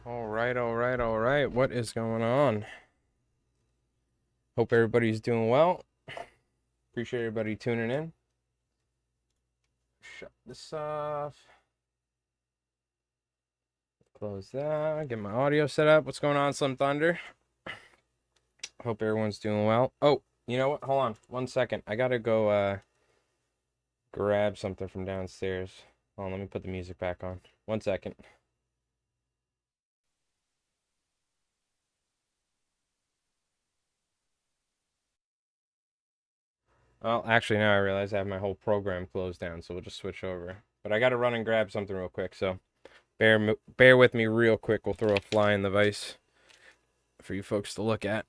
All right, all right, all right. What is going on? Hope everybody's doing well. Appreciate everybody tuning in. Shut this off. Close that. Get my audio set up. What's going on, Slim Thunder? Hope everyone's doing well. Oh, you know what? Hold on 1 second. I gotta go grab something from downstairs. Hold on, let me put the music back on. 1 second. Well, actually, now I realize I have my whole program closed down, so we'll just switch over. But I gotta run and grab something real quick, so bear with me real quick. We'll throw a fly in the vise for you folks to look at.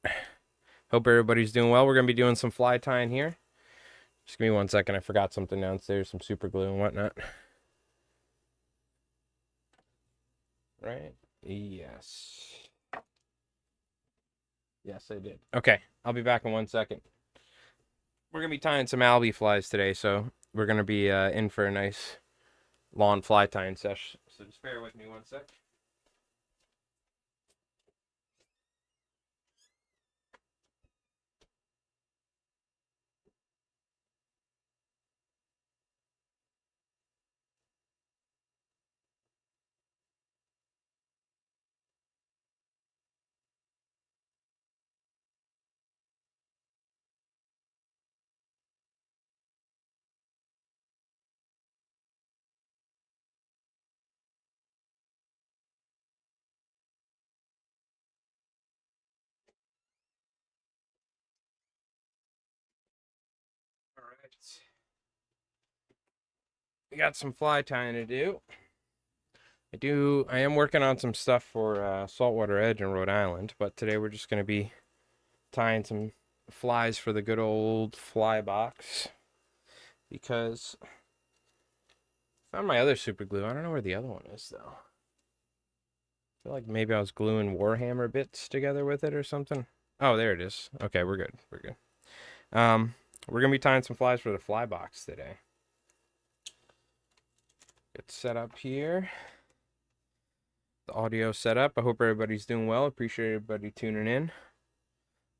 Hope everybody's doing well. We're going to be doing some fly tying here. Just give me 1 second. I forgot something downstairs, some super glue and whatnot. Right? Yes. Yes, I did. Okay, I'll be back in 1 second. We're going to be tying some albie flies today, so we're going to be in for a nice lawn fly tying session. So just bear with me 1 sec. All right. We got some fly tying to do. I am working on some stuff for Saltwater Edge in Rhode Island, but today we're just going to be tying some flies for the good old fly box because I found my other super glue. I don't know where the other one is though. I feel like maybe I was gluing Warhammer bits together with it or something. Oh, there it is. Okay, we're good. We're good. We're gonna be tying some flies for the fly box today. Get set up here. The audio set up. I hope everybody's doing well. Appreciate everybody tuning in.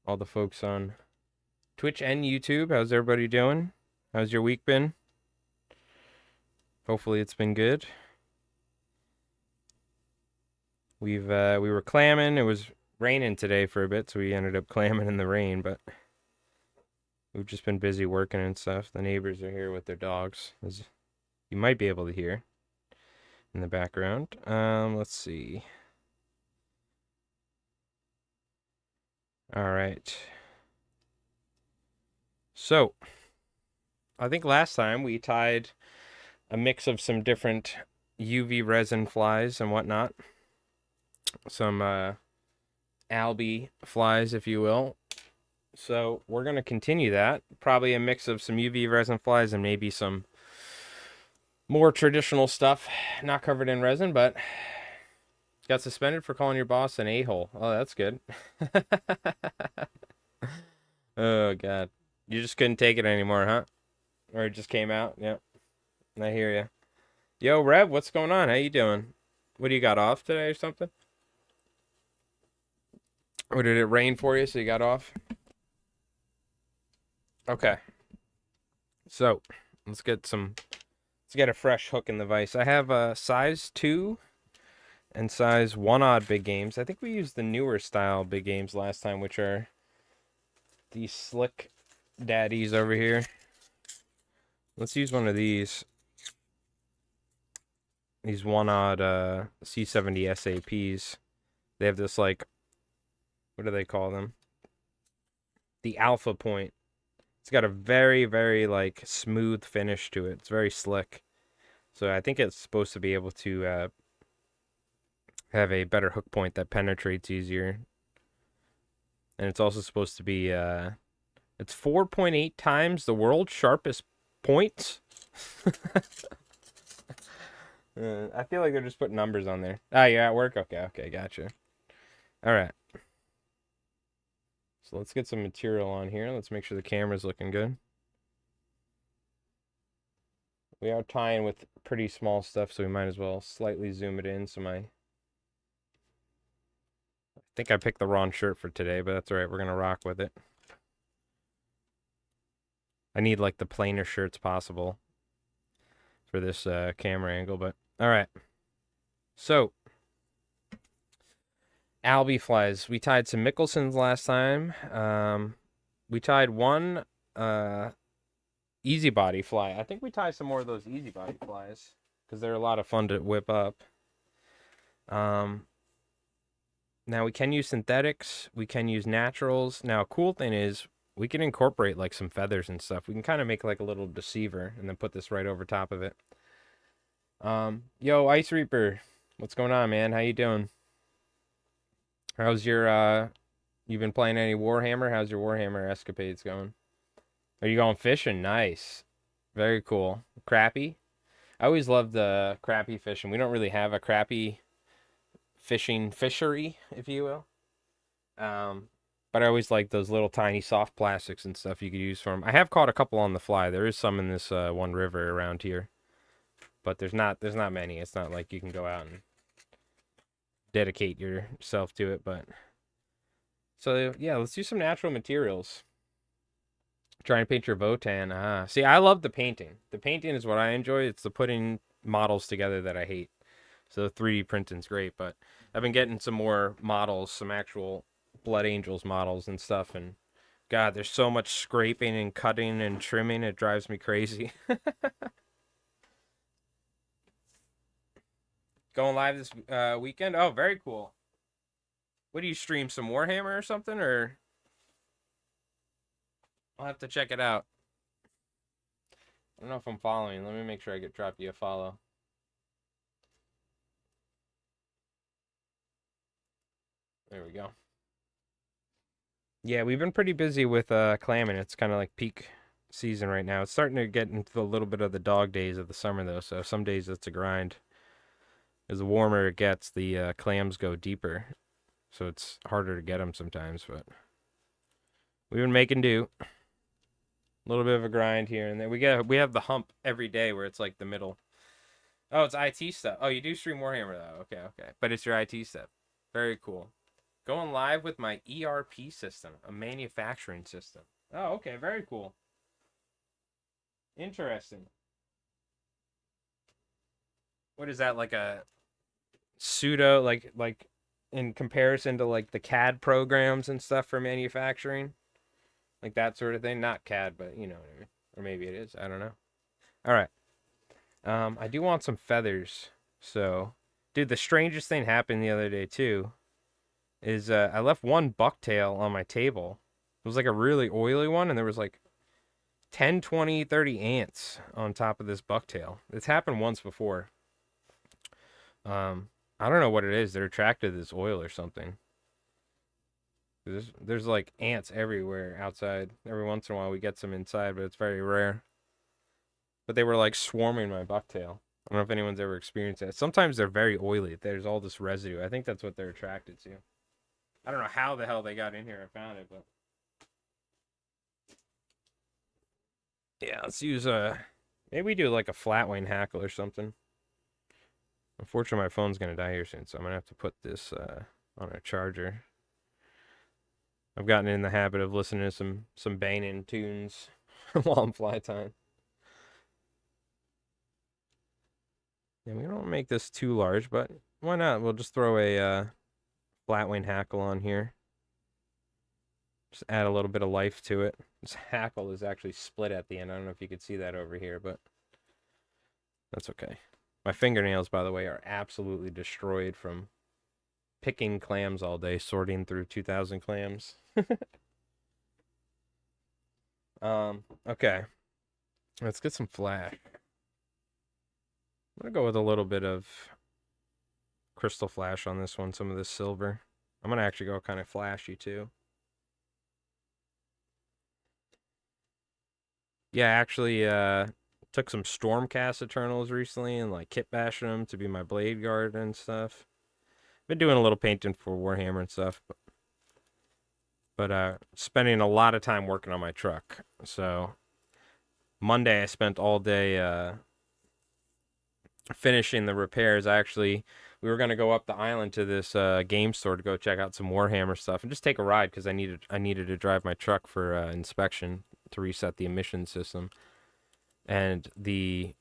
All the folks on Twitch and YouTube. How's everybody doing? How's your week been? Hopefully it's been good. We were clamming. It was raining today for a bit, so we ended up clamming in the rain, but we've just been busy working and stuff. The neighbors are here with their dogs, as you might be able to hear in the background. Let's see. All right. So, I think last time we tied a mix of some different UV resin flies and whatnot. Some Albie flies, if you will. So we're going to continue that. Probably a mix of some UV resin flies and maybe some more traditional stuff not covered in resin, but got suspended for calling your boss an a-hole. Oh, that's good. Oh, God. You just couldn't take it anymore, huh? Or it just came out? Yep. I hear you. Yo, Rev, what's going on? How you doing? What do you got off today or something? Or did it rain for you so you got off? Okay. So, let's get a fresh hook in the vise. I have a size 2 and size 1/0 big games. I think we used the newer style big games last time, which are these slick daddies over here. Let's use one of these. These 1/0 C70 SAPs. They have this, like, what do they call them? The alpha point. It's got a very, very, like, smooth finish to it. It's very slick. So I think it's supposed to be able to have a better hook point that penetrates easier. And it's also supposed to be, it's 4.8 times the world's sharpest points. I feel like they're just putting numbers on there. Ah, you're at work? Okay, gotcha. All right. So let's get some material on here. Let's make sure the camera's looking good. We are tying with pretty small stuff, so we might as well slightly zoom it in so my think I picked the wrong shirt for today, but that's all right. We're going to rock with it. I need like the plainer shirts possible for this camera angle, but all right. So, Albie flies. We tied some Mickelsons last time. We tied one easy body fly. I think we tied some more of those easy body flies because they're a lot of fun to whip up. Now we can use synthetics. We can use naturals. Now, a cool thing is we can incorporate like some feathers and stuff. We can kind of make like a little deceiver and then put this right over top of it. Yo, Ice Reaper, what's going on, man? How you doing? How's your you been playing any Warhammer? How's your Warhammer escapades going? Are you going fishing? Nice. Very cool. Crappie? I always loved the crappie fishing. We don't really have a crappie fishery, if you will. But I always like those little tiny soft plastics and stuff you could use for them. I have caught a couple on the fly. There is some in this one river around here. But there's not many. It's not like you can go out and dedicate yourself to it, but so yeah, let's use some natural materials. Try and paint your Votan. See, I love the painting. The painting is what I enjoy. It's the putting models together that I hate. So the 3D printing's great, but I've been getting some more models, some actual Blood Angels models and stuff, and God, there's so much scraping and cutting and trimming, it drives me crazy. Going live this weekend? Oh, very cool. What do you stream, some Warhammer or something, or? I'll have to check it out. I don't know if I'm following. Let me make sure I drop you a follow. There we go. Yeah, we've been pretty busy with clamming. It's kind of like peak season right now. It's starting to get into a little bit of the dog days of the summer, though, so some days it's a grind. As the warmer it gets, the clams go deeper, so it's harder to get them sometimes, but we've been making do. A little bit of a grind here and there. We have the hump every day where it's like the middle. Oh, it's IT stuff. Oh, you do stream Warhammer though. Okay. But it's your IT stuff. Very cool. Going live with my ERP system, a manufacturing system. Oh, okay. Very cool. Interesting. What is that, like a pseudo, like in comparison to like the CAD programs and stuff for manufacturing? Like that sort of thing. Not CAD, but you know what I mean. Or maybe it is. I don't know. All right. I do want some feathers. So, dude, the strangest thing happened the other day too. Is I left one bucktail on my table. It was like a really oily one, and there was like 10, 20, 30 ants on top of this bucktail. It's happened once before. I don't know what it is. They're attracted to this oil or something. There's like ants everywhere outside. Every once in a while we get some inside, but it's very rare. But they were like swarming my bucktail. I don't know if anyone's ever experienced that. Sometimes they're very oily. There's all this residue. I think that's what they're attracted to. I don't know how the hell they got in here. I found it, but yeah, let's use maybe we do like a flatwing hackle or something. Unfortunately, my phone's gonna die here soon, so I'm gonna have to put this on a charger. I've gotten in the habit of listening to some banging tunes while I'm fly tying. Yeah, we don't make this too large, but why not? We'll just throw a flatwing hackle on here. Just add a little bit of life to it. This hackle is actually split at the end. I don't know if you could see that over here, but that's okay. My fingernails, by the way, are absolutely destroyed from picking clams all day, sorting through 2,000 clams. Okay. Let's get some flash. I'm gonna go with a little bit of crystal flash on this one, some of this silver. I'm gonna actually go kind of flashy too. Yeah, actually, took some Stormcast Eternals recently and like kit bashing them to be my blade guard and stuff. Been doing a little painting for Warhammer and stuff, but spending a lot of time working on my truck. So Monday I spent all day finishing the repairs. We we were gonna go up the island to this game store to go check out some Warhammer stuff and just take a ride because I needed to drive my truck for inspection to reset the emission system, and the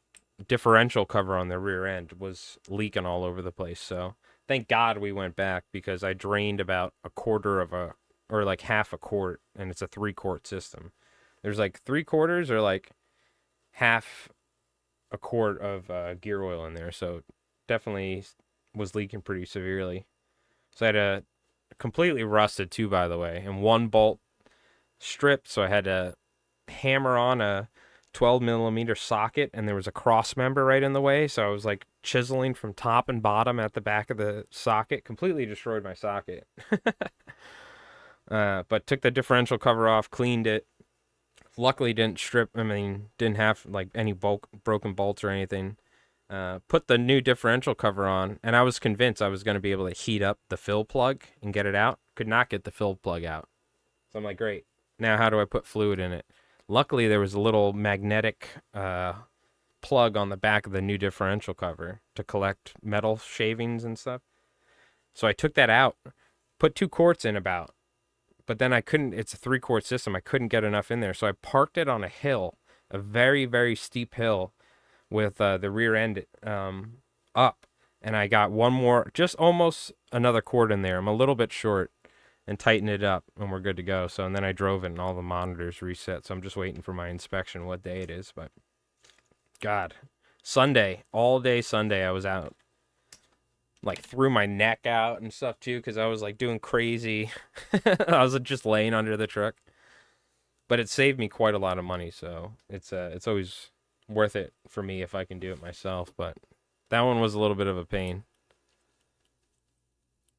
differential cover on the rear end was leaking all over the place. So thank God we went back because I drained about a quarter of a or like half a quart, and it's a 3-quart system. There's like 3/4 or like half a quart of gear oil in there, so definitely was leaking pretty severely. So I had a completely rusted too, by the way, and one bolt stripped, so I had to hammer on a 12 millimeter socket, and there was a cross member right in the way, so I was like chiseling from top and bottom at the back of the socket. Completely destroyed my socket. But took the differential cover off, cleaned it. Luckily didn't strip, didn't have like any broken bolts or anything. Put the new differential cover on, and I was convinced I was going to be able to heat up the fill plug and get it out. Could not get the fill plug out. So I'm like, great. Now how do I put fluid in it? Luckily, there was a little magnetic plug on the back of the new differential cover to collect metal shavings and stuff. So I took that out, put 2 quarts in about, but then I couldn't, it's a 3-quart system. I couldn't get enough in there. So I parked it on a hill, a very, very steep hill with the rear end up. And I got one more, just almost another quart in there. I'm a little bit short, and tighten it up, and we're good to go. So, and then I drove it, and all the monitors reset. So I'm just waiting for my inspection, what day it is. But, God, Sunday, all day Sunday, I was out. Like, threw my neck out and stuff, too, because I was, like, doing crazy. I was just laying under the truck. But it saved me quite a lot of money, so it's always worth it for me if I can do it myself. But that one was a little bit of a pain.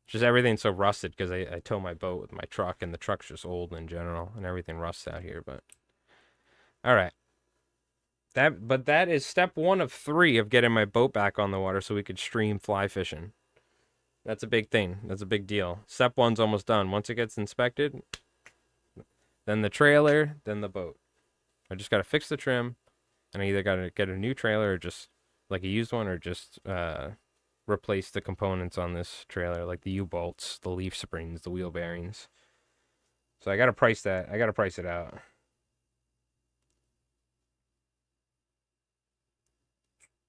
Just everything's so rusted because I tow my boat with my truck, and the truck's just old in general, and everything rusts out here. But all right, that is step 1 of 3 of getting my boat back on the water so we could stream fly fishing. That's a big thing. That's a big deal. Step 1's almost done. Once it gets inspected, then the trailer, then the boat. I just got to fix the trim, and I either got to get a new trailer or just like a used one, or just replace the components on this trailer, like the U-bolts, the leaf springs, the wheel bearings. So I gotta price that. I gotta price it out.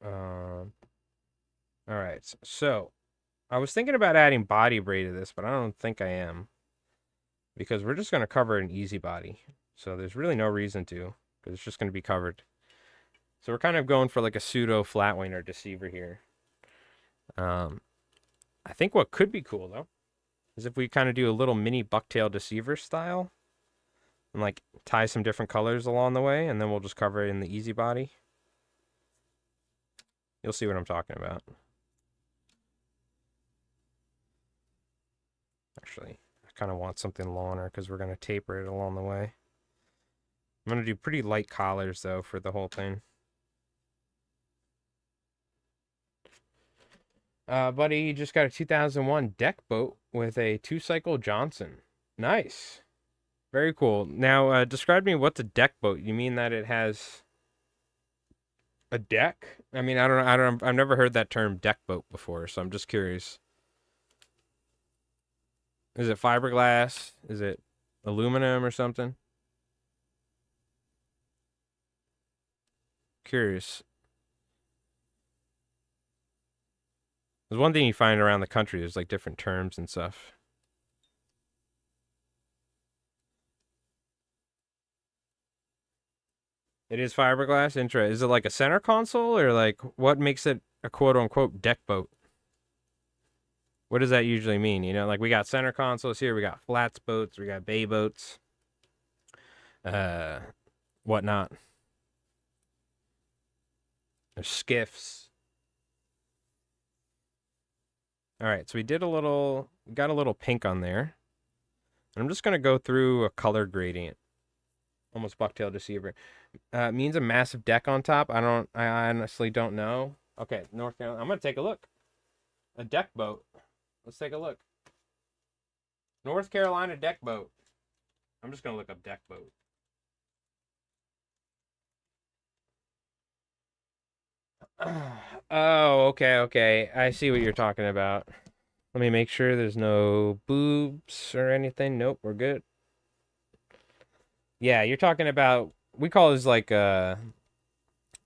All right. So I was thinking about adding body braid to this, but I don't think I am, because we're just gonna cover an easy body. So there's really no reason to, because it's just gonna be covered. So we're kind of going for like a pseudo flatwing or deceiver here. I think what could be cool though is if we kind of do a little mini bucktail deceiver style and like tie some different colors along the way, and then we'll just cover it in the easy body. You'll see what I'm talking about. Actually, I kind of want something longer because we're going to taper it along the way. I'm going to do pretty light collars though for the whole thing. Buddy just got a 2001 deck boat with a 2-cycle Johnson. Nice. Very cool. Now, describe to me what's a deck boat. You mean that it has a deck? I mean, I've never heard that term deck boat before, so I'm just curious. Is it fiberglass? Is it aluminum or something? Curious. There's one thing you find around the country, there's like different terms and stuff. It is fiberglass? Is it like a center console, or like what makes it a quote unquote deck boat? What does that usually mean? You know, like we got center consoles here, we got flats boats, we got bay boats, whatnot. There's skiffs. All right, so we got a little pink on there. And I'm just gonna go through a color gradient. Almost bucktail deceiver. It means a massive deck on top. I honestly don't know. Okay, North Carolina. I'm gonna take a look. A deck boat. Let's take a look. North Carolina deck boat. I'm just gonna look up deck boat. Oh, okay. I see what you're talking about. Let me make sure there's no boobs or anything. Nope, we're good. Yeah, you're talking about we call this like a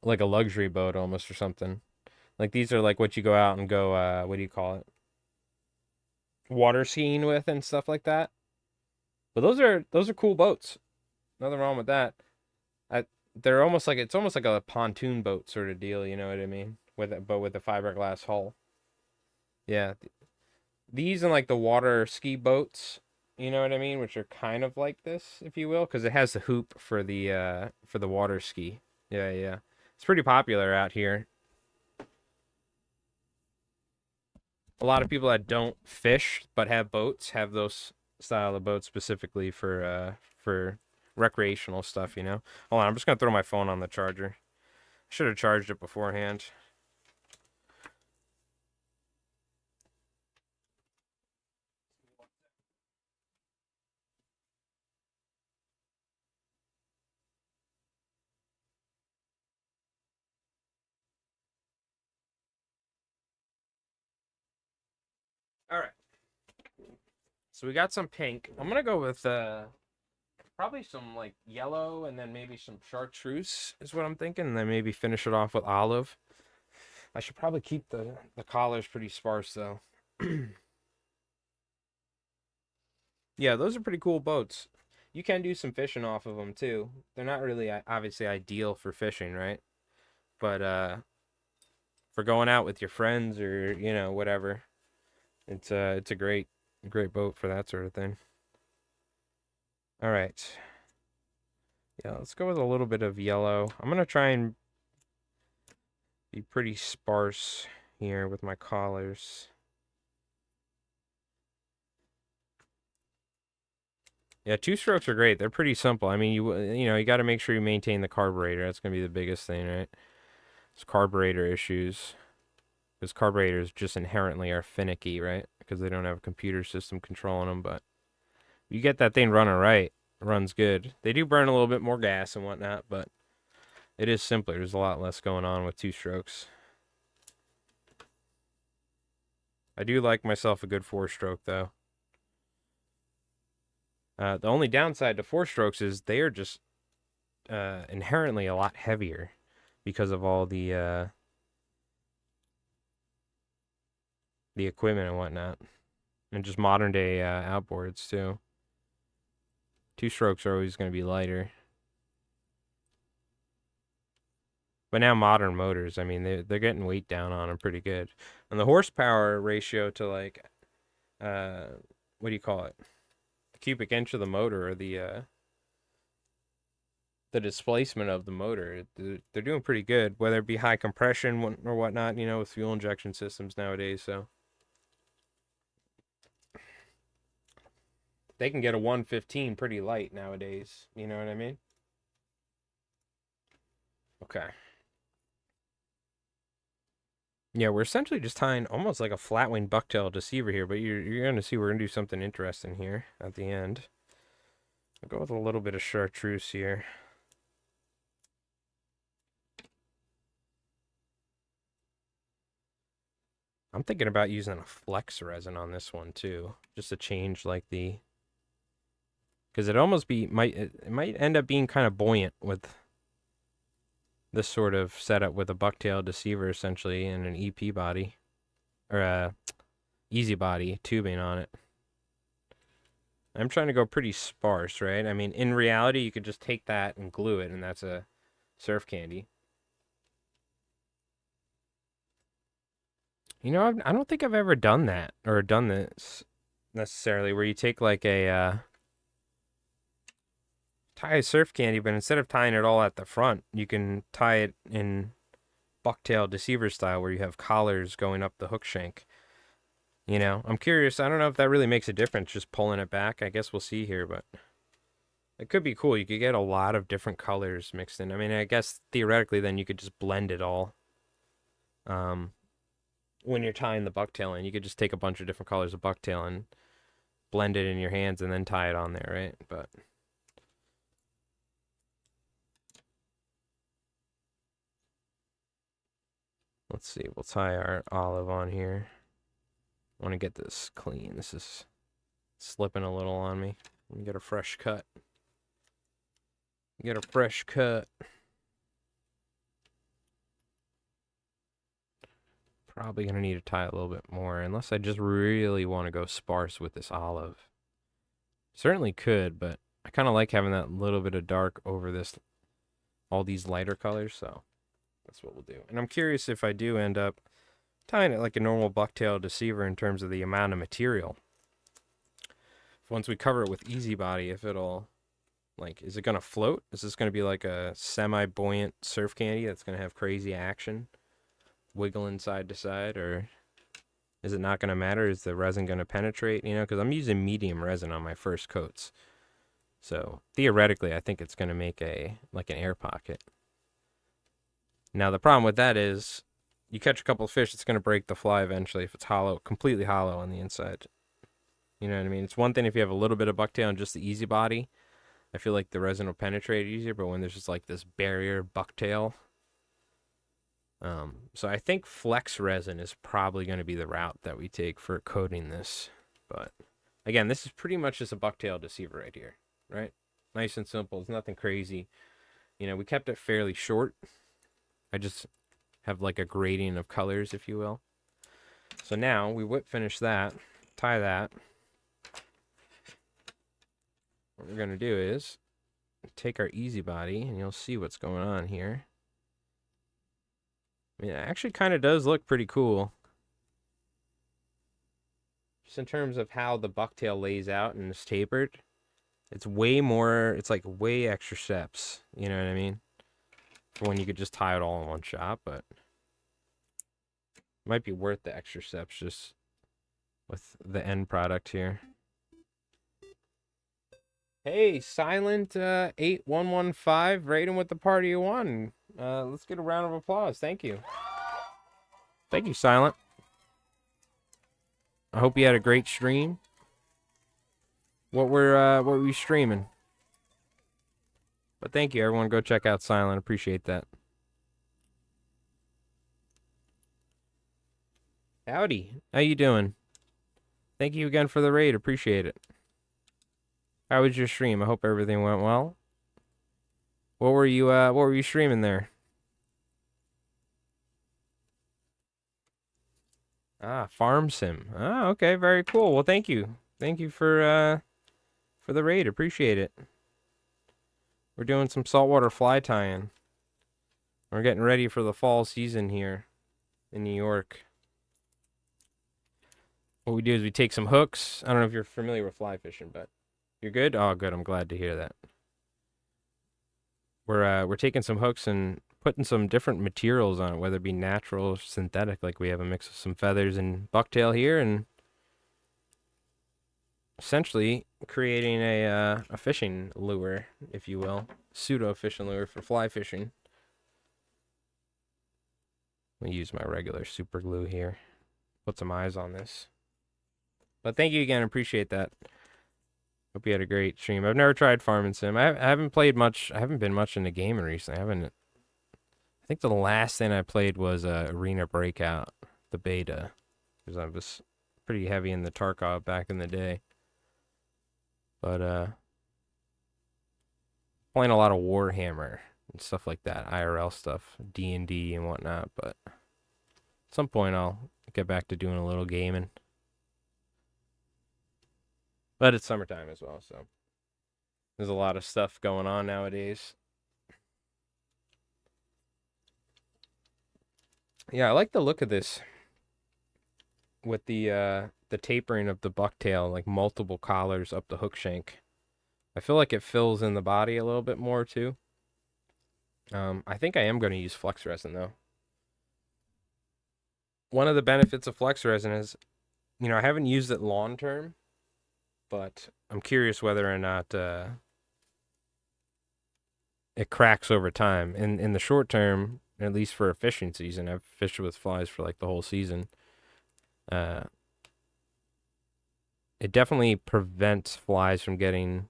luxury boat almost or something. Like these are like what you go out and go what do you call it? Water skiing with and stuff like that. But those are cool boats. Nothing wrong with that. I they're almost like it's almost like a pontoon boat sort of deal, you know what I mean? With it, but with a fiberglass hull. Yeah, these and like the water ski boats, you know what I mean, which are kind of like this, if you will, because it has the hoop for the water ski. Yeah. It's pretty popular out here. A lot of people that don't fish but have boats have those style of boats specifically for recreational stuff, you know. Hold on, I'm just gonna throw my phone on the charger. Should have charged it beforehand. All right. So we got some pink. I'm gonna go with probably some like yellow and then maybe some chartreuse is what I'm thinking, and then maybe finish it off with olive. I should probably keep the collars pretty sparse though. Yeah, those are pretty cool boats. You can do some fishing off of them too. They're not really obviously ideal for fishing, right? But for going out with your friends or you know whatever, it's a great boat for that sort of thing. All right. Yeah, let's go with a little bit of yellow. I'm gonna try and be pretty sparse here with my collars. Yeah, two strokes are great. They're pretty simple. I mean, you know, you got to make sure you maintain the carburetor. That's gonna be the biggest thing, right? It's carburetor issues. Because carburetors just inherently are finicky, right? Because they don't have a computer system controlling them. But you get that thing running right, it runs good. They do burn a little bit more gas and whatnot, but it is simpler. There's a lot less going on with two strokes. I do like myself a good four stroke though. The only downside to four strokes is they are just inherently a lot heavier because of all the equipment and whatnot, and just modern day outboards too. Two strokes are always going to be lighter. But now modern motors, I mean, they're getting weight down on them pretty good. And the horsepower ratio to like, uh, what do you call it? The cubic inch of the motor or the displacement of the motor, they're doing pretty good. Whether it be high compression or whatnot, you know, with fuel injection systems nowadays. So they can get a 115 pretty light nowadays. You know what I mean? Okay. Yeah, we're essentially just tying almost like a flat wing bucktail deceiver here, but you're going to see we're going to do something interesting here at the end. I'll go with a little bit of chartreuse here. I'm thinking about using a flex resin on this one too, just to change like the, because it almost it might end up being kind of buoyant with this sort of setup with a bucktail deceiver essentially and an EP body or a easy body tubing on it. I'm trying to go pretty sparse, right? I mean, in reality, you could just take that and glue it, and that's a surf candy. You know, I don't think I've ever done that or done this necessarily, where you take like a tie a surf candy, but instead of tying it all at the front, you can tie it in bucktail deceiver style, where you have collars going up the hook shank. You know, I'm curious. I don't know if that really makes a difference, just pulling it back. I guess we'll see here, but it could be cool. You could get a lot of different colors mixed in. I mean, I guess theoretically, then you could just blend it all. Um, when you're tying the bucktail in, you could just take a bunch of different colors of bucktail and blend it in your hands and then tie it on there, right? But Let's see, we'll tie our olive on here. I want to get this clean. This is slipping a little on me. Let me get a fresh cut. Get a fresh cut. Probably going to need to tie a little bit more, unless I just really want to go sparse with this olive. Certainly could, but I kind of like having that little bit of dark over this, all these lighter colors, so that's what we'll do. And I'm curious if I do end up tying it like a normal bucktail deceiver in terms of the amount of material. Once we cover it with Easy Body, if it'll, like, is it going to float? Is this going to be like a semi-buoyant surf candy that's going to have crazy action, wiggling side to side, or is it not going to matter? Is the resin going to penetrate? You know, because I'm using medium resin on my first coats. So theoretically, I think it's going to make like an air pocket. Now, the problem with that is you catch a couple of fish, it's going to break the fly eventually if it's hollow, completely hollow on the inside. You know what I mean? It's one thing if you have a little bit of bucktail and just the Easy Body. I feel like the resin will penetrate easier, but when there's just like this barrier bucktail. So I think flex resin is probably going to be the route that we take for coating this. But again, this is pretty much just a bucktail deceiver right here, right? Nice and simple. It's nothing crazy. You know, we kept it fairly short. I just have like a gradient of colors, if you will. So now we whip finish that, tie that. What we're going to do is take our Easy Body, and you'll see what's going on here. I mean, it actually kind of does look pretty cool. Just in terms of how the bucktail lays out and is tapered. It's way more, it's like way extra steps. You know what I mean? For when you could just tie it all in one shot, but it might be worth the extra steps just with the end product here. Hey, Silent 8115, rating with the party of one. Let's get a round of applause. Thank you. Thank you, Silent. I hope you had a great stream. What were you streaming? But thank you, everyone. Go check out Silent. Appreciate that. Howdy. How you doing? Thank you again for the raid. Appreciate it. How was your stream? I hope everything went well. What were you streaming there? Ah, Farm Sim. Ah, okay, very cool. Well, thank you. Thank you for the raid. Appreciate it. We're doing some saltwater fly tying. We're getting ready for the fall season here in New York. What we do is we take some hooks. I don't know if you're familiar with fly fishing, but you're good? Oh, good. I'm glad to hear that. We're taking some hooks and putting some different materials on it, whether it be natural or synthetic. Like we have a mix of some feathers and bucktail here, and essentially creating a fishing lure, if you will, pseudo fishing lure for fly fishing. I'm gonna use my regular super glue here. Put some eyes on this. But thank you again. Appreciate that. Hope you had a great stream. I've never tried Farm Sim. I haven't played much. I haven't been much into gaming recently. I think the last thing I played was Arena Breakout, the beta, because I was pretty heavy in the Tarkov back in the day. But playing a lot of Warhammer and stuff like that, IRL stuff, D&D and whatnot. But at some point I'll get back to doing a little gaming. But it's summertime as well, so there's a lot of stuff going on nowadays. Yeah, I like the look of this with the tapering of the bucktail, like multiple collars up the hook shank. I feel like it fills in the body a little bit more too. I think I am going to use flex resin though. One of the benefits of flex resin is, you know, I haven't used it long term, but I'm curious whether or not it cracks over time. In the short term, at least for a fishing season, I've fished with flies for like the whole season. It definitely prevents flies from getting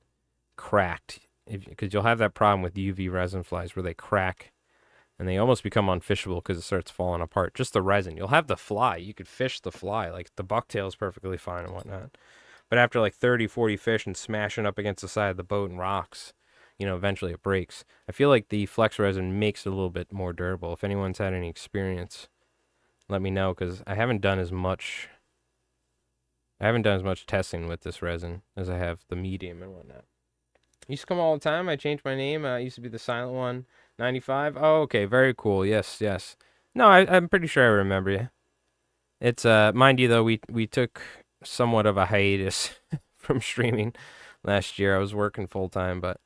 cracked, because you'll have that problem with UV resin flies where they crack and they almost become unfishable because it starts falling apart. Just the resin. You'll have the fly. You could fish the fly. Like the bucktail is perfectly fine and whatnot. But after like 30, 40 fish and smashing up against the side of the boat and rocks, eventually it breaks. I feel like the flex resin makes it a little bit more durable. If anyone's had any experience, let me know, because I haven't done as much testing with this resin as I have the medium and whatnot. Used to come all the time. I changed my name. I used to be the Silent One 95. Oh, okay. Very cool. Yes, yes. No, I'm pretty sure I remember you. It's, mind you, though, we took somewhat of a hiatus from streaming last year. I was working full time, but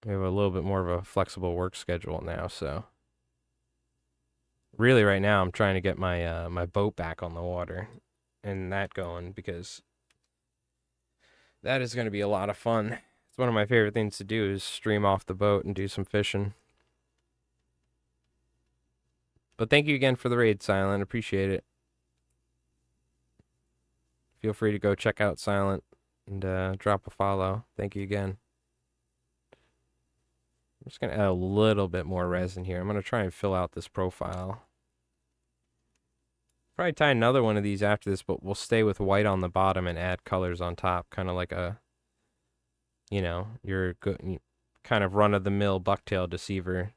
we have a little bit more of a flexible work schedule now, so really right now I'm trying to get my my boat back on the water and that going, because that is going to be a lot of fun. It's one of my favorite things to do, is stream off the boat and do some fishing. But thank you again for the raid, Silent. Appreciate it. Feel free to go check out Silent and drop a follow. Thank you again. I'm just going to add a little bit more resin here. I'm going to try and fill out this profile. Probably tie another one of these after this, but we'll stay with white on the bottom and add colors on top. Kind of like a, your good, kind of run-of-the-mill bucktail deceiver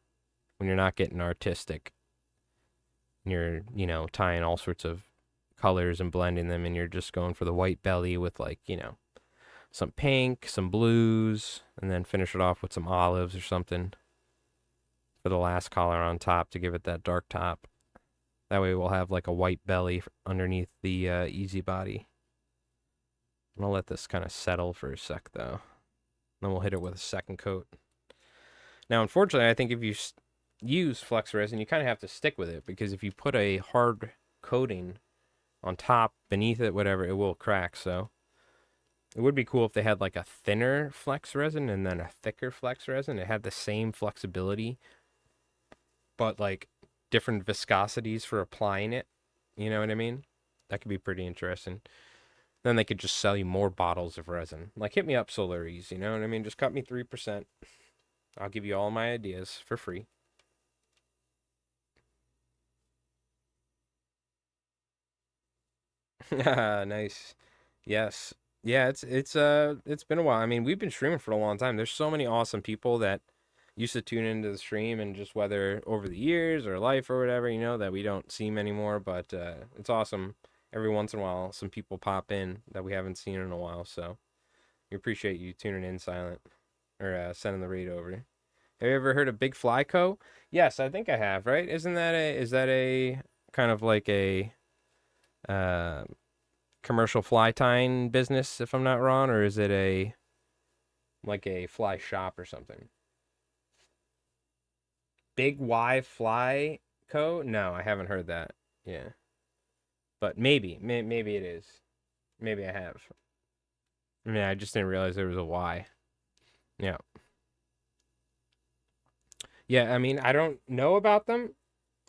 when you're not getting artistic. You're, tying all sorts of colors and blending them, and you're just going for the white belly with, like, some pink, some blues, and then finish it off with some olives or something for the last collar on top to give it that dark top. That way we'll have like a white belly underneath the easy body. I'm going to let this kind of settle for a sec, though. Then we'll hit it with a second coat. Now, unfortunately, I think if you use flex resin, you kind of have to stick with it, because if you put a hard coating on top, beneath it, whatever, it will crack. So it would be cool if they had like a thinner flex resin and then a thicker flex resin. It had the same flexibility, but like different viscosities for applying it. You know what I mean? That could be pretty interesting. Then they could just sell you more bottles of resin. Like, hit me up, Solaries, you know what I mean? Just cut me 3%. I'll give you all my ideas for free. Nice. Yes. Yeah, it's been a while. I mean, we've been streaming for a long time. There's so many awesome people that used to tune into the stream, and just whether over the years or life or whatever, that we don't see them anymore. But it's awesome. Every once in a while, some people pop in that we haven't seen in a while. So we appreciate you tuning in, Silent, or sending the raid over. Have you ever heard of Big Fly Co? Yes, I think I have. Right? Is that a kind of like a commercial fly tying business, if I'm not wrong, or is it like a fly shop or something? Big Y Fly Co? No, I haven't heard that. Yeah. But maybe it is. Maybe I have. I mean, I just didn't realize there was a Y. Yeah. Yeah, I mean, I don't know about them.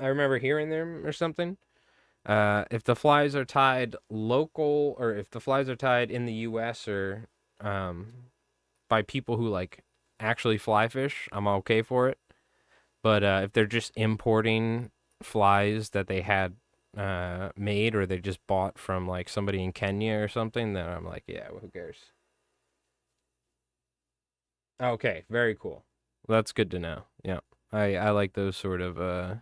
I remember hearing them or something. If the flies are tied local, or if the flies are tied in the U.S. or by people who like actually fly fish, I'm okay for it. But if they're just importing flies that they had made, or they just bought from like somebody in Kenya or something, then I'm like, yeah, well, who cares? Okay, very cool. Well, that's good to know. Yeah, I like those sort of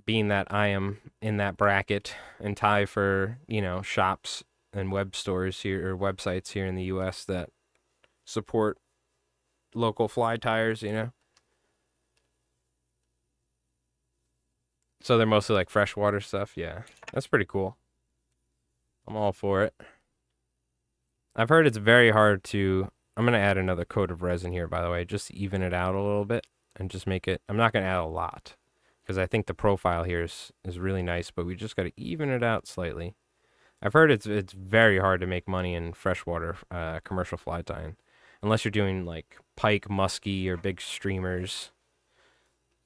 being that I am in that bracket and tie for, shops and web stores here, or websites here in the US that support local fly tires, So they're mostly like freshwater stuff. Yeah, that's pretty cool. I'm all for it. I've heard it's very hard to. I'm going to add another coat of resin here, by the way, just to even it out a little bit and just make it. I'm not going to add a lot, because I think the profile here is really nice, but we just got to even it out slightly. I've heard it's very hard to make money in freshwater commercial fly tying, unless you're doing like pike, muskie, or big streamers.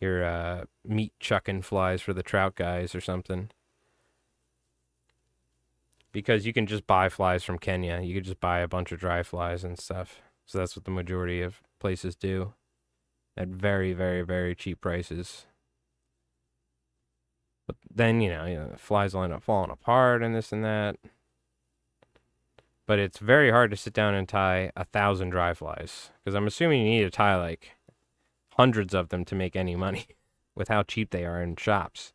Your meat chucking flies for the trout guys or something. Because you can just buy flies from Kenya. You could just buy a bunch of dry flies and stuff. So that's what the majority of places do. at very, very, very cheap prices. But then, flies will end up falling apart and this and that. But it's very hard to sit down and tie 1,000 dry flies. Because I'm assuming you need to tie like hundreds of them to make any money with how cheap they are in shops.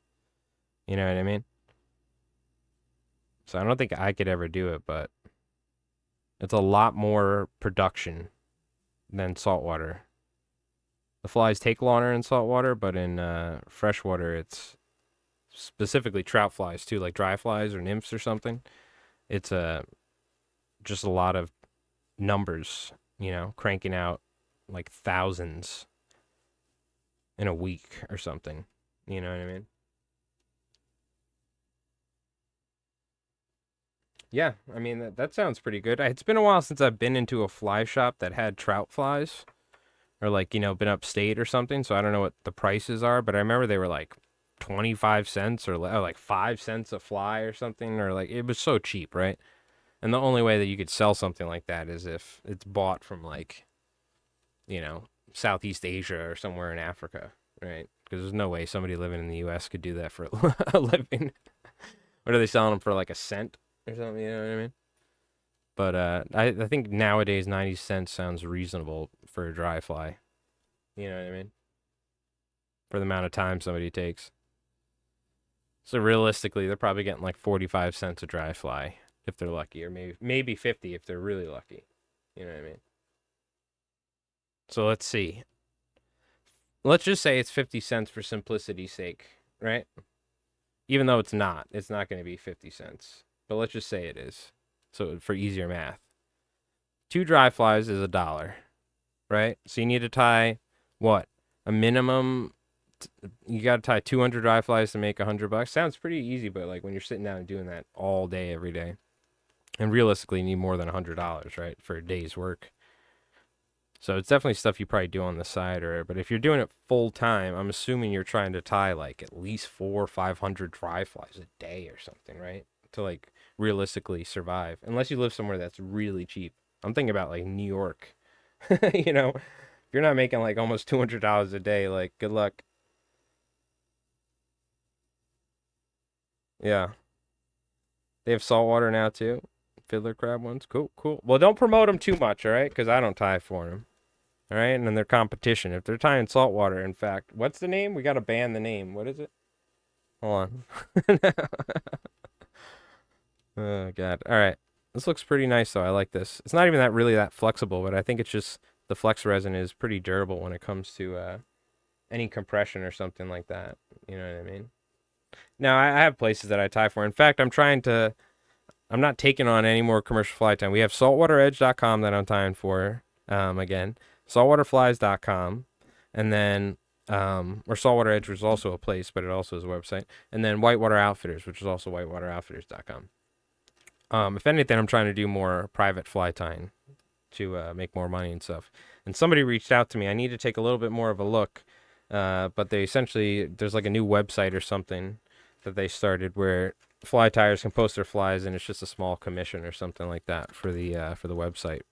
You know what I mean? So I don't think I could ever do it, but it's a lot more production than saltwater. The flies take longer in saltwater, but in freshwater, it's specifically trout flies too, like dry flies or nymphs or something. It's just a lot of numbers, cranking out like thousands in a week or something. You know what I mean? Yeah, I mean that sounds pretty good. It's been a while since I've been into a fly shop that had trout flies, or like been upstate or something. So I don't know what the prices are, but I remember they were like 25 cents or like 5 cents a fly or something, or like it was so cheap, right? And the only way that you could sell something like that is if it's bought from like, Southeast Asia or somewhere in Africa, right? Because there's no way somebody living in the U.S. could do that for a living. What are they selling them for, like a cent or something? You know what I mean? But I think nowadays 90 cents sounds reasonable for a dry fly. You know what I mean? For the amount of time somebody takes. So realistically, they're probably getting like 45 cents a dry fly if they're lucky, or maybe 50 if they're really lucky. You know what I mean? So let's see. Let's just say it's 50 cents for simplicity's sake, right? Even though it's not going to be 50 cents. But let's just say it is. So for easier math. 2 dry flies is $1, right? So you need to tie what? A minimum, you got to tie 200 dry flies to make $100. Sounds pretty easy, but like when you're sitting down and doing that all day, every day. And realistically, you need more than $100, right? For a day's work. So it's definitely stuff you probably do on the side, but if you're doing it full time, I'm assuming you're trying to tie like at least 400 or 500 dry flies a day or something, right? To like realistically survive, unless you live somewhere that's really cheap. I'm thinking about like New York. If you're not making like almost $200 a day, like good luck. Yeah, they have saltwater now too. Fiddler crab ones, cool. Well, don't promote them too much, all right? Because I don't tie for them. All right, and then their competition. If they're tying saltwater, in fact, what's the name? We got to ban the name. What is it? Hold on. Oh, God. All right. This looks pretty nice, though. I like this. It's not even really that flexible, but I think it's just the flex resin is pretty durable when it comes to any compression or something like that. You know what I mean? Now, I have places that I tie for. In fact, I'm not taking on any more commercial fly time. We have saltwateredge.com that I'm tying for, again. Saltwaterflies.com, and then, or Saltwater Edge was also a place, but it also is a website, and then Whitewater Outfitters, which is also whitewateroutfitters.com. If anything, I'm trying to do more private fly tying to make more money and stuff. And somebody reached out to me. I need to take a little bit more of a look, but there's like a new website or something that they started where fly tyers can post their flies, and it's just a small commission or something like that for the website.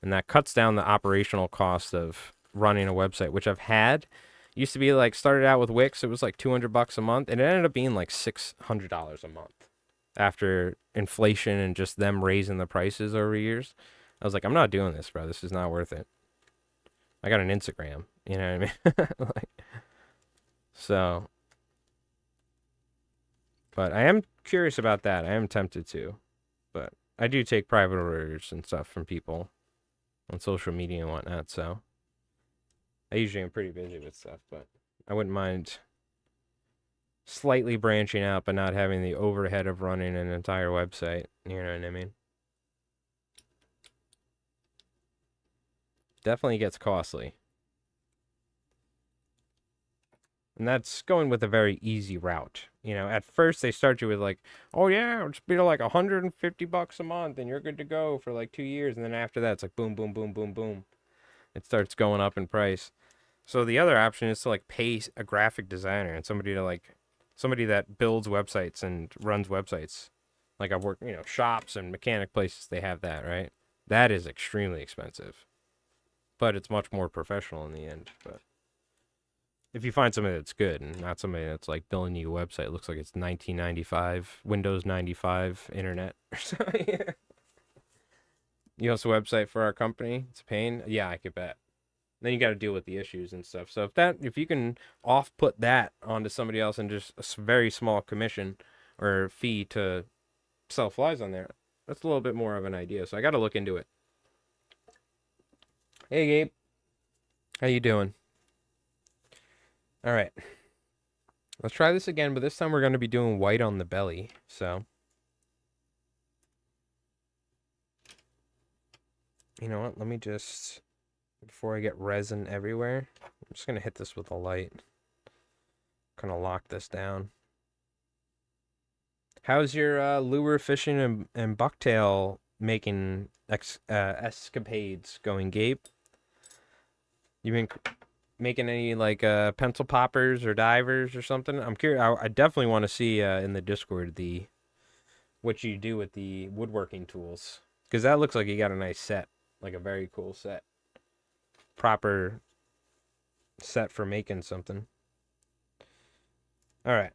And that cuts down the operational cost of running a website, which I've had. Used to be like, started out with Wix, it was like $200 a month, and it ended up being like $600 a month after inflation and just them raising the prices over years. I was like, I'm not doing this, bro. This is not worth it. I got an Instagram, you know what I mean? So, but I am curious about that. I am tempted to, but I do take private orders and stuff from people on social media and whatnot, so I usually am pretty busy with stuff, but I wouldn't mind slightly branching out but not having the overhead of running an entire website. You know what I mean? Definitely gets costly. And that's going with a very easy route. At first they start you with like, oh yeah, it's be like $150 a month and you're good to go for like 2 years. And then after that, it's like boom, boom, boom, boom, boom. It starts going up in price. So the other option is to like pay a graphic designer and somebody that builds websites and runs websites. Like I've worked, shops and mechanic places, they have that, right? That is extremely expensive, but it's much more professional in the end. But If you find somebody that's good and not somebody that's like building you a website, it looks like it's 1995, Windows 95 internet or something. You host a website for our company, it's a pain. Yeah, I could bet. Then you got to deal with the issues and stuff. So if you can off put that onto somebody else and just a very small commission or fee to sell flies on there, that's a little bit more of an idea. So I got to look into it. Hey Gabe, how you doing? All right, let's try this again, but this time we're going to be doing white on the belly. So you know what? Let me just, before I get resin everywhere, I'm just going to hit this with a light. Kind of lock this down. How's your lure fishing and bucktail making escapades going, Gabe? You been making any like pencil poppers or divers or something? I'm curious. I definitely want to see in the Discord what you do with the woodworking tools, because that looks like you got a nice set, like a very cool set, proper set for making something. All right.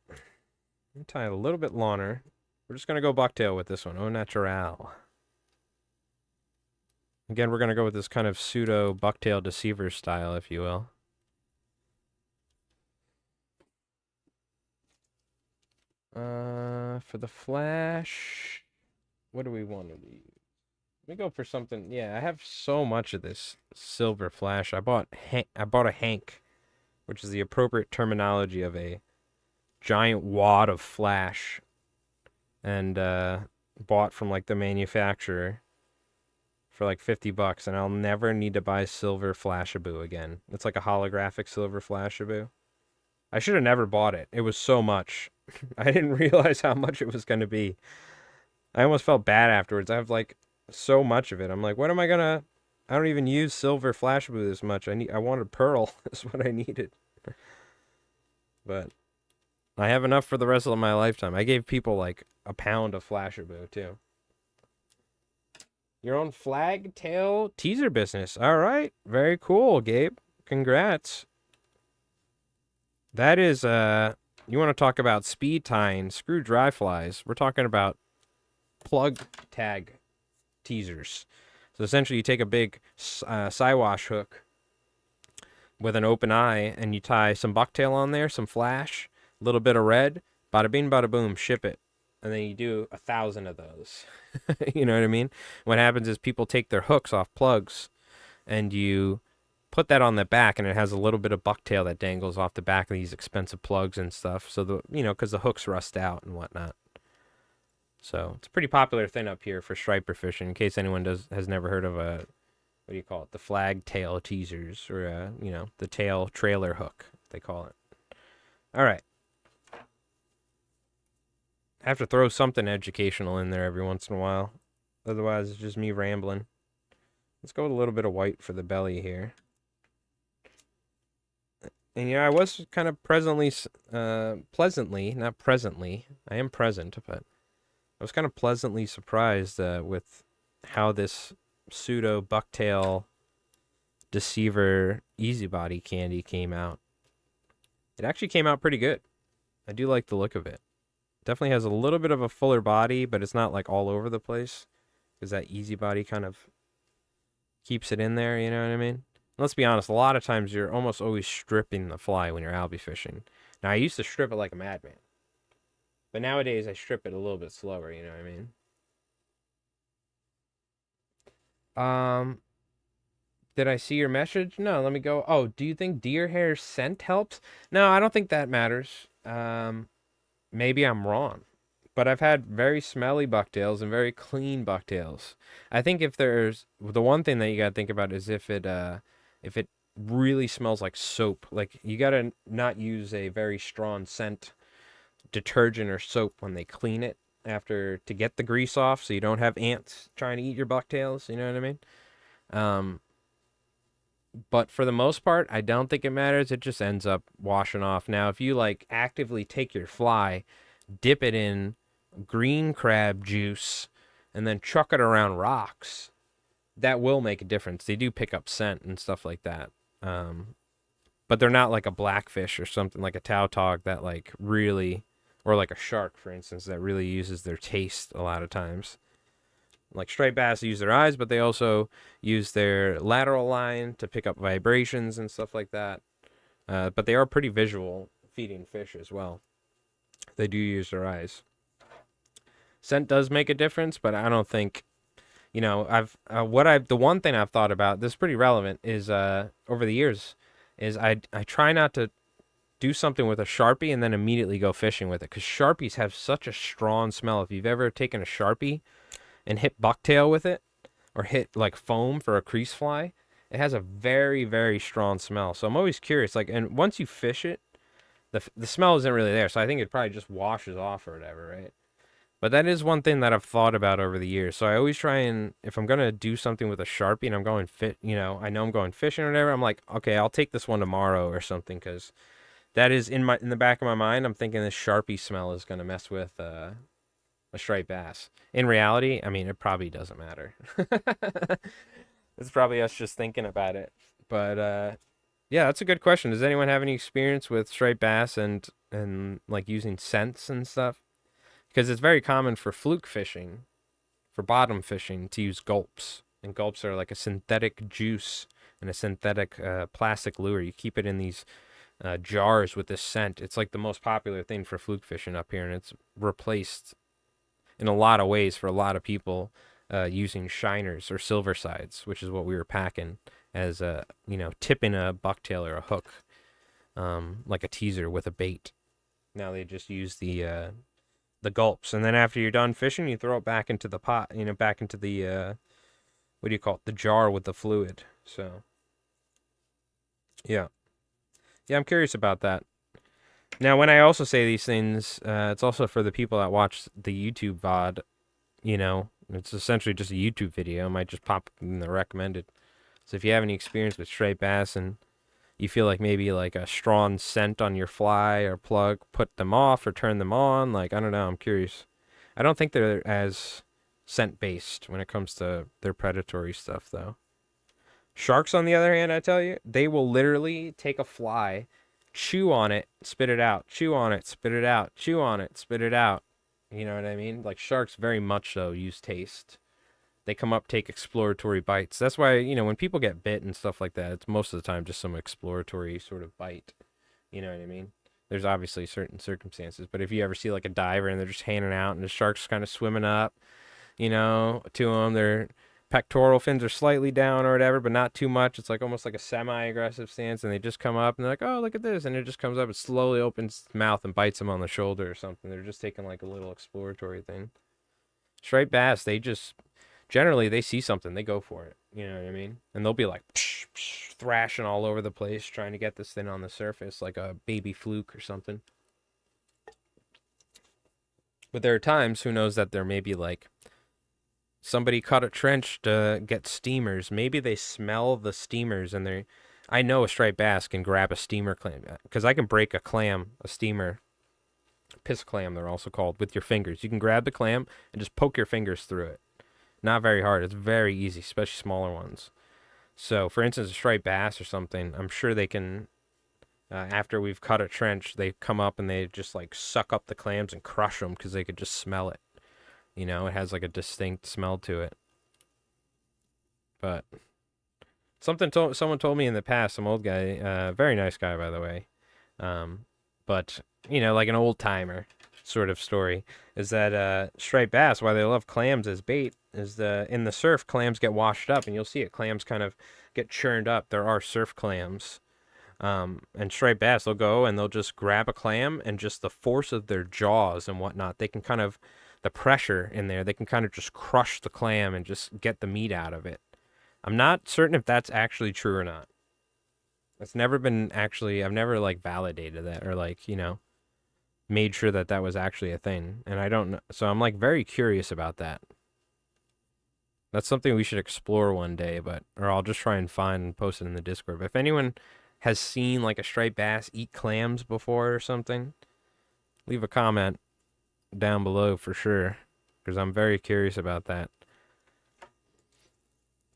Tie it a little bit longer. We're just going to go bucktail with this one. Au natural. Again, we're going to go with this kind of pseudo bucktail deceiver style, if you will. For the flash, what do we want to use? Let me go for something. Yeah, I have so much of this silver flash. I bought a Hank, which is the appropriate terminology of a giant wad of flash, and bought from like the manufacturer for like $50, and I'll never need to buy silver Flashaboo again. It's like a holographic silver Flashaboo. I should have never bought it. It was so much. I didn't realize how much it was going to be. I almost felt bad afterwards. I have like so much of it. I'm like, what am I gonna? I don't even use silver Flashaboo this much. I wanted pearl. That's what I needed. But I have enough for the rest of my lifetime. I gave people like a pound of Flashaboo too. Your own flag tail teaser business. All right. Very cool, Gabe. Congrats. That is, you want to talk about speed tying, screw dry flies. We're talking about plug tag teasers. So essentially you take a big Siwash hook with an open eye and you tie some bucktail on there, some flash, a little bit of red, bada bing, bada boom, ship it. And then you do 1,000 of those. You know what I mean? What happens is people take their hooks off plugs and you put that on the back, and it has a little bit of bucktail that dangles off the back of these expensive plugs and stuff. So because the hooks rust out and whatnot. So it's a pretty popular thing up here for striper fishing. In case anyone has never heard of what do you call it? The flag tail teasers, or the tail trailer hook, they call it. All right. I have to throw something educational in there every once in a while. Otherwise, it's just me rambling. Let's go with a little bit of white for the belly here. And I was kind of pleasantly, not presently, I am present, but I was kind of pleasantly surprised with how this pseudo bucktail deceiver easy body candy came out. It actually came out pretty good. I do like the look of it. Definitely has a little bit of a fuller body, but it's not like all over the place, because that easy body kind of keeps it in there, you know what I mean? Let's be honest, a lot of times you're almost always stripping the fly when you're albie fishing. Now, I used to strip it like a madman, but nowadays I strip it a little bit slower, you know what I mean? Did I see your message? No, let me go. Oh, do you think deer hair scent helps? No, I don't think that matters. Maybe I'm wrong, but I've had very smelly bucktails and very clean bucktails. I think if there's the one thing that you gotta think about is if it really smells like soap, like you gotta not use a very strong scent detergent or soap when they clean it after to get the grease off, so you don't have ants trying to eat your bucktails. You know what I mean? But for the most part, I don't think it matters. It just ends up washing off. Now, if you like actively take your fly, dip it in green crab juice, and then chuck it around rocks, that will make a difference. They do pick up scent and stuff like that. but they're not like a blackfish or something like a tautog that like really, or like a shark, for instance, that really uses their taste a lot of times. Like striped bass use their eyes, but they also use their lateral line to pick up vibrations and stuff like that. But they are pretty visual feeding fish as well. They do use their eyes. Scent does make a difference, but I don't think, the one thing I've thought about, this is pretty relevant, is over the years, is I try not to do something with a Sharpie and then immediately go fishing with it, because Sharpies have such a strong smell. If you've ever taken a Sharpie and hit bucktail with it, or hit like foam for a crease fly, it has a very, very strong smell. So I'm always curious, like, and once you fish it, the smell isn't really there. So I think it probably just washes off or whatever, right? But that is one thing that I've thought about over the years. So I always try and, if I'm gonna do something with a Sharpie and I'm going I know I'm going fishing or whatever, I'm like, okay, I'll take this one tomorrow or something, because that is in the back of my mind. I'm thinking this Sharpie smell is gonna mess with a striped bass. In reality, I mean, it probably doesn't matter. It's probably us just thinking about it. But yeah, that's a good question. Does anyone have any experience with striped bass and like using scents and stuff? Because it's very common for fluke fishing, for bottom fishing, to use gulps. And gulps are like a synthetic juice and a synthetic plastic lure. You keep it in these jars with this scent. It's like the most popular thing for fluke fishing up here, and it's replaced in a lot of ways for a lot of people using shiners or silver sides, which is what we were packing as tipping a bucktail or a hook, like a teaser with a bait. Now they just use the gulps, and then after you're done fishing, you throw it back into the pot, back into the what do you call it, the jar with the fluid. So yeah, I'm curious about that. Now, when I also say these things, it's also for the people that watch the YouTube VOD. It's essentially just a YouTube video. It might just pop in the recommended. So if you have any experience with striped bass and you feel like maybe like a strong scent on your fly or plug, put them off or turn them on. Like, I don't know. I'm curious. I don't think they're as scent based when it comes to their predatory stuff, though. Sharks, on the other hand, I tell you, they will literally take a fly, chew on it, spit it out, chew on it, spit it out, chew on it, spit it out. You know what I mean? Like, sharks very much so use taste. They come up, take exploratory bites. That's why, when people get bit and stuff like that, it's most of the time just some exploratory sort of bite. You know what I mean? There's obviously certain circumstances, but if you ever see like a diver and they're just hanging out and the shark's kind of swimming up, to them, their pectoral fins are slightly down or whatever, but not too much. It's like almost like a semi-aggressive stance, and they just come up and they're like, oh, look at this. And it just comes up and slowly opens its mouth and bites them on the shoulder or something. They're just taking like a little exploratory thing. Striped bass, generally they see something, they go for it. You know what I mean? And they'll be like psh, psh, thrashing all over the place trying to get this thing on the surface like a baby fluke or something. But there are times, who knows, that there may be like somebody cut a trench to get steamers. Maybe they smell the steamers and I know a striped bass can grab a steamer clam, because I can break a clam, a steamer, piss clam they're also called, with your fingers. You can grab the clam and just poke your fingers through it. Not very hard. It's very easy, especially smaller ones. So, for instance, a striped bass or something, I'm sure they can, after we've cut a trench, they come up and they just like suck up the clams and crush them because they could just smell it. It has like a distinct smell to it. But someone told me in the past, some old guy, very nice guy, by the way, but, like an old timer sort of story, is that striped bass, why they love clams as bait, is in the surf, clams get washed up, and you'll see it. Clams kind of get churned up. There are surf clams. And striped bass, they'll go and they'll just grab a clam, and just the force of their jaws and whatnot, they can kind of, the pressure in there, they can kind of just crush the clam and just get the meat out of it. I'm not certain if that's actually true or not. It's never been actually, I've never like validated that or like, made sure that that was actually a thing. And I don't know. So I'm like very curious about that. That's something we should explore one day, or I'll just try and find and post it in the Discord. But if anyone has seen like a striped bass eat clams before or something, leave a comment down below for sure, because I'm very curious about that.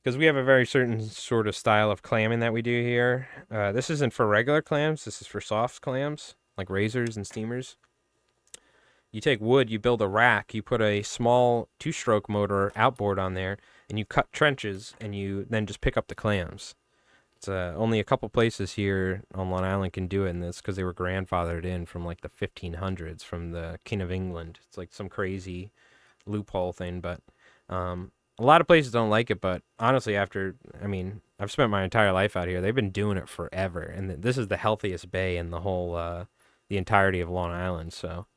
because we have a very certain sort of style of clamming that we do here. This isn't for regular clams. This is for soft clams, like razors and steamers. You take wood, you build a rack, you put a small two-stroke motor outboard on there, and you cut trenches, and you then just pick up the clams. It's only a couple places here on Long Island can do it in this because they were grandfathered in from like the 1500s from the King of England. It's like some crazy loophole thing, but a lot of places don't like it. But honestly, I've spent my entire life out here. They've been doing it forever, and this is the healthiest bay in the whole, the entirety of Long Island. So,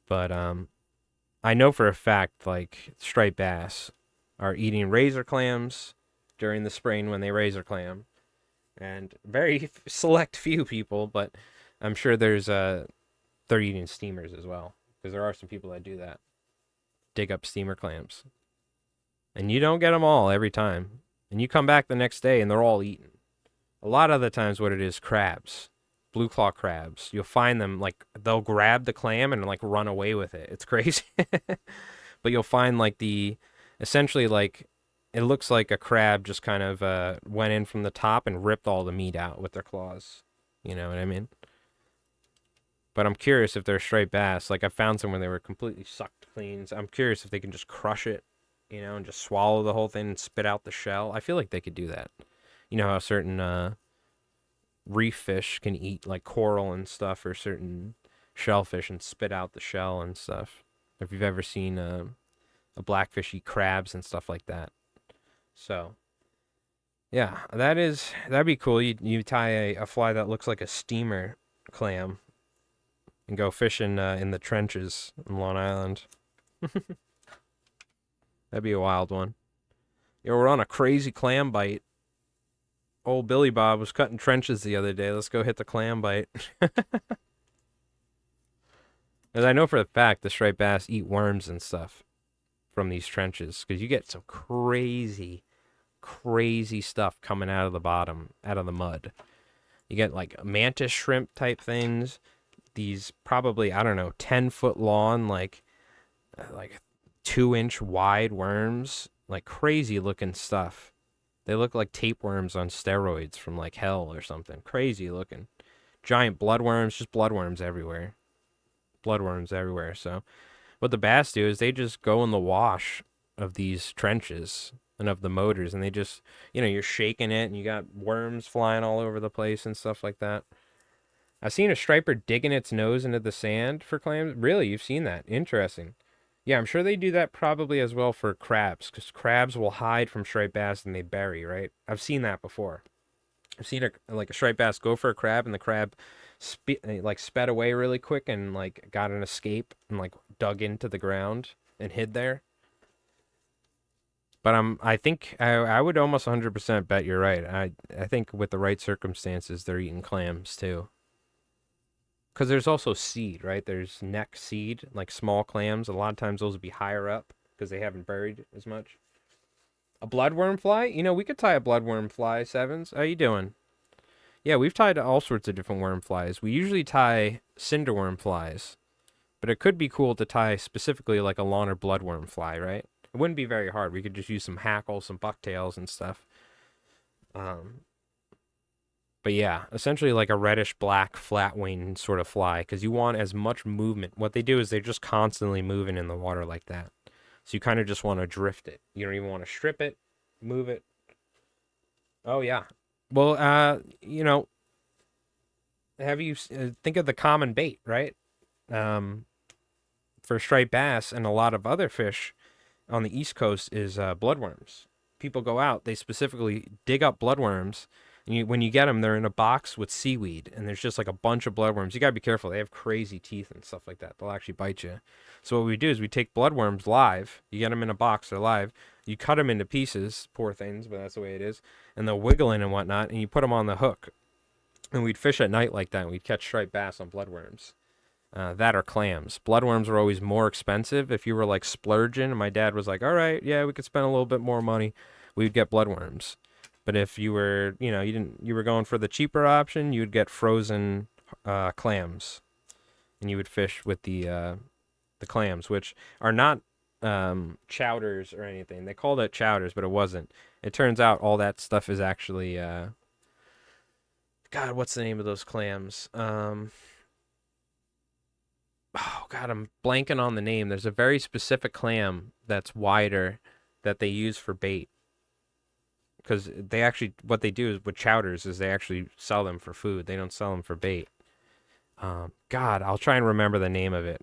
but I know for a fact like striped bass are eating razor clams during the spring when they razor clam, and very select few people, but I'm sure they're eating steamers as well because there are some people that do that, dig up steamer clams, and you don't get them all every time, and you come back the next day and they're all eaten. A lot of the times, what it is, crabs, blue claw crabs. You'll find them like they'll grab the clam and like run away with it. It's crazy, but you'll find like essentially like it looks like a crab just kind of went in from the top and ripped all the meat out with their claws. You know what I mean? But I'm curious if they're striped bass. Like I found some where they were completely sucked clean. So I'm curious if they can just crush it, and just swallow the whole thing and spit out the shell. I feel like they could do that. You know how certain reef fish can eat like coral and stuff, or certain shellfish and spit out the shell and stuff. If you've ever seen a blackfish eat crabs and stuff like that. So, yeah, that'd be cool. You tie a fly that looks like a steamer clam and go fishing in the trenches in Long Island. That'd be a wild one. We're on a crazy clam bite. Old Billy Bob was cutting trenches the other day. Let's go hit the clam bite. As I know for a fact, the striped bass eat worms and stuff from these trenches because you get some crazy stuff coming out of the bottom, out of the mud. You get like mantis shrimp type things. These probably, I don't know, 10-foot long, like 2-inch wide worms, like crazy looking stuff. They look like tapeworms on steroids from like hell or something. Crazy looking. Giant bloodworms, just bloodworms everywhere. Bloodworms everywhere. So what the bass do is they just go in the wash of these trenches and of the motors, and they just, you're shaking it and you got worms flying all over the place and stuff like that. I've seen a striper digging its nose into the sand for clams. Really? You've seen that? Interesting. Yeah, I'm sure they do that probably as well for crabs, because crabs will hide from striped bass and they bury, right? I've seen that before. I've seen a striped bass go for a crab, and the crab sped away really quick and like got an escape and like dug into the ground and hid there. But I think I would almost 100% bet you're right. I think with the right circumstances, they're eating clams too. Because there's also seed, right? There's neck seed, like small clams. A lot of times those would be higher up because they haven't buried as much. A bloodworm fly? We could tie a bloodworm fly, Sevens. How you doing? Yeah, we've tied all sorts of different worm flies. We usually tie cinderworm flies. But it could be cool to tie specifically like a lawn or bloodworm fly, right? It wouldn't be very hard. We could just use some hackles, some bucktails and stuff. But yeah, essentially like a reddish black flat wing sort of fly, because you want as much movement. What they do is they're just constantly moving in the water like that. So you kind of just want to drift it. You don't even want to strip it, move it. Oh yeah. Well, have you think of the common bait, right? For striped bass and a lot of other fish on the East Coast is bloodworms. People go out, they specifically dig up bloodworms. And when you get them, they're in a box with seaweed, and there's just like a bunch of bloodworms. You gotta be careful; they have crazy teeth and stuff like that. They'll actually bite you. So what we do is we take bloodworms live. You get them in a box; they're live. You cut them into pieces, poor things, but that's the way it is. And they'll wiggle in and whatnot, and you put them on the hook. And we'd fish at night like that, and we'd catch striped bass on bloodworms. That or clams. Bloodworms were always more expensive. If you were like splurging, and my dad was like, "All right, yeah, we could spend a little bit more money," we'd get bloodworms. But if you were, you were going for the cheaper option, you'd get frozen clams, and you would fish with the clams, which are not chowders or anything. They called it chowders, but it wasn't. It turns out all that stuff is actually God, what's the name of those clams? Oh God, I'm blanking on the name. There's a very specific clam that's wider that they use for bait. Because they actually, what they do is with chowders is they actually sell them for food. They don't sell them for bait. God, I'll try and remember the name of it.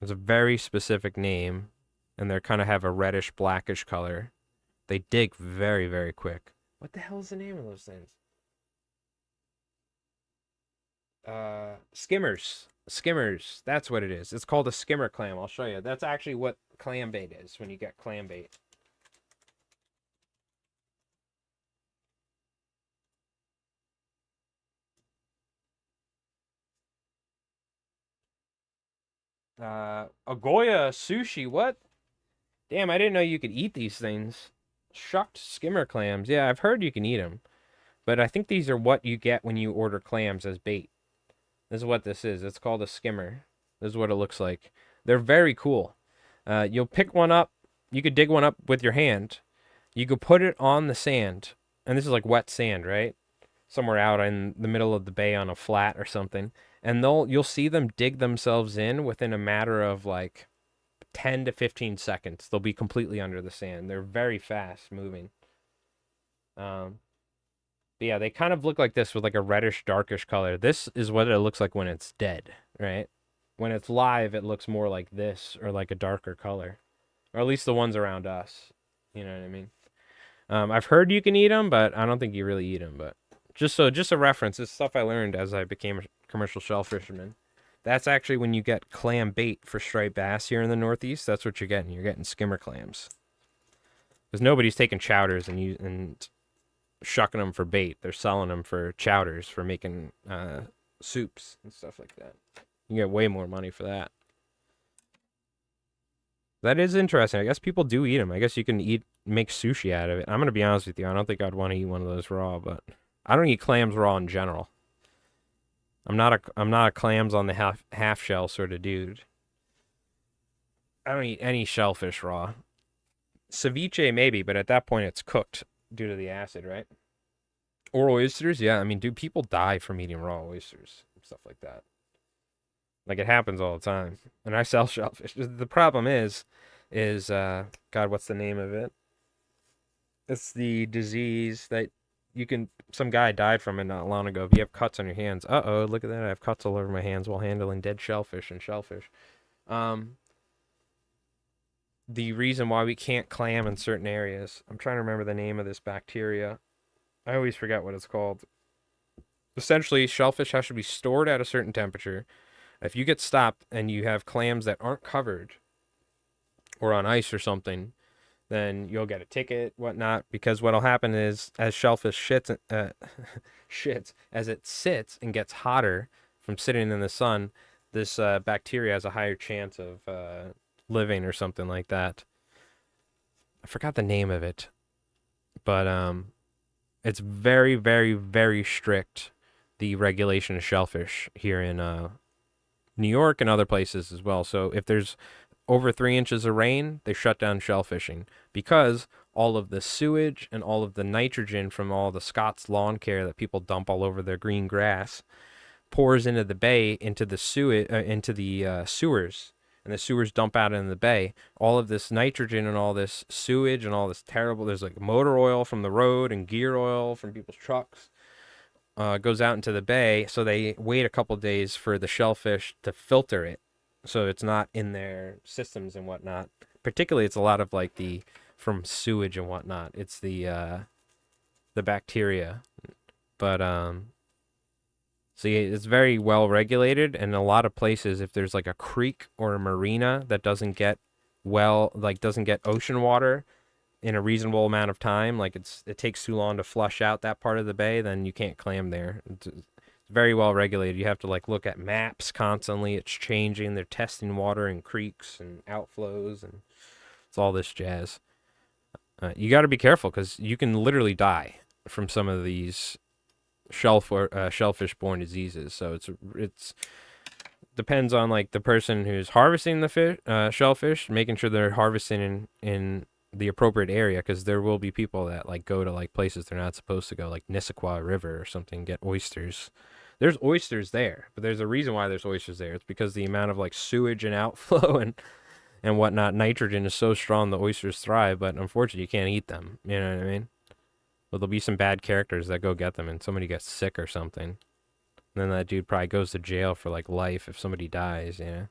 It's a very specific name, and they kind of have a reddish blackish color. They dig very, very quick. What the hell is the name of those things? Skimmers. Skimmers. That's what it is. It's called a skimmer clam. I'll show you. That's actually what clam bait is when you get clam bait. Agoya sushi. What? Damn, I didn't know you could eat these things. Shucked skimmer clams. Yeah, I've heard you can eat them. But I think these are what you get when you order clams as bait. This is what this is. It's called a skimmer. This is what it looks like. They're very cool. You'll pick one up. You could dig one up with your hand. You could put it on the sand. And this is like wet sand, right? Somewhere out in the middle of the bay on a flat or something. And you'll see them dig themselves in within a matter of like 10 to 15 seconds. They'll be completely under the sand. They're very fast moving. But yeah, they kind of look like this with like a reddish, darkish color. This is what it looks like when it's dead, right? When it's live, it looks more like this or like a darker color. Or at least the ones around us. You know what I mean? I've heard you can eat them, but I don't think you really eat them. But just a reference. This stuff I learned as I became a commercial shell fisherman. That's actually when you get clam bait for striped bass here in the Northeast. That's what you're getting. You're getting skimmer clams. Because nobody's taking chowders and shucking them for bait. They're selling them for chowders for making soups and stuff like that. You get way more money for that. That is interesting. I guess people do eat them. I guess you can make sushi out of it. I'm gonna be honest with you. I don't think I'd want to eat one of those raw, but I don't eat clams raw in general. I'm not a clams on the half shell sort of dude. I don't eat any shellfish raw. Ceviche maybe, but at that point it's cooked due to the acid, right? Or oysters, yeah. I mean, do people die from eating raw oysters? Stuff like that. Like it happens all the time. And I sell shellfish. The problem is God, what's the name of it? It's the disease that some guy died from it not long ago. If you have cuts on your hands, look at that. I have cuts all over my hands while handling dead shellfish and shellfish. The reason why we can't clam in certain areas, I'm trying to remember the name of this bacteria. I always forget what it's called. Essentially, shellfish has to be stored at a certain temperature. If you get stopped and you have clams that aren't covered or on ice or something, then you'll get a ticket, whatnot, because what'll happen is as shellfish shits, as it sits and gets hotter from sitting in the sun, this bacteria has a higher chance of living or something like that. I forgot the name of it, but it's very, very, very strict, the regulation of shellfish here in New York and other places as well. So if there's over 3 inches of rain, they shut down shellfishing because all of the sewage and all of the nitrogen from all the Scott's lawn care that people dump all over their green grass pours into the bay, into the sewage, sewers, and the sewers dump out into the bay. All of this nitrogen and all this sewage and all this terrible, there's like motor oil from the road and gear oil from people's trucks, goes out into the bay. So they wait a couple days for the shellfish to filter it, so it's not in their systems and whatnot. Particularly, it's a lot of like from sewage and whatnot. It's the bacteria, but see, it's very well regulated, and a lot of places, if there's like a creek or a marina that doesn't get ocean water in a reasonable amount of time, like it takes too long to flush out that part of the bay, then you can't clam there. It's very well regulated. You have to like look at maps constantly. It's changing. They're testing water in creeks and outflows, and it's all this jazz. You got to be careful because you can literally die from some of these shellfish-borne diseases. So it's depends on like the person who's harvesting the fish, shellfish, making sure they're harvesting in the appropriate area, because there will be people that like go to like places they're not supposed to go, like Nisqually River or something, get oysters. There's oysters there, but there's a reason why there's oysters there. It's because the amount of like sewage and outflow and whatnot, nitrogen is so strong the oysters thrive, but unfortunately you can't eat them. You know what I mean? Well, there'll be some bad characters that go get them and somebody gets sick or something. And then that dude probably goes to jail for like life if somebody dies, you know?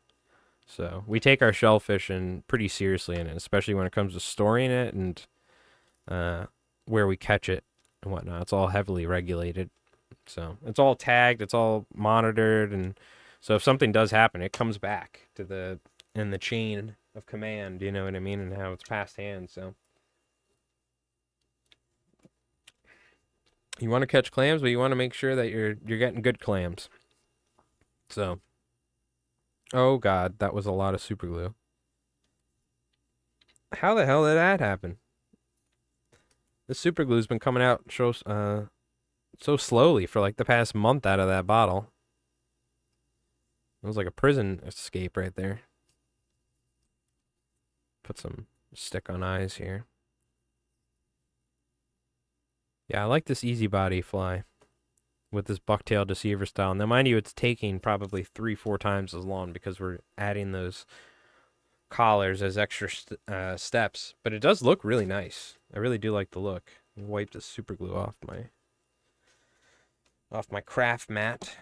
So we take our shellfish and pretty seriously in it, especially when it comes to storing it and where we catch it and whatnot. It's all heavily regulated. So it's all tagged, it's all monitored, and so if something does happen, it comes back to in the chain of command, you know what I mean, and how it's passed hands. So you want to catch clams, but you want to make sure that you're getting good clams. So, oh god, that was a lot of super glue. How the hell did that happen? This super glue's been coming out so slowly for like the past month out of that bottle. It was like a prison escape right there. Put some stick on eyes here. Yeah, I like this easy body fly with this bucktail deceiver style. Now, mind you, it's taking probably 3-4 times as long because we're adding those collars as extra steps. But it does look really nice. I really do like the look. Wipe the super glue off my craft mat.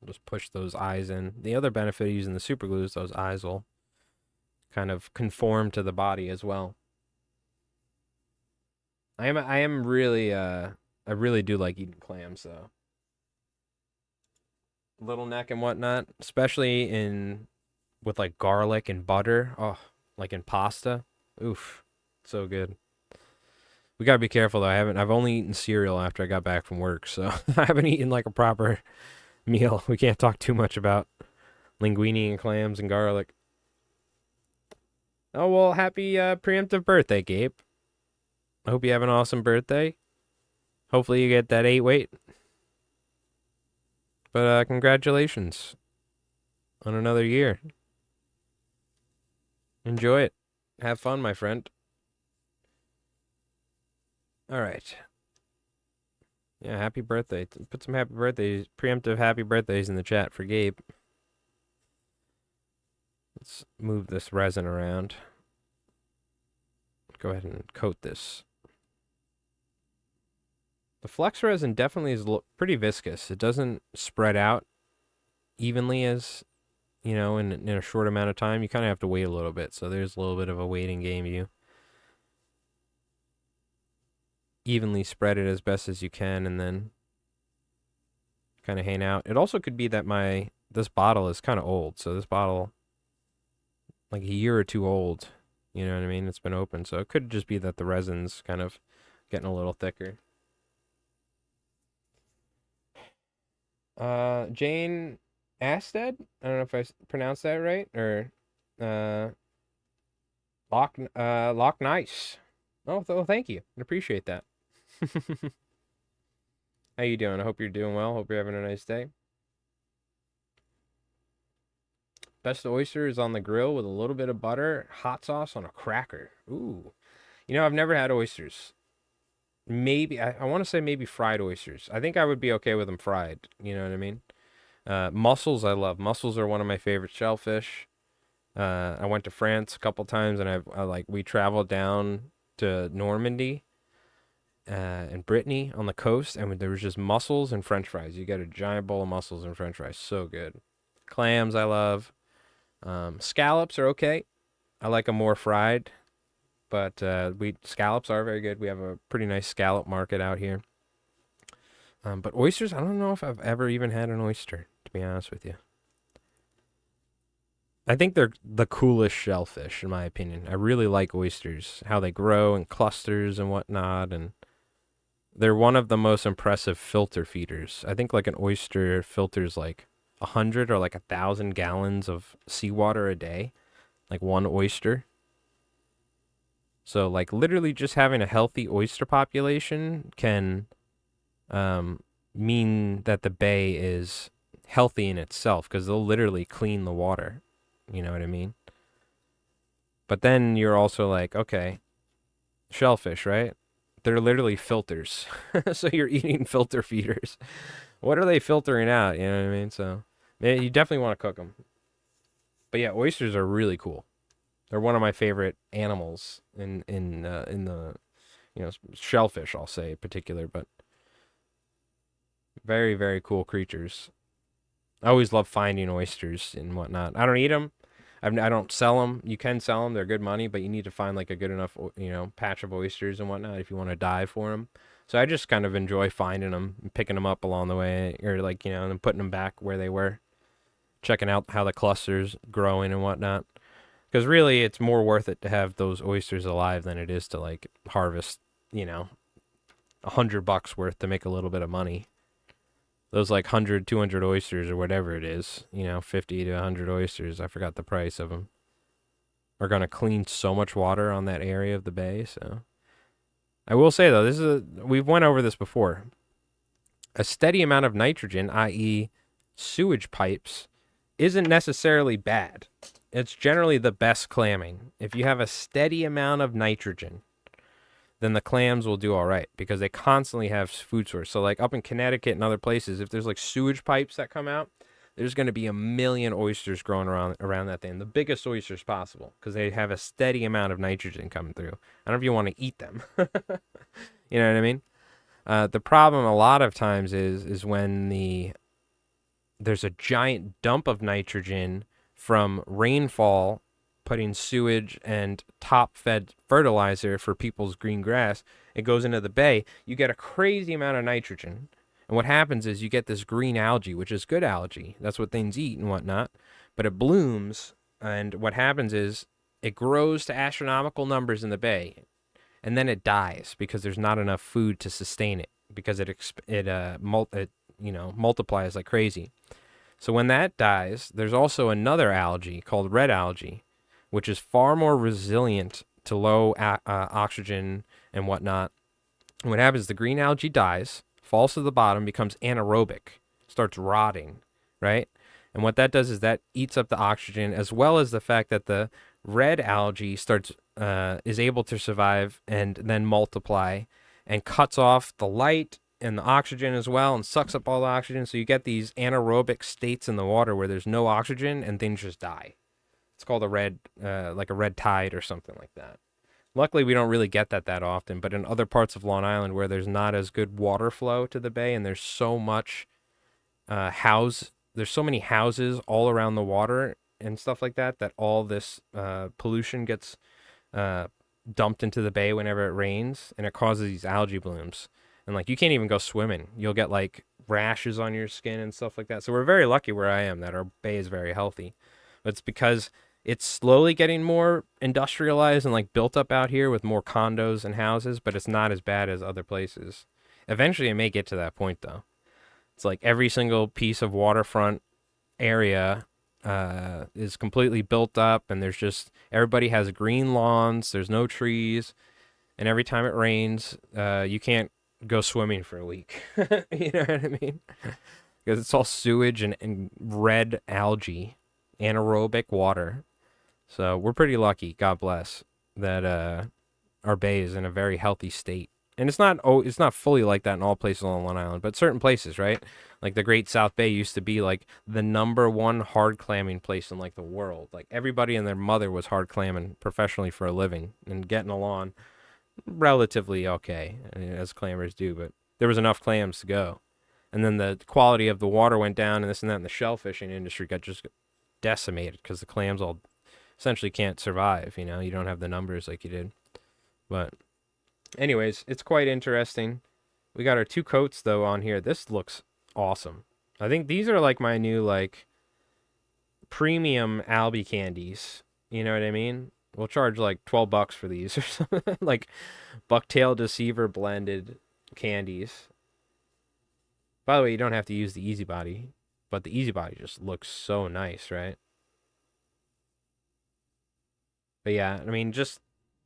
Just push those eyes in. The other benefit of using the super glue is those eyes will kind of conform to the body as well. I am really I really do like eating clams though. Little neck and whatnot, especially with like garlic and butter. Oh, like in pasta. Oof, so good. We gotta be careful though. I've only eaten cereal after I got back from work, so I haven't eaten like a proper meal. We can't talk too much about linguine and clams and garlic. Oh, well, happy preemptive birthday, Gabe. I hope you have an awesome birthday. Hopefully you get that 8 weight. But congratulations on another year. Enjoy it. Have fun, my friend. All right. Yeah, happy birthday. Put some happy birthdays, preemptive happy birthdays in the chat for Gabe. Let's move this resin around. Go ahead and coat this. The flex resin definitely is pretty viscous. It doesn't spread out evenly as, you know, in a short amount of time. You kind of have to wait a little bit. So there's a little bit of a waiting game. You evenly spread it as best as you can and then kind of hang out. It also could be that this bottle is kind of old. So this bottle, like a year or two old, you know what I mean? It's been open. So it could just be that the resin's kind of getting a little thicker. Jane Asted? I don't know if I pronounced that right, or Lock Nice. Oh, thank you. I appreciate that. How you doing? I hope you're doing well. Hope you're having a nice day. Best oyster is on the grill with a little bit of butter, hot sauce on a cracker. Ooh. You know, I've never had oysters. Maybe, I want to say maybe fried oysters. I think I would be okay with them fried. You know what I mean? Mussels, I love. Mussels are one of my favorite shellfish. I went to France a couple times, and we traveled down to Normandy and Brittany on the coast, and there was just mussels and French fries. You get a giant bowl of mussels and French fries, so good. Clams, I love. Scallops are okay. I like them more fried, but scallops are very good. We have a pretty nice scallop market out here. But oysters, I don't know if I've ever even had an oyster, to be honest with you. I think they're the coolest shellfish, in my opinion. I really like oysters, how they grow in clusters and whatnot, and they're one of the most impressive filter feeders. I think like an oyster filters like 100 or like 1,000 gallons of seawater a day, like one oyster. So like literally just having a healthy oyster population can mean that the bay is healthy in itself because they'll literally clean the water. You know what I mean? But then you're also like, okay, shellfish, right? They're literally filters. So you're eating filter feeders. What are they filtering out? You know what I mean? So yeah, you definitely want to cook them. But yeah, oysters are really cool. They're one of my favorite animals in the shellfish. I'll say in particular, but very very cool creatures. I always love finding oysters and whatnot. I don't eat them. I don't sell them. You can sell them; they're good money, but you need to find like a good enough, patch of oysters and whatnot if you want to dive for them. So I just kind of enjoy finding them, and picking them up along the way, or like and then putting them back where they were, checking out how the clusters growing and whatnot. Because really, it's more worth it to have those oysters alive than it is to like harvest, $100 worth to make a little bit of money. Those like 100, 200 oysters or whatever it is, 50 to 100 oysters, I forgot the price of them, are going to clean so much water on that area of the bay. So I will say though, we've went over this before. A steady amount of nitrogen, i.e. sewage pipes, isn't necessarily bad. It's generally the best clamming. If you have a steady amount of nitrogen, then the clams will do all right because they constantly have food source. So like up in Connecticut and other places, if there's like sewage pipes that come out, there's going to be a million oysters growing around that thing, the biggest oysters possible, because they have a steady amount of nitrogen coming through. I don't know if you want to eat them. You know what I mean? The problem a lot of times is when there's a giant dump of nitrogen from rainfall putting sewage and top-fed fertilizer for people's green grass. It goes into the bay. You get a crazy amount of nitrogen. And what happens is you get this green algae, which is good algae. That's what things eat and whatnot. But it blooms, and what happens is it grows to astronomical numbers in the bay, and then it dies because there's not enough food to sustain it because it multiplies like crazy. So when that dies, there's also another algae called red algae, which is far more resilient to low oxygen and whatnot. And what happens, the green algae dies, falls to the bottom, becomes anaerobic, starts rotting, right? And what that does is that eats up the oxygen, as well as the fact that the red algae is able to survive and then multiply, and cuts off the light and the oxygen as well, and sucks up all the oxygen. So you get these anaerobic states in the water where there's no oxygen and things just die. It's called like a red tide or something like that. Luckily, we don't really get that often, but in other parts of Long Island where there's not as good water flow to the bay and there's so much there's so many houses all around the water and stuff like that, that all this pollution gets dumped into the bay whenever it rains, and it causes these algae blooms. And like you can't even go swimming. You'll get like rashes on your skin and stuff like that. So we're very lucky where I am that our bay is very healthy. But it's because it's slowly getting more industrialized and like built up out here with more condos and houses, but it's not as bad as other places. Eventually it may get to that point though. It's like every single piece of waterfront area is completely built up, and everybody has green lawns, there's no trees, and every time it rains, you can't go swimming for a week. You know what I mean? Because it's all sewage and red algae, anaerobic water. So we're pretty lucky, God bless, that our bay is in a very healthy state. And it's not fully like that in all places on Long Island, but certain places, right? Like the Great South Bay used to be like the #1 hard clamming place in like the world. Like everybody and their mother was hard clamming professionally for a living and getting along relatively okay, as clammers do, but there was enough clams to go. And then the quality of the water went down and this and that, and the shellfishing industry got just decimated because the clams all essentially can't survive. You don't have the numbers like you did. But anyways, it's quite interesting. We got our 2 coats though on here. This looks awesome. I think these are like my new like premium Albie candies. You know what I mean? We'll charge like $12 for these or something. Like Bucktail Deceiver blended candies. By the way, you don't have to use the Easy Body, but the Easy Body just looks so nice, right? But yeah, I mean, just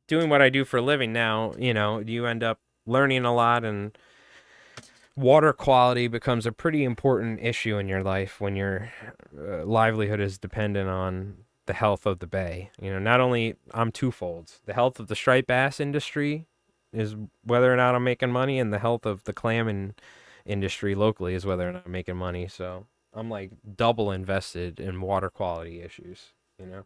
doing what I do for a living now, you end up learning a lot and water quality becomes a pretty important issue in your life when your livelihood is dependent on the health of the bay. You know, not only I'm twofold. The health of the striped bass industry is whether or not I'm making money, and the health of the industry locally is whether or not I'm making money. So I'm like double invested in water quality issues, you know.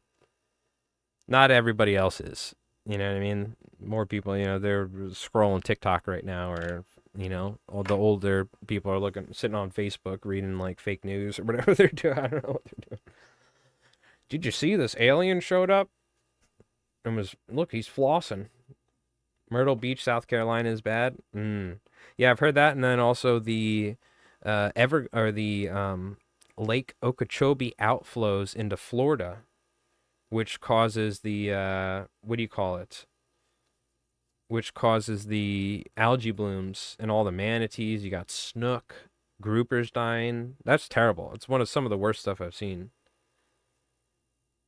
Not everybody else is. You know what I mean? More people, you know, they're scrolling TikTok right now, or you know, all the older people are sitting on Facebook reading like fake news or whatever they're doing. I don't know what they're doing. Did you see this alien showed up and look, he's flossing. Myrtle Beach, South Carolina is bad. Yeah, I've heard that, and then also the Lake Okeechobee outflows into Florida, which causes the what do you call it? Which causes the algae blooms and all the manatees. You got snook, groupers dying. That's terrible. It's some of the worst stuff I've seen.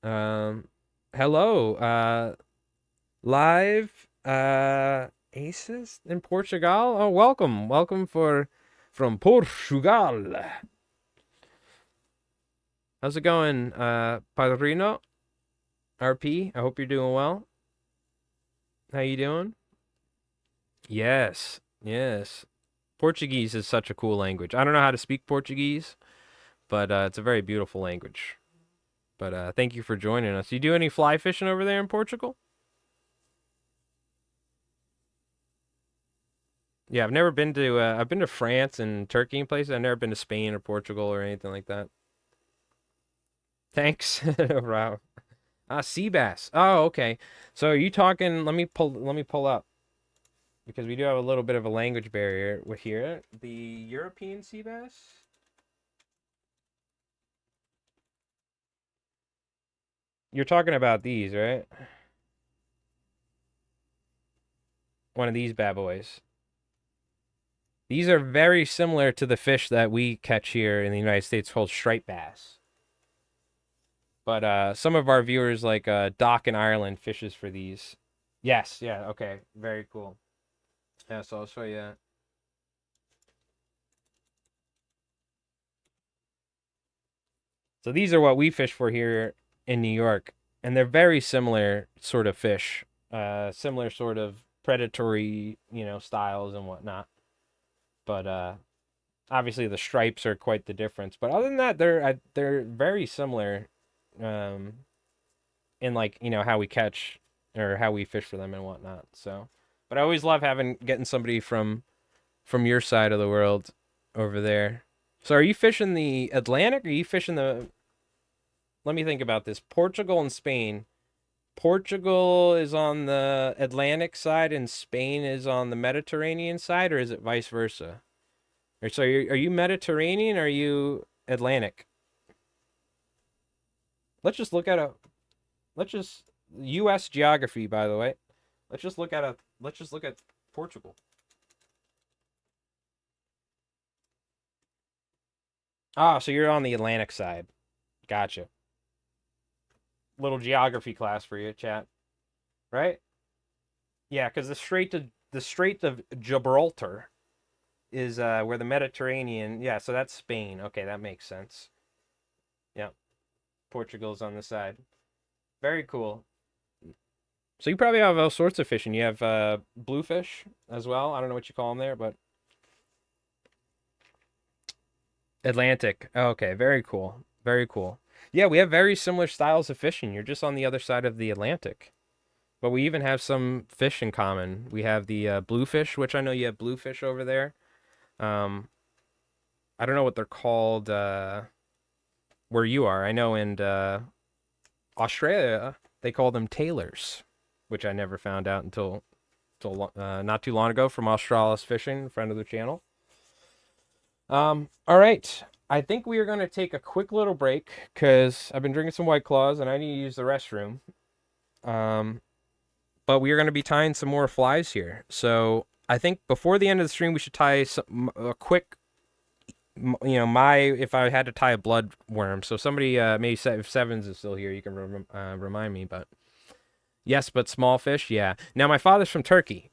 Hello, live Aces in Portugal. Oh, welcome from Portugal. How's it going, Padrino? RP, I hope you're doing well. How you doing? Yes. Portuguese is such a cool language. I don't know how to speak Portuguese, but it's a very beautiful language. But thank you for joining us. You do any fly fishing over there in Portugal? Yeah, I've been to France and Turkey and places. I've never been to Spain or Portugal or anything like that. Thanks. Wow. Sea bass. Oh, okay. So are you talking? Let me pull up, because we do have a little bit of a language barrier with here. The European sea bass. You're talking about these, right? One of these bad boys. These are very similar to the fish that we catch here in the United States called striped bass. But some of our viewers, like Doc in Ireland, fishes for these. Yes, yeah, okay. Very cool. Yeah, so I'll show you that. So these are what we fish for here in New York, and they're very similar sort of fish. Similar sort of predatory, you know, styles and whatnot. But obviously the stripes are quite the difference. But other than that, they're very similar, in like, you know, how we catch or how we fish for them and whatnot. So, but I always love getting somebody from your side of the world over there. So are you fishing the Atlantic, or are you fishing the? Let me think about this. Portugal and Spain. Portugal is on the Atlantic side and Spain is on the Mediterranean side, or is it vice versa? Or so are you Mediterranean or are you Atlantic? Let's just look at U.S. geography, by the way. Let's just look at Portugal. Ah, so you're on the Atlantic side. Gotcha. Little geography class for you, chat. Right? Yeah, because the Strait of Gibraltar is where the Mediterranean. Yeah, so that's Spain. Okay, that makes sense. Yeah, Portugal's on the side. Very cool. So you probably have all sorts of fishing. You have bluefish as well. I don't know what you call them there, but Atlantic. Oh, okay, very cool. Very cool. Yeah, we have very similar styles of fishing. You're just on the other side of the Atlantic. But we even have some fish in common. We have the bluefish, which I know you have bluefish over there. I don't know what they're called where you are. I know in Australia they call them tailors, which I never found out until not too long ago from Australis Fishing, friend of the channel. All right. I think we are going to take a quick little break because I've been drinking some White Claws and I need to use the restroom. But we are going to be tying some more flies here. So I think before the end of the stream, we should tie a quick, you know, if I had to tie a blood worm. So somebody, maybe if Sevens is still here, you can remind me. But yes, but small fish, yeah. Now my father's from Turkey.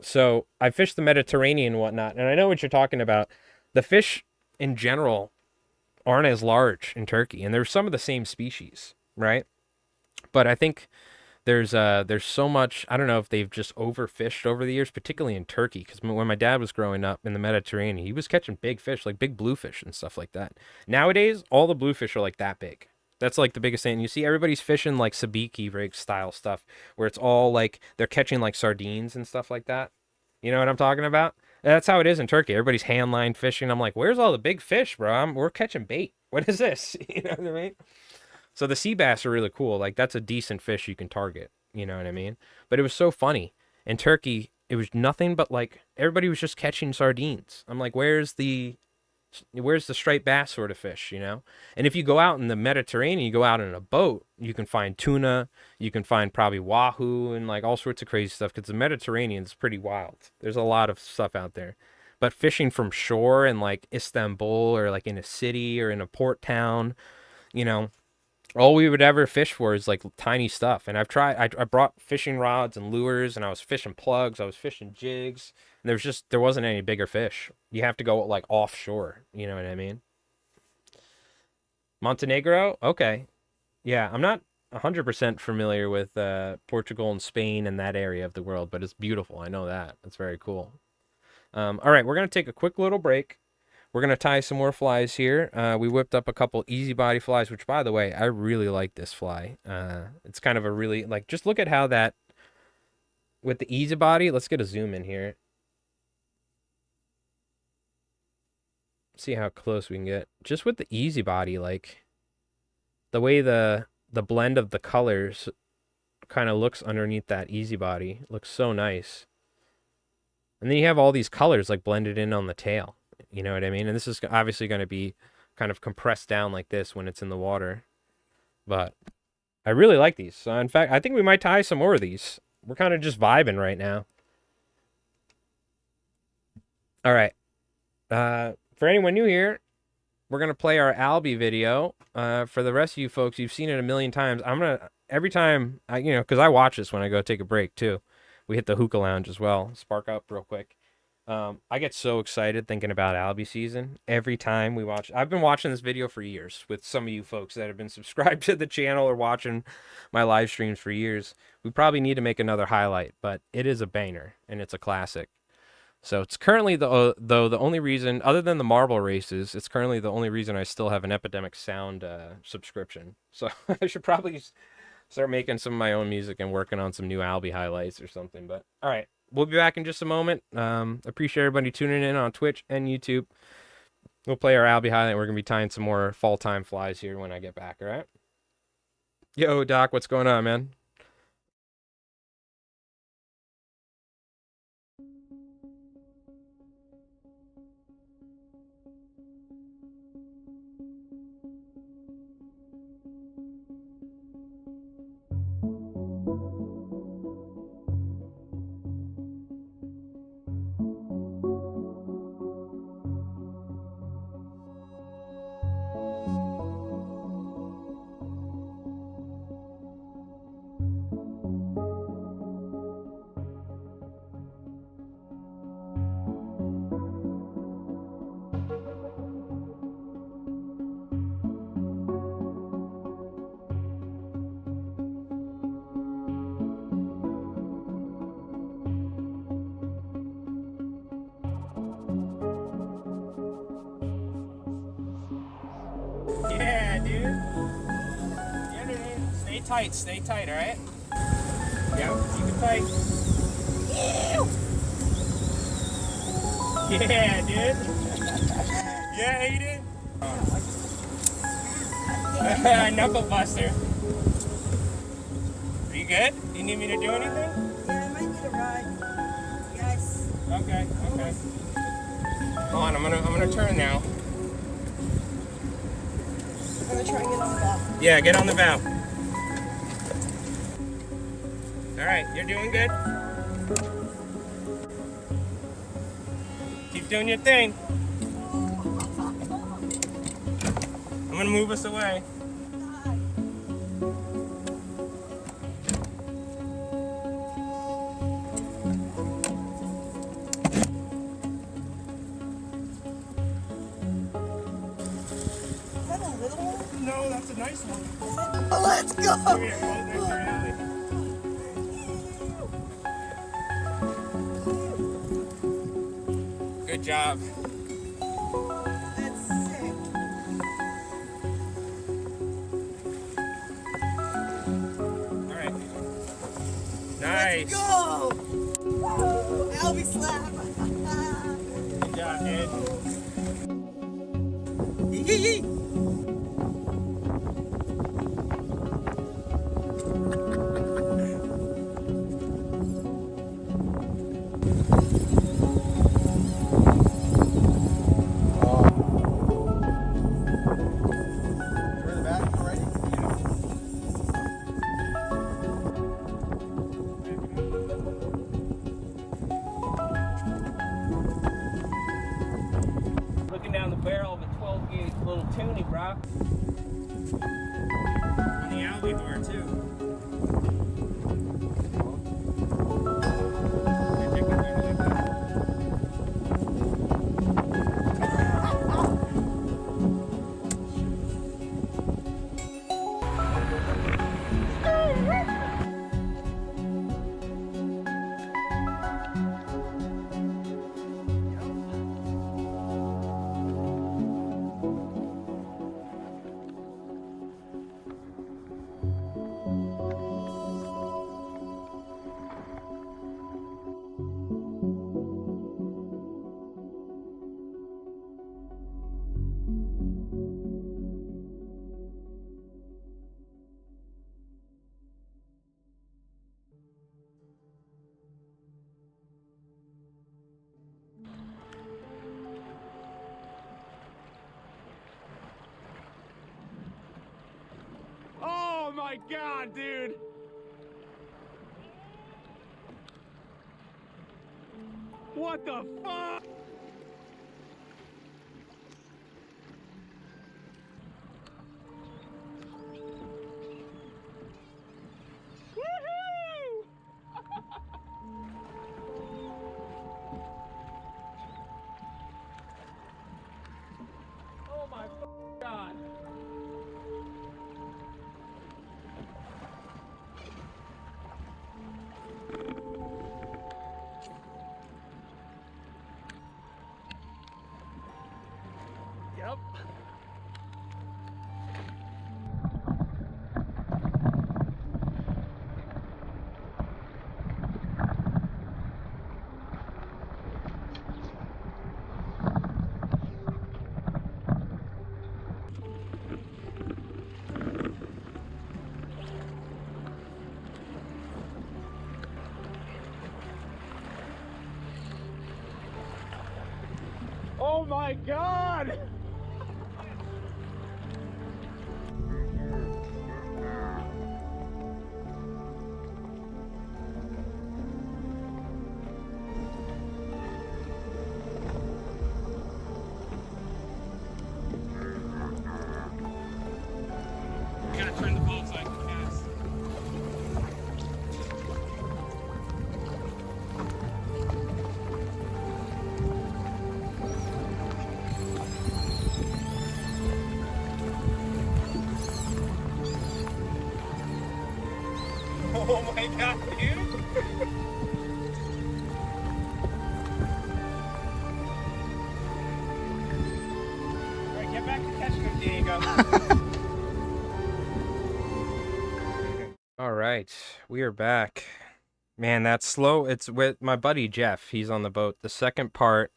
So I fish the Mediterranean and whatnot, and I know what you're talking about. The fish in general aren't as large in Turkey, and there's some of the same species, right? But I think there's so much. I don't know if they've just overfished over the years, particularly in Turkey, because when my dad was growing up in the Mediterranean, he was catching big fish, like big bluefish and stuff like that. Nowadays, all the bluefish are like that big. That's like the biggest thing. You see everybody's fishing like sabiki rig style stuff, where it's all like they're catching like sardines and stuff like that. You know what I'm talking about? That's how it is in Turkey. Everybody's hand line fishing. I'm like, where's all the big fish, bro? We're catching bait. What is this? You know what I mean? So the sea bass are really cool. Like that's a decent fish you can target. You know what I mean? But it was so funny. In Turkey, it was nothing but like everybody was just catching sardines. I'm like, where's the striped bass sort of fish, you know? And if you go out in the Mediterranean, you go out in a boat, you can find tuna, you can find probably wahoo and like all sorts of crazy stuff because the Mediterranean is pretty wild. There's a lot of stuff out there. But fishing from shore in like Istanbul or like in a city or in a port town, you know, all we would ever fish for is like tiny stuff. And I brought fishing rods and lures and I was fishing plugs, I was fishing jigs. And there wasn't any bigger fish. You have to go like offshore. You know what I mean? Montenegro? Okay. Yeah, I'm not 100% familiar with Portugal and Spain and that area of the world, but it's beautiful. I know that. It's very cool. All right, we're going to take a quick little break. We're going to tie some more flies here. We whipped up a couple easy body flies, which, by the way, I really like this fly. It's kind of a really, like, just look at how that, with the easy body, let's get a zoom in here. See how close we can get. Just with the easy body, like, the way the blend of the colors kind of looks underneath that easy body looks so nice. And then you have all these colors, like, blended in on the tail. You know what I mean? And this is obviously going to be kind of compressed down like this when it's in the water. But I really like these. So in fact, I think we might tie some more of these. We're kind of just vibing right now. All right. For anyone new here, we're going to play our Albie video. For the rest of you folks, you've seen it a million times. Every time, because I watch this when I go take a break too. We hit the hookah lounge as well. Spark up real quick. I get so excited thinking about Albie season every time we watch. I've been watching this video for years with some of you folks that have been subscribed to the channel or watching my live streams for years. We probably need to make another highlight, but it is a banger and it's a classic. So it's currently though the only reason, other than the marble races, it's currently the only reason I still have an Epidemic Sound subscription. So I should probably start making some of my own music and working on some new Albie highlights or something. But all right. We'll be back in just a moment. Appreciate everybody tuning in on Twitch and YouTube. We'll play our Albie highlight. We're going to be tying some more fall time flies here when I get back, all right? Yo, Doc, what's going on, man? Yeah, dude. Yeah, dude. Stay tight, all right? Yeah, keep it tight. Yeah, dude. Yeah, he did. Knuckle buster. Are you good? Do you need me to do anything? Yeah, I might need a ride. Yes. Okay. Hold on, I'm gonna turn now. I'm gonna try and get on the bow. Yeah, get on the bow. All right, you're doing good. Keep doing your thing. I'm gonna move us away. No, that's a nice one. Let's go! Come here, next to our alley. Good job. That's sick. All right. Nice. Let's go! Woo! Albie slap! Good job, kid. Yee! Looking down the barrel of a 12 gauge little toonie, bro. On the Albie door too. Oh my God, dude! What the fuck? Woohoo! Oh my God! Yep. Oh my God! I gotta turn the boat so I can cast. Oh my God, dude! Alright, get back to catching them, Diego. All right, we are back. Man, that's slow. It's with my buddy Jeff. He's on the boat. The second part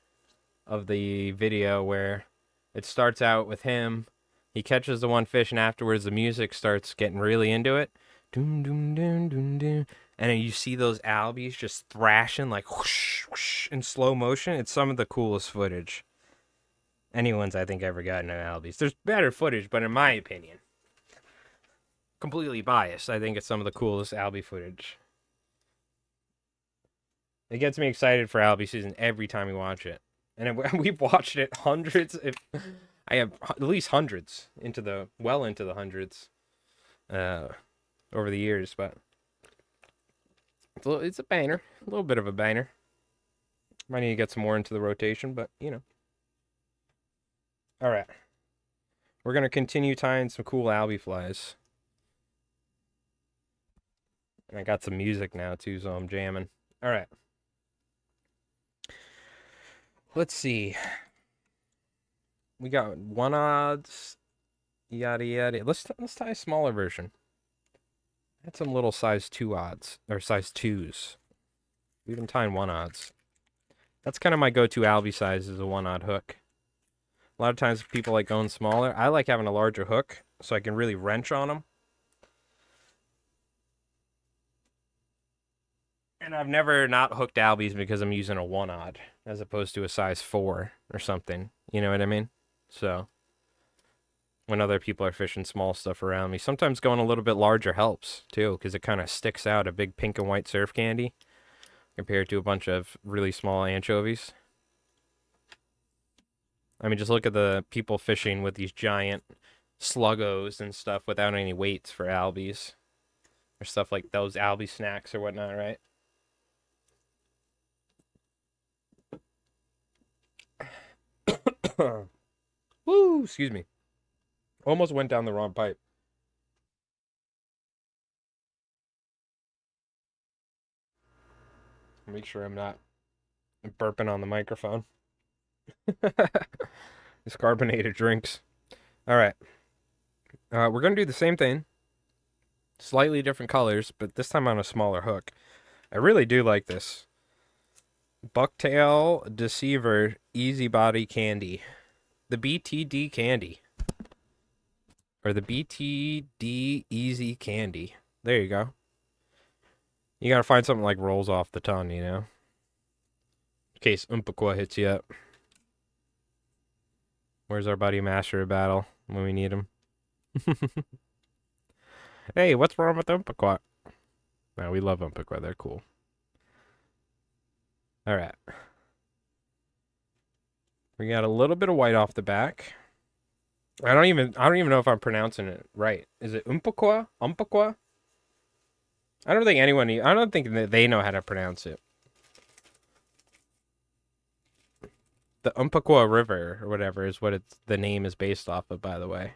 of the video where it starts out with him. He catches the one fish, and afterwards the music starts getting really into it. Doom, doom, doom, doom, doom. And then you see those albies just thrashing like whoosh, whoosh, in slow motion. It's some of the coolest footage anyone's, I think, ever gotten an albies. There's better footage, but in my opinion, completely biased, I think it's some of the coolest albie footage. It gets me excited for albie season every time we watch it. And we've watched it hundreds, I have at least hundreds, into the hundreds over the years, but it's a banger, a little bit of a banger. Might need to get some more into the rotation, but you know. All right, we're gonna continue tying some cool albie flies. And I got some music now too, so I'm jamming. All right. Let's see. We got 1/0, yada yada. Let's tie a smaller version. I had some little size 2/0 or size 2s. We've been tying 1/0. That's kind of my go-to albie size is a 1/0 hook. A lot of times people like going smaller. I like having a larger hook so I can really wrench on them. And I've never not hooked albies because I'm using a 1/0 as opposed to a size 4 or something. You know what I mean? So when other people are fishing small stuff around me, sometimes going a little bit larger helps too because it kind of sticks out, a big pink and white surf candy compared to a bunch of really small anchovies. I mean, just look at the people fishing with these giant sluggos and stuff without any weights for albies. Or stuff like those albie snacks or whatnot, right? Woo, excuse me. Almost went down the wrong pipe. Make sure I'm not burping on the microphone. It's carbonated drinks. All right. We're going to do the same thing. Slightly different colors, but this time on a smaller hook. I really do like this. Bucktail Deceiver Easy Body Candy. The BTD Candy. Or the BTD Easy Candy. There you go. You gotta find something like rolls off the tongue, you know? In case Umpqua hits you up. Where's our buddy Master of Battle when we need him? Hey, what's wrong with Umpqua? No, we love Umpqua. They're cool. All right. We got a little bit of white off the back. I don't even know if I'm pronouncing it right. Is it Umpqua? Umpqua? I don't think that they know how to pronounce it. The Umpqua River or whatever is what the name is based off of, by the way.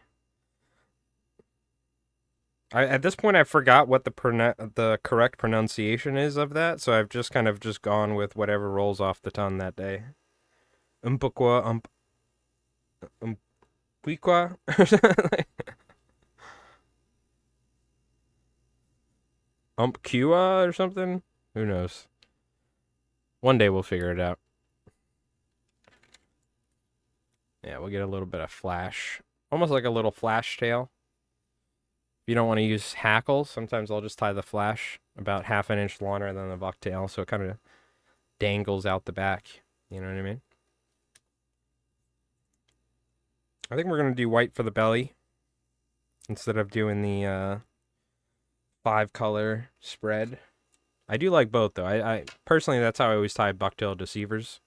At this point I forgot what the correct pronunciation is of that, so I've just kind of gone with whatever rolls off the tongue that day. Umpqua Umpqua Umpqua or something? Who knows? One day we'll figure it out. Yeah, we'll get a little bit of flash. Almost like a little flash tail. If you don't want to use hackles, sometimes I'll just tie the flash about 1/2 inch longer than the bucktail, so it kind of dangles out the back. You know what I mean? I think we're going to do white for the belly instead of doing the 5-color spread. I do like both, though. I personally, that's how I always tie bucktail deceivers.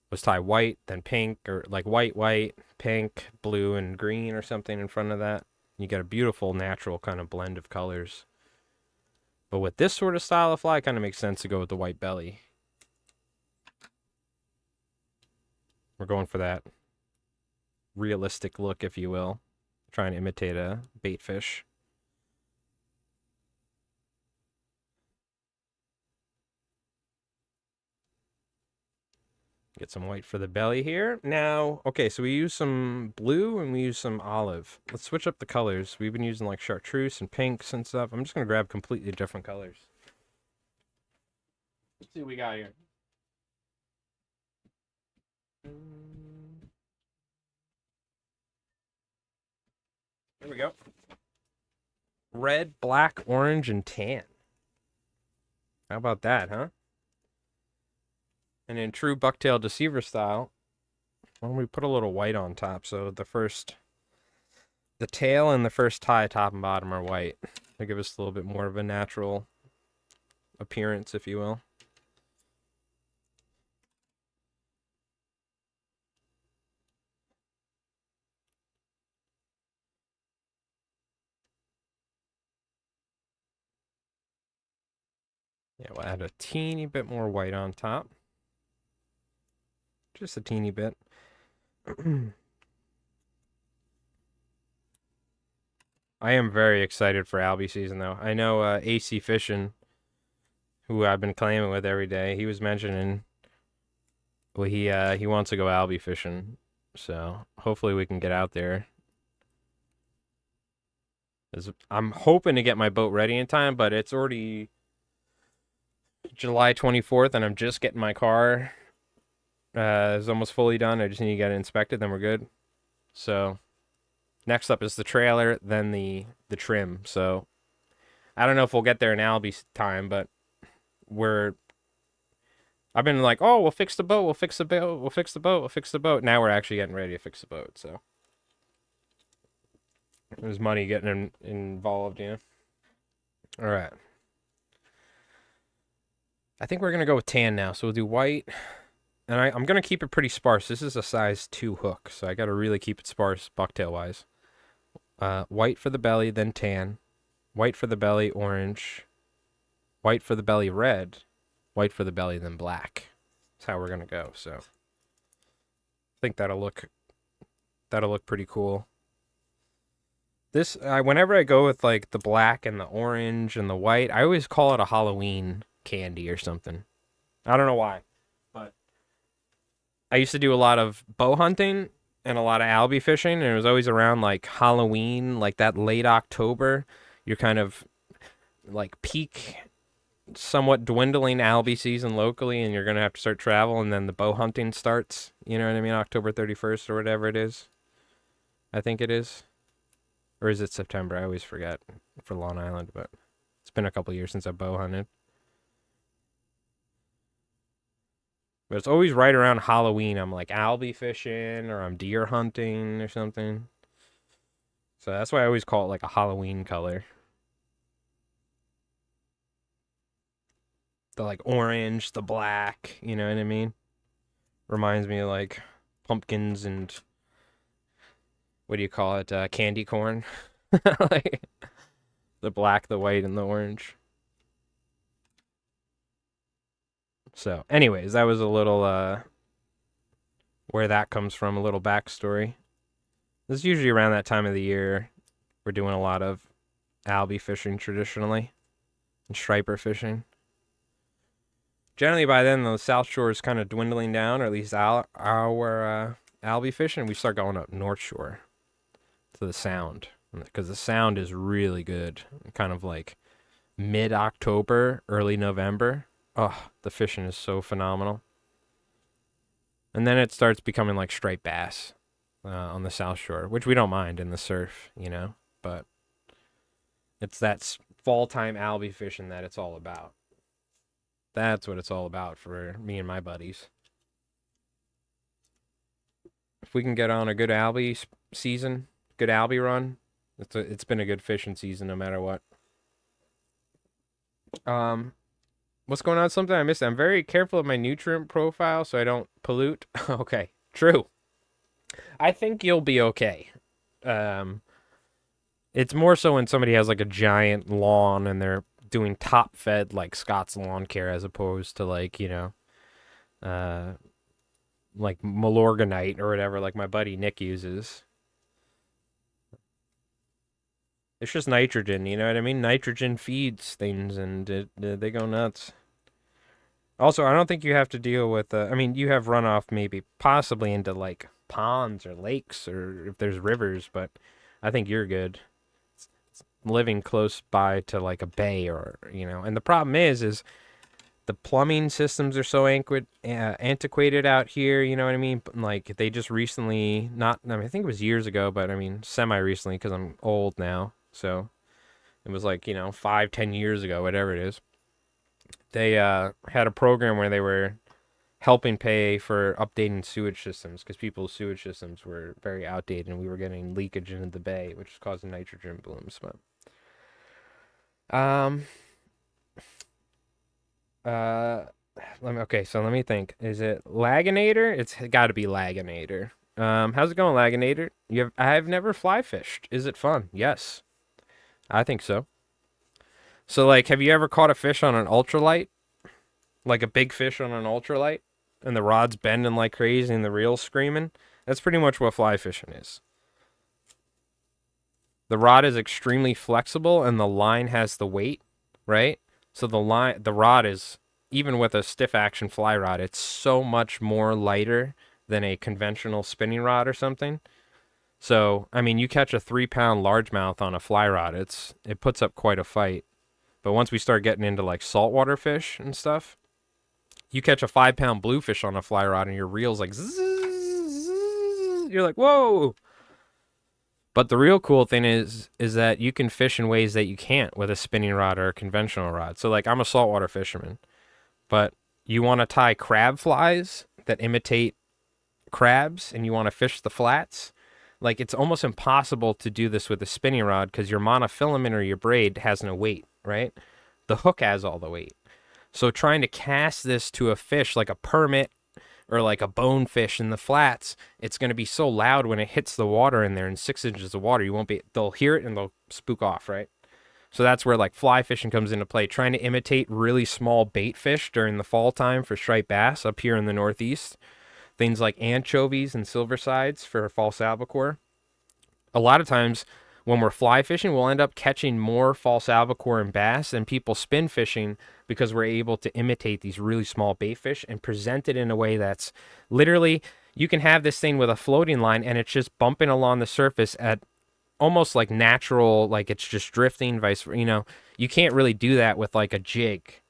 Was tie white, then pink, or like white, pink, blue, and green or something in front of that. You get a beautiful natural kind of blend of colors. But with this sort of style of fly, it kind of makes sense to go with the white belly. We're going for that realistic look, if you will. Trying to imitate a bait fish. Get some white for the belly here. Now, okay, so we use some blue and we use some olive. Let's switch up the colors. We've been using like chartreuse and pinks and stuff. I'm just going to grab completely different colors. Let's see what we got here. There we go. Red, black, orange, and tan. How about that, huh? And in true bucktail deceiver style, well, we put a little white on top. So the tail and the first tie, top and bottom, are white. They give us a little bit more of a natural appearance, if you will. Yeah, we'll add a teeny bit more white on top. Just a teeny bit. I am very excited for Albie season, though. I know AC Fishing, who I've been claiming with every day, he was mentioning, well, he wants to go Albie fishing, so hopefully we can get out there. I'm hoping to get my boat ready in time, but it's already July 24th, and I'm just getting my car. It's almost fully done. I just need to get it inspected, then we're good. So next up is the trailer, then the trim. So I don't know if we'll get there in Albie's time, but we're. I've been like, oh, we'll fix the boat, we'll fix the boat, we'll fix the boat, we'll fix the boat. Now we're actually getting ready to fix the boat. So there's money getting involved, you know. All right. I think we're gonna go with tan now. So we'll do white, and I'm gonna keep it pretty sparse. This is a size 2 hook, so I gotta really keep it sparse bucktail wise. White for the belly, then tan. White for the belly, orange. White for the belly, red. White for the belly, then black. That's how we're gonna go. So I think that'll look pretty cool. This whenever I go with like the black and the orange and the white, I always call it a Halloween candy or something. I don't know why, but I used to do a lot of bow hunting and a lot of albie fishing, and it was always around like Halloween, like that late October. You're kind of like peak, somewhat dwindling albie season locally, and you're gonna have to start travel, and then the bow hunting starts. You know what I mean? October 31st or whatever it is. I think it is. Or is it September? I always forget for Long Island, but it's been a couple years since I bow hunted. But it's always right around Halloween. I'm like albie fishing or I'm deer hunting or something. So that's why I always call it like a Halloween color. The like orange, the black, you know what I mean? Reminds me of like pumpkins and what do you call it? Candy corn. Like the black, the white, and the orange. So, anyways, that was a little where that comes from, a little backstory. This is usually around that time of the year. We're doing a lot of albie fishing traditionally and striper fishing. Generally, by then, the South Shore is kind of dwindling down, or at least our albie fishing. We start going up North Shore to the Sound, because the Sound is really good. Kind of like mid-October, early November. Oh, the fishing is so phenomenal. And then it starts becoming like striped bass on the South Shore, which we don't mind in the surf, you know. But it's that fall time albie fishing that it's all about. That's what it's all about for me and my buddies. If we can get on a good albie season, good albie run, it's been a good fishing season no matter what. What's going on? Something I missed. I'm very careful of my nutrient profile so I don't pollute. Okay, true. I think you'll be okay. It's more so when somebody has like a giant lawn and they're doing top fed like Scott's Lawn Care as opposed to like, you know, like Milorganite or whatever like my buddy Nick uses. It's just nitrogen, you know what I mean? Nitrogen feeds things and they go nuts. Also, I don't think you have to deal with, I mean, you have runoff maybe possibly into like ponds or lakes or if there's rivers, but I think you're good. Living close by to like a bay or, you know, and the problem is the plumbing systems are so antiquated out here, you know what I mean? Like they just recently, not, I mean, I think it was years ago, but I mean, semi-recently because I'm old now. So it was like, you know, 5-10 years ago, whatever it is. They had a program where they were helping pay for updating sewage systems because people's sewage systems were very outdated and we were getting leakage into the bay, which is causing nitrogen blooms. But okay, so let me think. Is it Laginator? It's got to be Laginator. How's it going, Laginator? I've never fly fished. Is it fun? Yes, I think so. So, like, have you ever caught a fish on an ultralight? Like a big fish on an ultralight? And the rod's bending like crazy and the reel's screaming? That's pretty much what fly fishing is. The rod is extremely flexible and the line has the weight, right? So the rod is, even with a stiff action fly rod, it's so much more lighter than a conventional spinning rod or something. So, I mean, you catch a 3-pound largemouth on a fly rod, it puts up quite a fight. But once we start getting into like saltwater fish and stuff, you catch a 5-pound bluefish on a fly rod and your reel's like zzz, zzz, you're like, whoa. But the real cool thing is that you can fish in ways that you can't with a spinning rod or a conventional rod. So like I'm a saltwater fisherman, but you want to tie crab flies that imitate crabs and you want to fish the flats. Like it's almost impossible to do this with a spinning rod because your monofilament or your braid has no weight, right? The hook has all the weight. So trying to cast this to a fish like a permit or like a bonefish in the flats, it's going to be so loud when it hits the water in there in 6 inches of water, they'll hear it and they'll spook off, right? So that's where like fly fishing comes into play, trying to imitate really small bait fish during the fall time for striped bass up here in the Northeast. Things like anchovies and silver sides for false albacore. A lot of times when we're fly fishing, we'll end up catching more false albacore and bass than people spin fishing because we're able to imitate these really small bait fish and present it in a way that's literally, you can have this thing with a floating line and it's just bumping along the surface at almost like natural, like it's just drifting, you can't really do that with like a jig.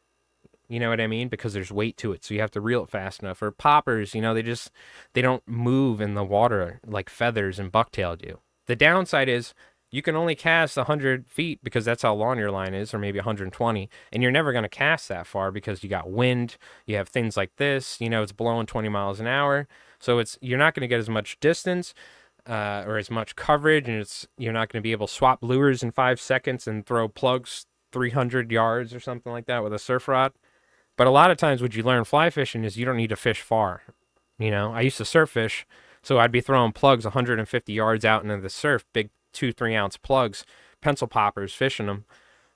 You know what I mean? Because there's weight to it, so you have to reel it fast enough. Or poppers, they don't move in the water like feathers and bucktail do. The downside is you can only cast 100 feet because that's how long your line is, or maybe 120, and you're never going to cast that far because you got wind, you have things like this, it's blowing 20 miles an hour, so you're not going to get as much distance or as much coverage, and you're not going to be able to swap lures in 5 seconds and throw plugs 300 yards or something like that with a surf rod. But a lot of times what you learn fly fishing is you don't need to fish far. I used to surf fish, so I'd be throwing plugs 150 yards out into the surf, big 2-3 ounce plugs, pencil poppers, fishing them.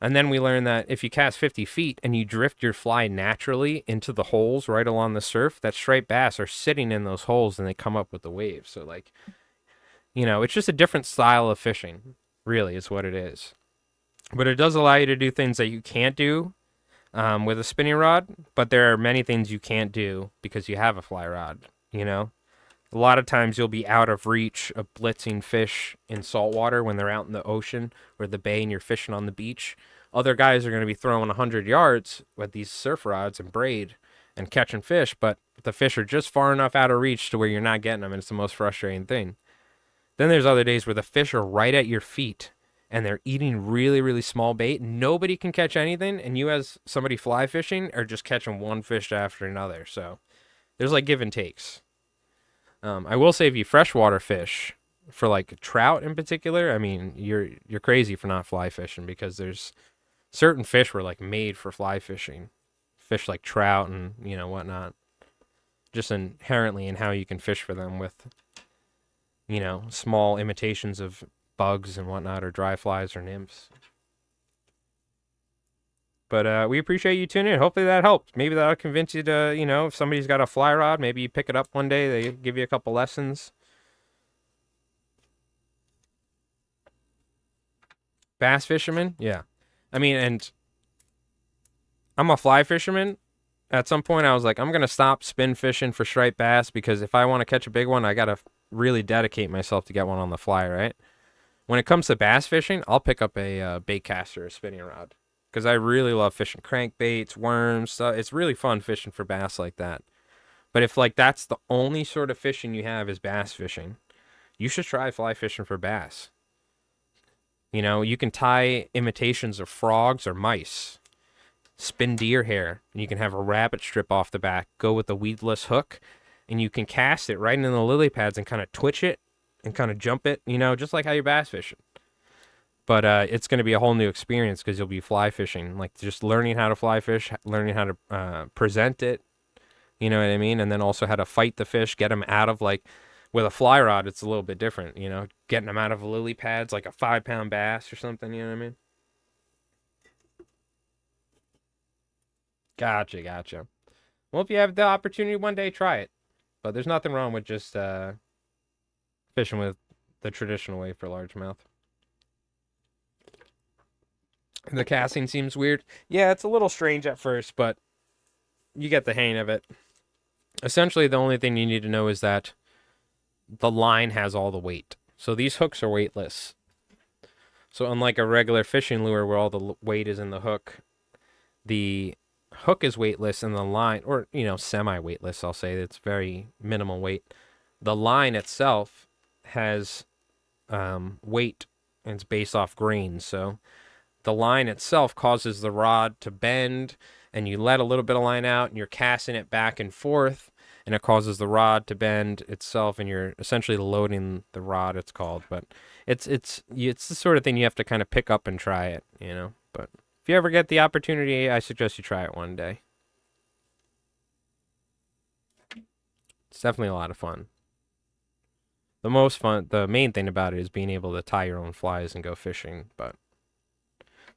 And then we learned that if you cast 50 feet and you drift your fly naturally into the holes right along the surf, that striped bass are sitting in those holes and they come up with the waves. So it's just a different style of fishing, really, is what it is. But it does allow you to do things that you can't do with a spinning rod, but there are many things you can't do because you have a fly rod, A lot of times you'll be out of reach of blitzing fish in saltwater when they're out in the ocean or the bay and you're fishing on the beach. Other guys are going to be throwing 100 yards with these surf rods and braid and catching fish, but the fish are just far enough out of reach to where you're not getting them, and it's the most frustrating thing. Then there's other days where the fish are right at your feet and they're eating really, really small bait. Nobody can catch anything, and you as somebody fly fishing are just catching one fish after another. So there's like give and takes. I will say if you freshwater fish for like trout in particular, I mean, you're crazy for not fly fishing because there's certain fish were like made for fly fishing. Fish like trout and, whatnot. Just inherently in how you can fish for them with, small imitations of bugs and whatnot, or dry flies or nymphs. But we appreciate you tuning in. Hopefully that helped. Maybe that'll convince you to, if somebody's got a fly rod, maybe you pick it up one day. They give you a couple lessons. Bass fisherman? Yeah. I mean, and I'm a fly fisherman. At some point, I was like, I'm going to stop spin fishing for striped bass because if I want to catch a big one, I got to really dedicate myself to get one on the fly, right? When it comes to bass fishing, I'll pick up a bait caster, a spinning rod, because I really love fishing crankbaits, worms, stuff. It's really fun fishing for bass like that. But if that's the only sort of fishing you have is bass fishing, you should try fly fishing for bass. You can tie imitations of frogs or mice, spin deer hair, and you can have a rabbit strip off the back, go with a weedless hook, and you can cast it right into the lily pads and kind of twitch it and kind of jump it, just like how you're bass fishing. But it's going to be a whole new experience because you'll be fly fishing, like just learning how to fly fish, learning how to present it, you know what I mean? And then also how to fight the fish, get them out of with a fly rod, it's a little bit different, getting them out of lily pads, like a 5-pound bass or something, you know what I mean? Gotcha. Well, if you have the opportunity one day, try it. But there's nothing wrong with just fishing with the traditional way for largemouth. The casting seems weird. Yeah, it's a little strange at first, but you get the hang of it. Essentially, the only thing you need to know is that the line has all the weight. So these hooks are weightless. So unlike a regular fishing lure where all the weight is in the hook, the hook is weightless and the line, or, semi-weightless, I'll say. It's very minimal weight. The line itself has weight, and it's based off grains. So the line itself causes the rod to bend, and you let a little bit of line out and you're casting it back and forth, and it causes the rod to bend itself, and you're essentially loading the rod, it's called. But it's the sort of thing you have to kind of pick up and try it, But if you ever get the opportunity, I suggest you try it one day. It's definitely a lot of fun. The main thing about it is being able to tie your own flies and go fishing, but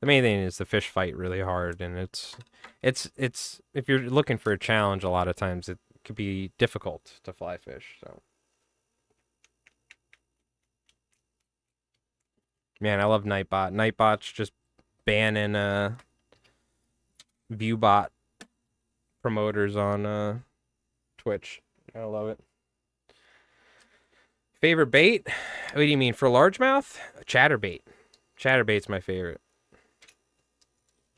the main thing is the fish fight really hard, and it's if you're looking for a challenge, a lot of times it could be difficult to fly fish. So, man, I love Nightbot. Nightbot's just banning ViewBot promoters on Twitch. I love it. Favorite bait? What do you mean, for largemouth? Chatterbait. Chatterbait's my favorite.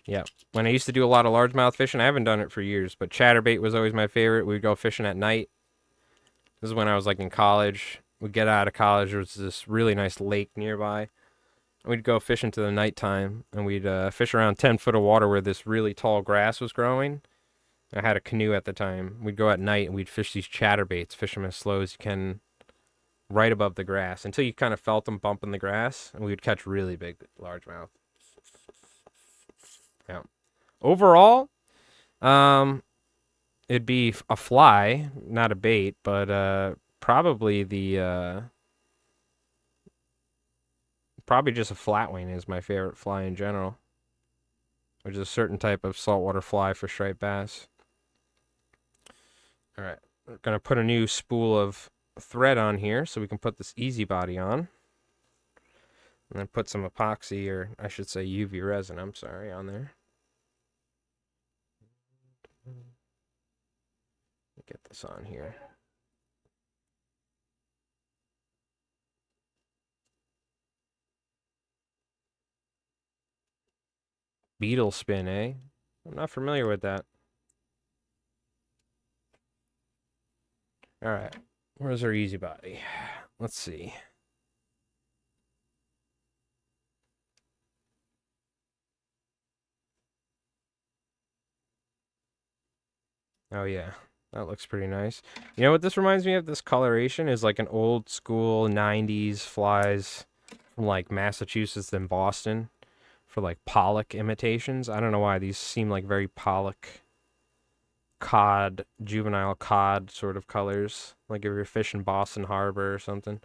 Yeah. When I used to do a lot of largemouth fishing, I haven't done it for years, but chatterbait was always my favorite. We'd go fishing at night. This is when I was like in college. We'd get out of college. There was this really nice lake nearby. We'd go fishing to the nighttime, and we'd fish around 10 foot of water where this really tall grass was growing. I had a canoe at the time. We'd go at night, and we'd fish these chatterbaits, fish them as slow as you can, right above the grass, until you kind of felt them bumping the grass, and we would catch really big largemouth. Yeah. Overall, it'd be a fly, not a bait, but probably probably just a flatwing is my favorite fly in general, which is a certain type of saltwater fly for striped bass. All right, we're gonna put a new spool of thread on here so we can put this easy body on, and then put some epoxy, or I should say UV resin, I'm sorry, on there. Get this on here. Beetle spin, eh? I'm not familiar with that. All right, where's our easy body? Let's see. Oh yeah, that looks pretty nice. You know what this reminds me of? This coloration is like an old school 90s flies from like Massachusetts and Boston for like pollock imitations. I don't know why these seem like very pollock cod, juvenile cod sort of colors. Like if you're fishing Boston Harbor or something.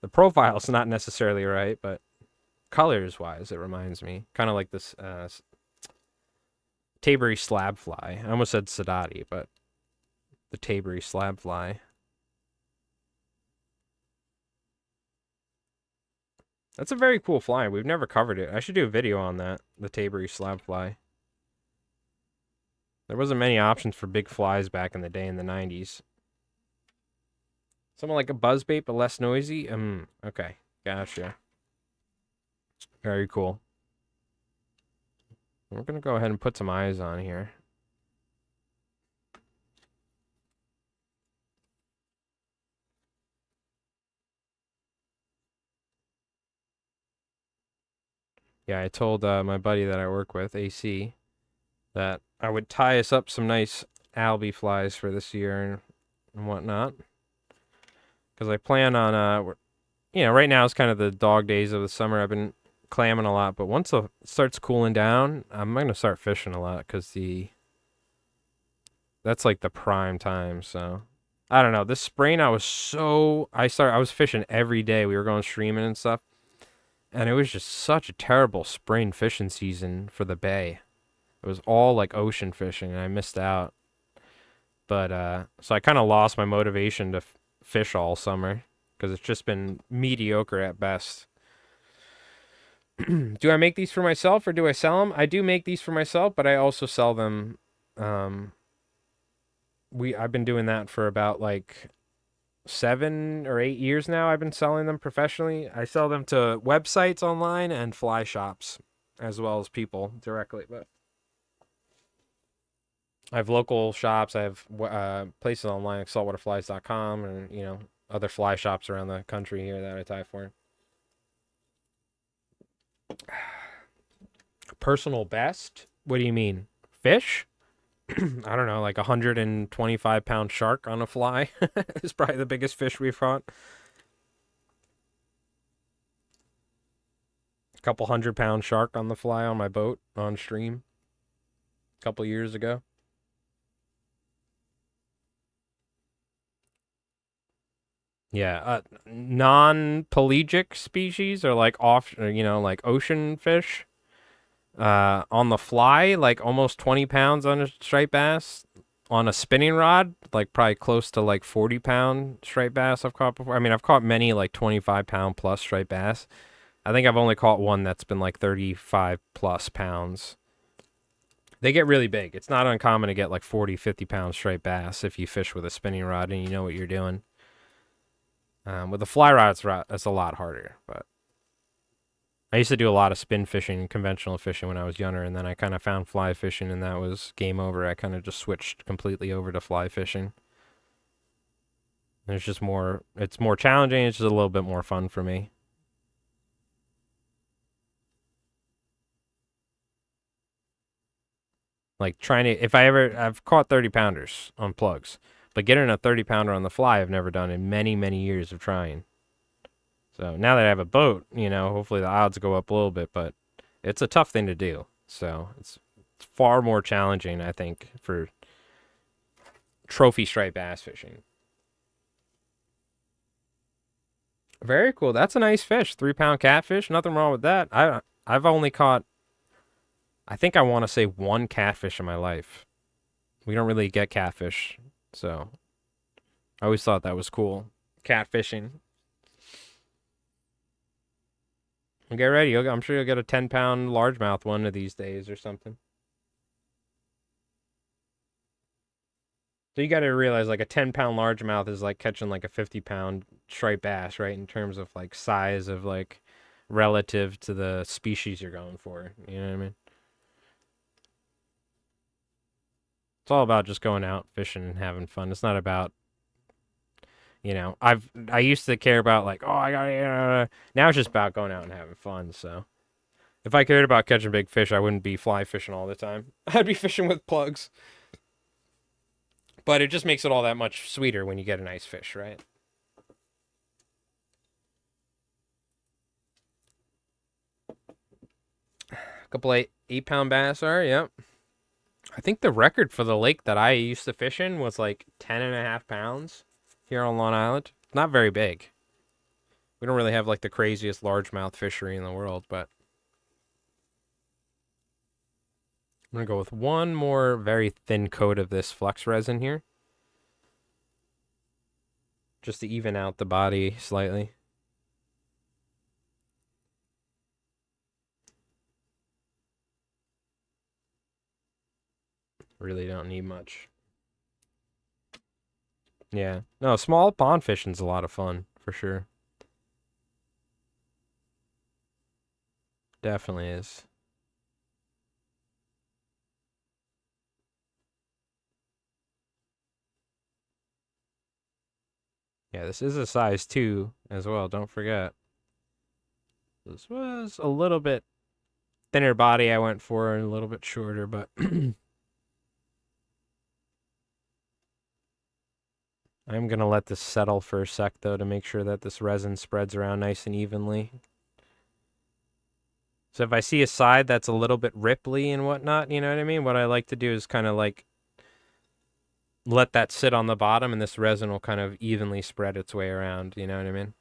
The profile's not necessarily right, but colors wise, it reminds me. Kind of like this Tabery slab fly. I almost said Sadati, but the Tabery slab fly. That's a very cool fly. We've never covered it. I should do a video on that, the Tabery slab fly. There wasn't many options for big flies back in the day in the 90s. Something like a buzzbait, but less noisy? Okay. Gotcha. Very cool. We're going to go ahead and put some eyes on here. Yeah, I told my buddy that I work with, AC, that I would tie us up some nice Albie flies for this year and whatnot. Because I plan on, right now it's kind of the dog days of the summer. I've been clamming a lot, but once it starts cooling down, I'm going to start fishing a lot because that's like the prime time. So I don't know. This spring I was fishing every day. We were going streaming and stuff. And it was just such a terrible spring fishing season for the bay. It was all like ocean fishing, and I missed out. But so I kind of lost my motivation to fish all summer because it's just been mediocre at best. Do I make these for myself or do I sell them? I do make these for myself, but I also sell them. Um, I've been doing that for about like 7 or 8 years now. I've been selling them professionally. I sell them to websites online and fly shops, as well as people directly. But I have local shops. I have places online like saltwaterflies.com and other fly shops around the country here that I tie for. Personal best? What do you mean? Fish? I don't know, like 125-pound shark on a fly is probably the biggest fish we've caught. A couple 100-pound shark on the fly on my boat on stream a couple years ago. Yeah, non-pelagic species are like like ocean fish. On the fly, like almost 20 pounds on a striped bass. On a spinning rod, like probably close to like 40-pound striped bass I've caught before. I mean, I've caught many like 25-pound plus striped bass. I think I've only caught one that's been like 35 plus pounds. They get really big. It's not uncommon to get like 40, 50-pound striped bass if you fish with a spinning rod and you know what you're doing. With a fly rod, it's a lot harder, but I used to do a lot of spin fishing, conventional fishing when I was younger, and then I kind of found fly fishing, and that was game over. I kind of just switched completely over to fly fishing. There's just more, it's more challenging, it's just a little bit more fun for me. Like I've caught 30-pounders on plugs, but getting a 30-pounder on the fly I've never done in many, many years of trying. So now that I have a boat, hopefully the odds go up a little bit, but it's a tough thing to do. So it's far more challenging, I think, for trophy striped bass fishing. Very cool. That's a nice fish. 3-pound catfish. Nothing wrong with that. I've only caught, I think I want to say one catfish in my life. We don't really get catfish, so I always thought that was cool. Catfishing. Get ready. I'm sure you'll get a 10-pound largemouth one of these days or something. So you got to realize like a 10-pound largemouth is like catching like a 50-pound striped bass, right? In terms of like size of like relative to the species you're going for. You know what I mean? It's all about just going out fishing and having fun. It's not about, I used to care about like, oh, I got now it's just about going out and having fun. So if I cared about catching big fish, I wouldn't be fly fishing all the time. I'd be fishing with plugs. But it just makes it all that much sweeter when you get a nice fish, right? A couple 8-pound bass are, yep. I think the record for the lake that I used to fish in was like 10.5 pounds here on Long Island. Not very big. We don't really have like the craziest largemouth fishery in the world, but I'm going to go with one more very thin coat of this flex resin here. Just to even out the body slightly. Really don't need much. Yeah. No, small pond fishing's a lot of fun, for sure. Definitely is. Yeah, this is a size 2 as well, don't forget. This was a little bit thinner body I went for, and a little bit shorter, but I'm going to let this settle for a sec, though, to make sure that this resin spreads around nice and evenly. So if I see a side that's a little bit ripply and whatnot, you know what I mean? What I like to do is kind of like let that sit on the bottom, and this resin will kind of evenly spread its way around, you know what I mean?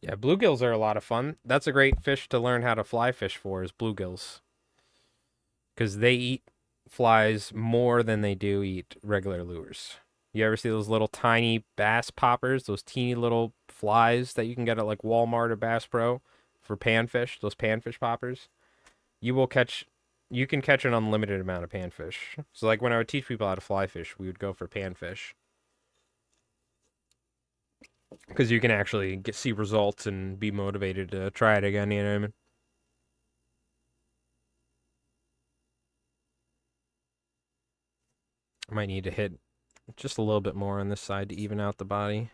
Yeah, bluegills are a lot of fun. That's a great fish to learn how to fly fish for, is bluegills. Because they eat flies more than they do eat regular lures. You ever see those little tiny bass poppers, those teeny little flies that you can get at like Walmart or Bass Pro for panfish, those panfish poppers, you can catch an unlimited amount of panfish. So like when I would teach people how to fly fish, we would go for panfish. Because you can actually see results and be motivated to try it again, you know what I mean? I might need to hit just a little bit more on this side to even out the body.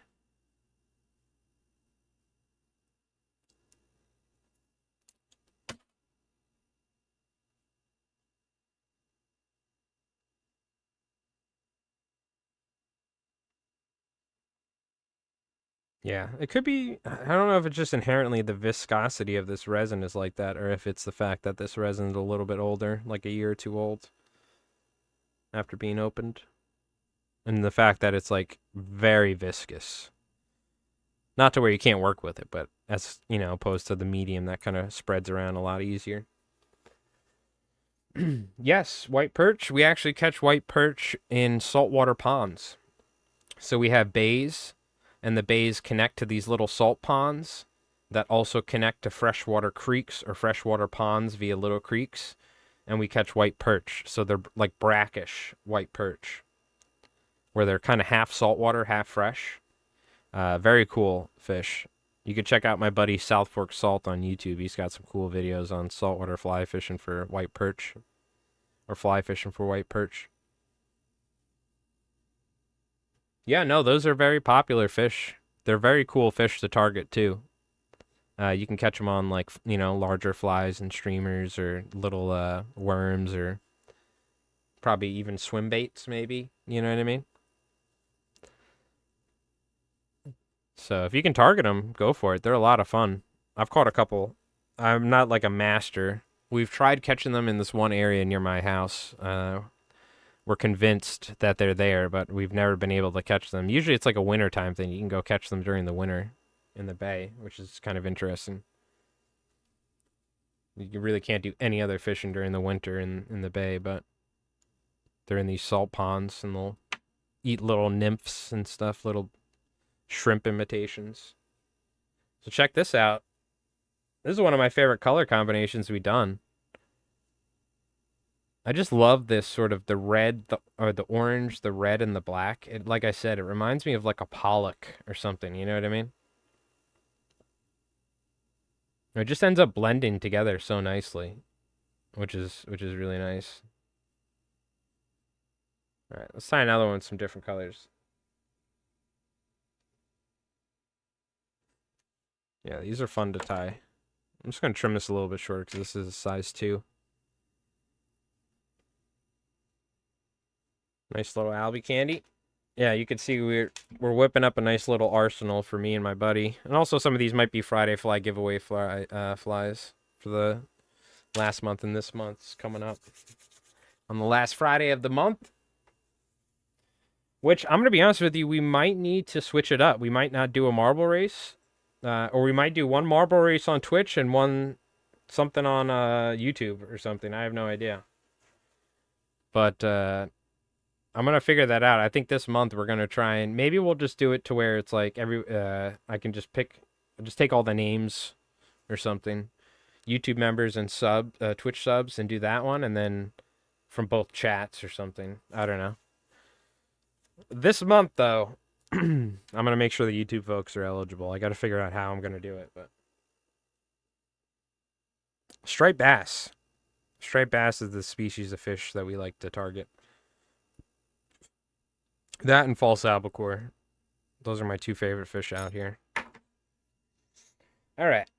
Yeah, it could be. I don't know if it's just inherently the viscosity of this resin is like that, or if it's the fact that this resin is a little bit older, like a year or two old after being opened. And the fact that it's like very viscous. Not to where you can't work with it, but as, opposed to the medium that kind of spreads around a lot easier. Yes, white perch. We actually catch white perch in saltwater ponds. So we have bays, and the bays connect to these little salt ponds that also connect to freshwater creeks or freshwater ponds via little creeks, and we catch white perch. So they're like brackish white perch, where they're kind of half saltwater, half fresh. Very cool fish. You could check out my buddy South Fork Salt on YouTube. He's got some cool videos on saltwater fly fishing for white perch, or fly fishing for white perch. Yeah, no, those are very popular fish. They're very cool fish to target too. You can catch them on like, larger flies and streamers or little worms or probably even swim baits maybe. You know what I mean? So if you can target them, go for it. They're a lot of fun. I've caught a couple. I'm not like a master. We've tried catching them in this one area near my house. We're convinced that they're there, but we've never been able to catch them. Usually it's like a wintertime thing. You can go catch them during the winter in the bay, which is kind of interesting. You really can't do any other fishing during the winter in the bay, but they're in these salt ponds, and they'll eat little nymphs and stuff, little shrimp imitations. So check this out. This is one of my favorite color combinations we've done. I just love this sort of the red, the orange, the red, and the black. Like I said, it reminds me of like a pollock or something. You know what I mean? It just ends up blending together so nicely, which is really nice. All right, let's try another one with some different colors. Yeah, these are fun to tie. I'm just going to trim this a little bit shorter because this is a size 2. Nice little Albie candy. Yeah, you can see we're whipping up a nice little arsenal for me and my buddy. And also some of these might be Friday fly giveaway flies for the last month and this month's coming up. On the last Friday of the month. Which, I'm going to be honest with you, we might need to switch it up. We might not do a marble race. Or we might do one marble race on Twitch and one something on YouTube or something. I have no idea. But I'm going to figure that out. I think this month we're going to try and maybe we'll just do it to where it's like I can just take all the names or something. YouTube members and Twitch subs and do that one, and then from both chats or something. I don't know. This month though, I'm going to make sure the YouTube folks are eligible. I got to figure out how I'm going to do it, but striped bass. Striped bass is the species of fish that we like to target. That and false albacore. Those are my 2 favorite fish out here. All right.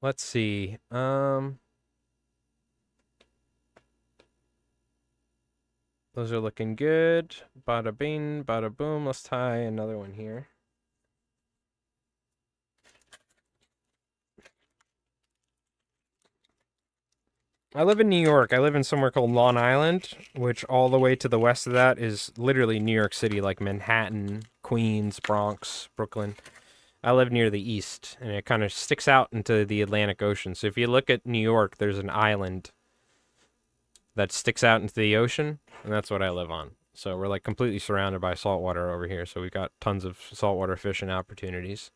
Let's see. Those are looking good. Bada bing, bada boom. Let's tie another one here. I live in New York. I live in somewhere called Long Island, which all the way to the west of that is literally New York City, like Manhattan, Queens, Bronx, Brooklyn. I live near the east, and it kind of sticks out into the Atlantic Ocean. So if you look at New York, there's an island that sticks out into the ocean, and that's what I live on. So we're like completely surrounded by saltwater over here. So we got tons of saltwater fishing opportunities.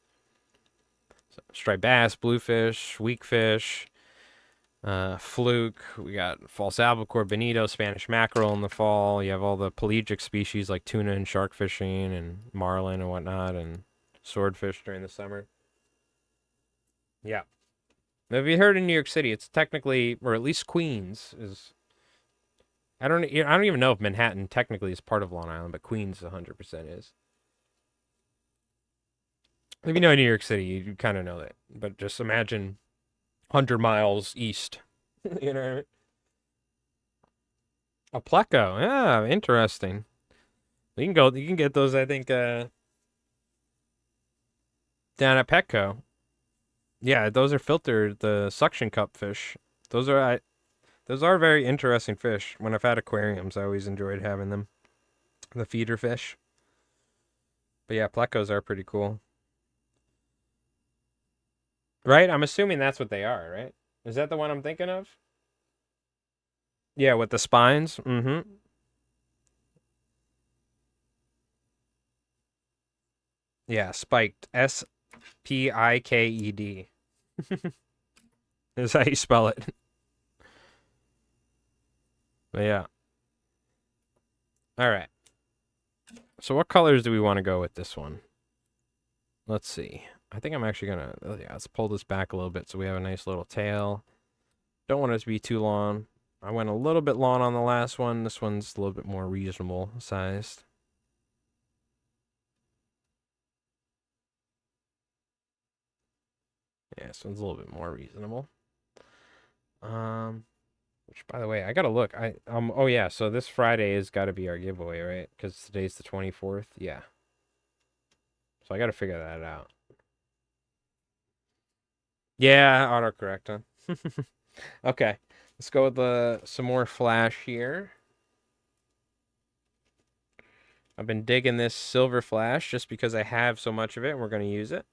So striped bass, bluefish, weakfish, fluke. We got false albacore, bonito, Spanish mackerel in the fall. You have all the pelagic species like tuna and shark fishing and marlin and whatnot, and swordfish during the summer. Yeah. Now, have you heard in New York City? It's technically, or at least Queens is. I don't even know if Manhattan technically is part of Long Island, but Queens 100% is. If you know New York City, you kind of know that. But just imagine 100 miles east. You know what I mean? A pleco. Yeah, interesting. You can get those, I think, down at Petco. Yeah, those are filtered, the suction cup fish. Those are very interesting fish. When I've had aquariums, I always enjoyed having them. The feeder fish. But yeah, plecos are pretty cool. Right? I'm assuming that's what they are, right? Is that the one I'm thinking of? Yeah, with the spines. Mm-hmm. Yeah, spiked. Spiked. Is how you spell it. But yeah. All right. So what colors do we want to go with this one? Let's see. I think I'm actually gonna. Oh yeah, let's pull this back a little bit so we have a nice little tail. Don't want it to be too long. I went a little bit long on the last one. This one's a little bit more reasonable sized. Yeah, this one's a little bit more reasonable. Which by the way, I gotta look. Oh yeah, so this Friday has got to be our giveaway, right? Because today's the 24th. Yeah. So I gotta figure that out. Yeah, autocorrect, huh? Okay, let's go with some more flash here. I've been digging this silver flash just because I have so much of it and we're going to use it.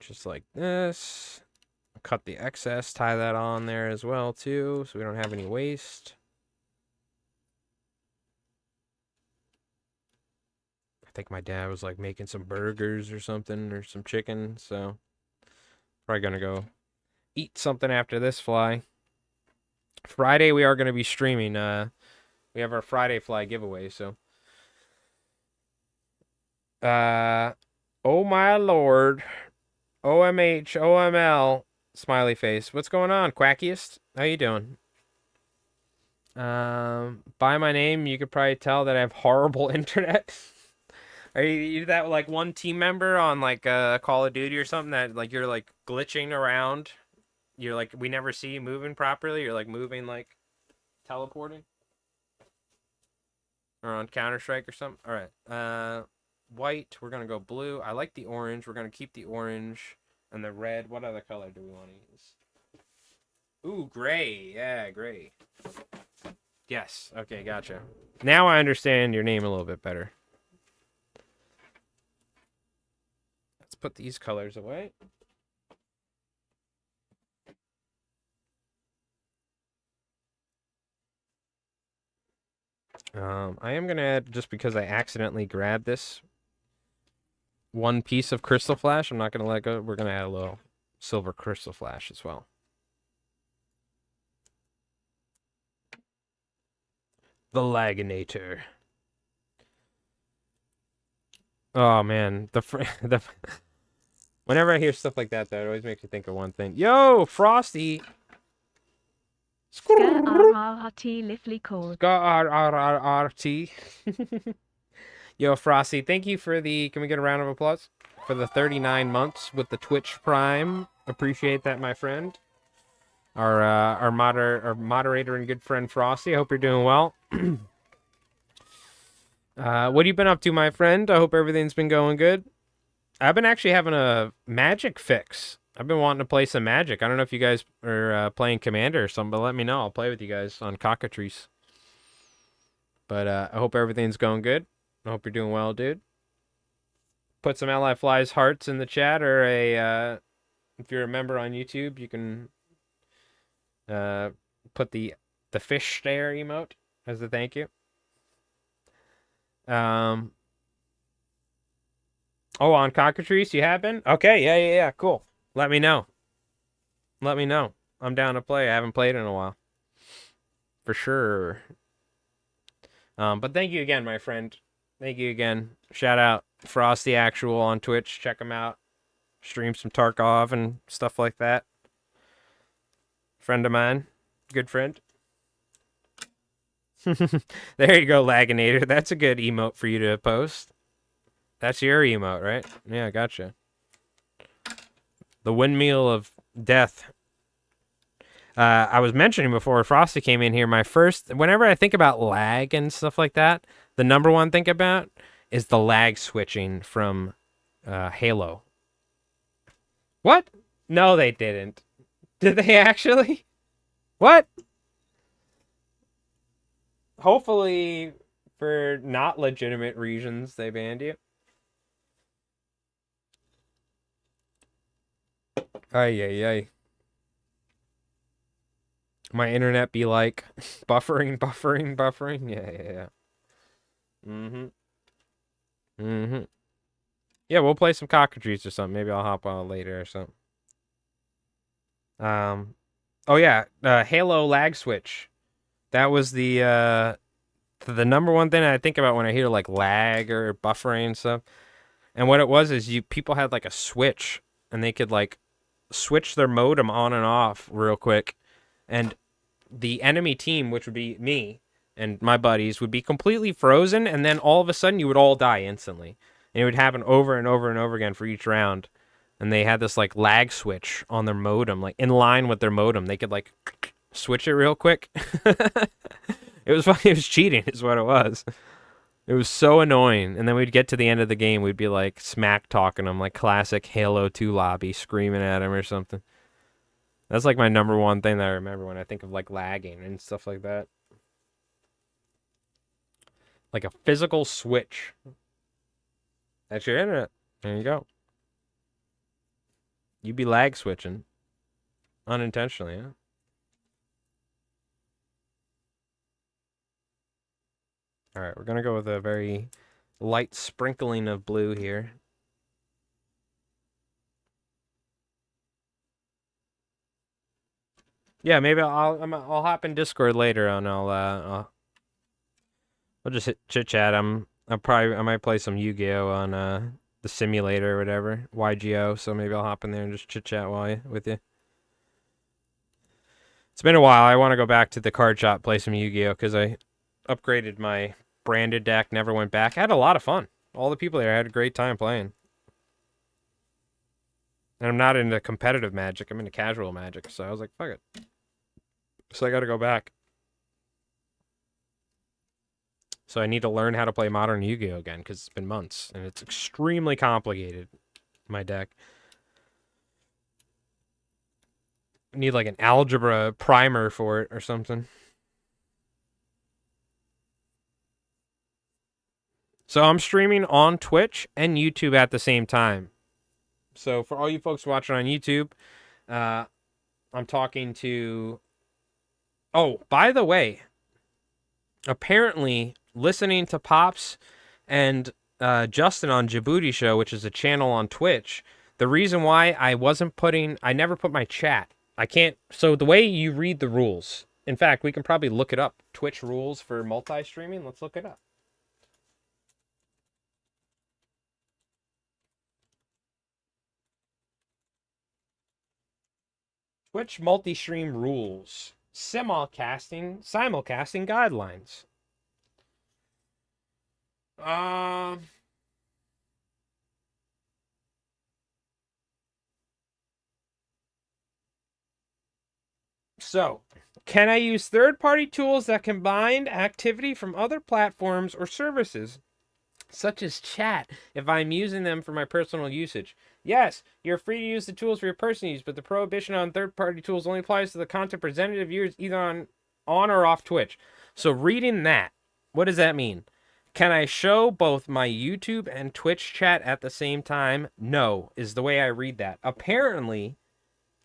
Just like this. Cut the excess, tie that on there as well too, so we don't have any waste. I think my dad was like making some burgers or something, or some chicken, so probably gonna go eat something after this fly. Friday we are gonna be streaming. We have our Friday fly giveaway, so. Oh my lord. OMH, OML, smiley face. What's going on, Quackiest? How you doing? By my name, you could probably tell that I have horrible internet. Are you that like one team member on like Call of Duty or something that like you're like glitching around? You're like we never see you moving properly. You're like moving like teleporting, or on Counter-Strike or something. All right. White. We're gonna go blue. I like the orange. We're gonna keep the orange and the red. What other color do we want to use? Ooh, gray. Yeah, gray. Yes. Okay, gotcha. Now I understand your name a little bit better. Let's put these colors away. I am gonna add, just because I accidentally grabbed this one piece of crystal flash, I'm not gonna let go. We're gonna add a little silver crystal flash as well. The Laginator. Oh man, the whenever I hear stuff like that, it always makes me think of one thing. Yo, Frosty. RRT. Yo, Frosty, thank you for the. Can we get a round of applause for the 39 months with the Twitch Prime? Appreciate that, my friend. Our moderator and good friend Frosty. I hope you're doing well. What have you been up to, my friend? I hope everything's been going good. I've been actually having a magic fix. I've been wanting to play some Magic. I don't know if you guys are playing Commander or something, but let me know. I'll play with you guys on Cockatrice. But I hope everything's going good. I hope you're doing well, dude. Put some Ally Flies hearts in the chat or a If you're a member on YouTube, you can put the fish stare emote as a thank you. Oh, on Cockatrice, you have been? Okay, yeah, cool. Let me know. Let me know. I'm down to play. I haven't played in a while. For sure. But thank you again, my friend. Thank you again. Shout out Frosty Actual on Twitch. Check him out. Stream some Tarkov and stuff like that. Friend of mine. Good friend. There you go, Laginator. That's a good emote for you to post. That's your emote, right? Yeah, gotcha. The windmill of death. I was mentioning before Frosty came in here, whenever I think about lag and stuff like that, the number one thing about is the lag switching from Halo. What? No, they didn't. Did they actually? What? Hopefully, for not legitimate reasons, they banned you. Ay. My internet be like buffering. Yeah. Mm-hmm. Yeah, we'll play some Cockatrice or something. Maybe I'll hop on later or something. Oh yeah, Halo lag switch. That was the number one thing I think about when I hear like lag or buffering and stuff. And what it was is people had like a switch and they could like switch their modem on and off real quick, and the enemy team, which would be me and my buddies, would be completely frozen, and then all of a sudden you would all die instantly. And it would happen over and over and over again for each round. And they had this like lag switch on their modem, like in line with their modem. They could like switch it real quick. It was funny. It was cheating, is what it was. It was so annoying. And then we'd get to the end of the game, we'd be like smack talking them, like classic Halo 2 lobby, screaming at him or something. That's like my number one thing that I remember when I think of like lagging and stuff like that. Like a physical switch. That's your internet. There you go. You be lag switching. Unintentionally, yeah. Alright, we're gonna go with a very light sprinkling of blue here. Yeah, maybe I'll hop in Discord later and we'll just chit chat. I might play some Yu-Gi-Oh on the simulator or whatever, YGO. So maybe I'll hop in there and just chit chat with you. It's been a while. I want to go back to the card shop, play some Yu-Gi-Oh, because I upgraded my branded deck. Never went back. I had a lot of fun. All the people there, I had a great time playing. And I'm not into competitive Magic. I'm into casual Magic. So I was like, fuck it. So I got to go back. So I need to learn how to play modern Yu-Gi-Oh again, because it's been months and it's extremely complicated, my deck. I need like an algebra primer for it or something. So I'm streaming on Twitch and YouTube at the same time. So for all you folks watching on YouTube, I'm talking to... Oh, by the way, apparently listening to Pops and Justin on Djibouti Show, which is a channel on Twitch, the reason why I never put my chat. I can't, so the way you read the rules, in fact, we can probably look it up. Twitch rules for multi-streaming, let's look it up. Twitch multi-stream rules. Simulcasting guidelines. So, can I use third-party tools that combine activity from other platforms or services, such as chat, if I'm using them for my personal usage? Yes, you're free to use the tools for your personal use, but the prohibition on third-party tools only applies to the content presented to viewers either on or off Twitch. So reading that, what does that mean? Can I show both my YouTube and Twitch chat at the same time? No, is the way I read that. Apparently,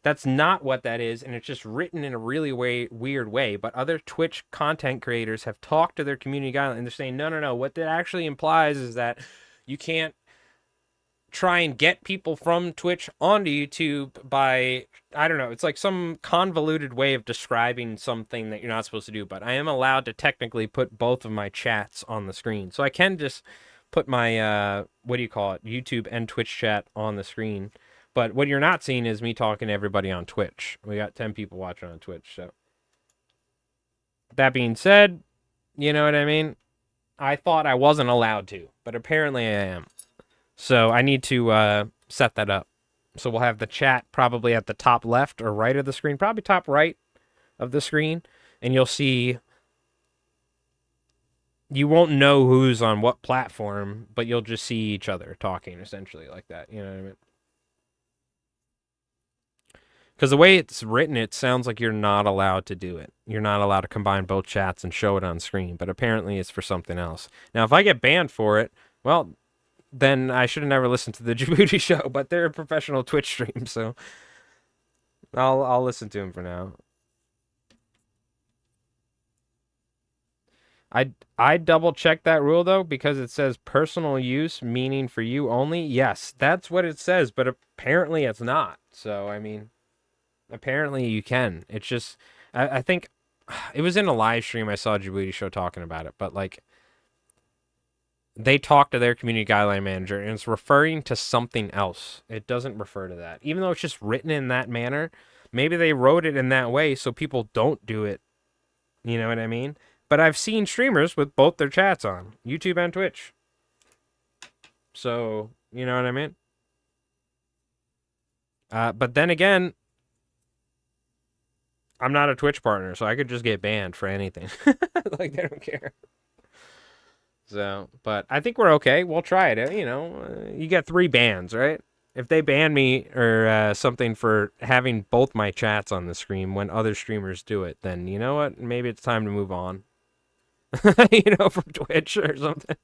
That's not what that is, and it's just written in a really weird way. But other Twitch content creators have talked to their community guideline, and they're saying, no, no, no. What that actually implies is that you can't try and get people from Twitch onto YouTube by, I don't know, it's like some convoluted way of describing something that you're not supposed to do. But I am allowed to technically put both of my chats on the screen. So I can just put my, what do you call it, YouTube and Twitch chat on the screen. But what you're not seeing is me talking to everybody on Twitch. We got 10 people watching on Twitch. So that being said, you know what I mean? I thought I wasn't allowed to, but apparently I am. So I need to set that up. So we'll have the chat probably at the top left or right of the screen, probably top right of the screen, and you'll see, you won't know who's on what platform, but you'll just see each other talking essentially like that. You know what I mean? Because the way it's written, it sounds like you're not allowed to do it. You're not allowed to combine both chats and show it on screen, but apparently it's for something else. Now, if I get banned for it, well, then I should have never listened to the Djibouti show, but they're a professional Twitch stream, so I'll listen to him for now. I double checked that rule though, because it says personal use, meaning for you only. Yes, that's what it says, but apparently it's not. So I mean, apparently you can. It's just I think it was in a live stream I saw Djibouti show talking about it, but like, they talk to their community guideline manager and it's referring to something else. It doesn't refer to that. Even though it's just written in that manner, maybe they wrote it in that way so people don't do it. You know what I mean? But I've seen streamers with both their chats on, YouTube and Twitch. So, you know what I mean? But then again, I'm not a Twitch partner, so I could just get banned for anything. Like, they don't care. So, but I think we're okay. We'll try it. You know, you get 3 bans, right? If they ban me or something for having both my chats on the screen when other streamers do it, then you know what? Maybe it's time to move on. You know, from Twitch or something.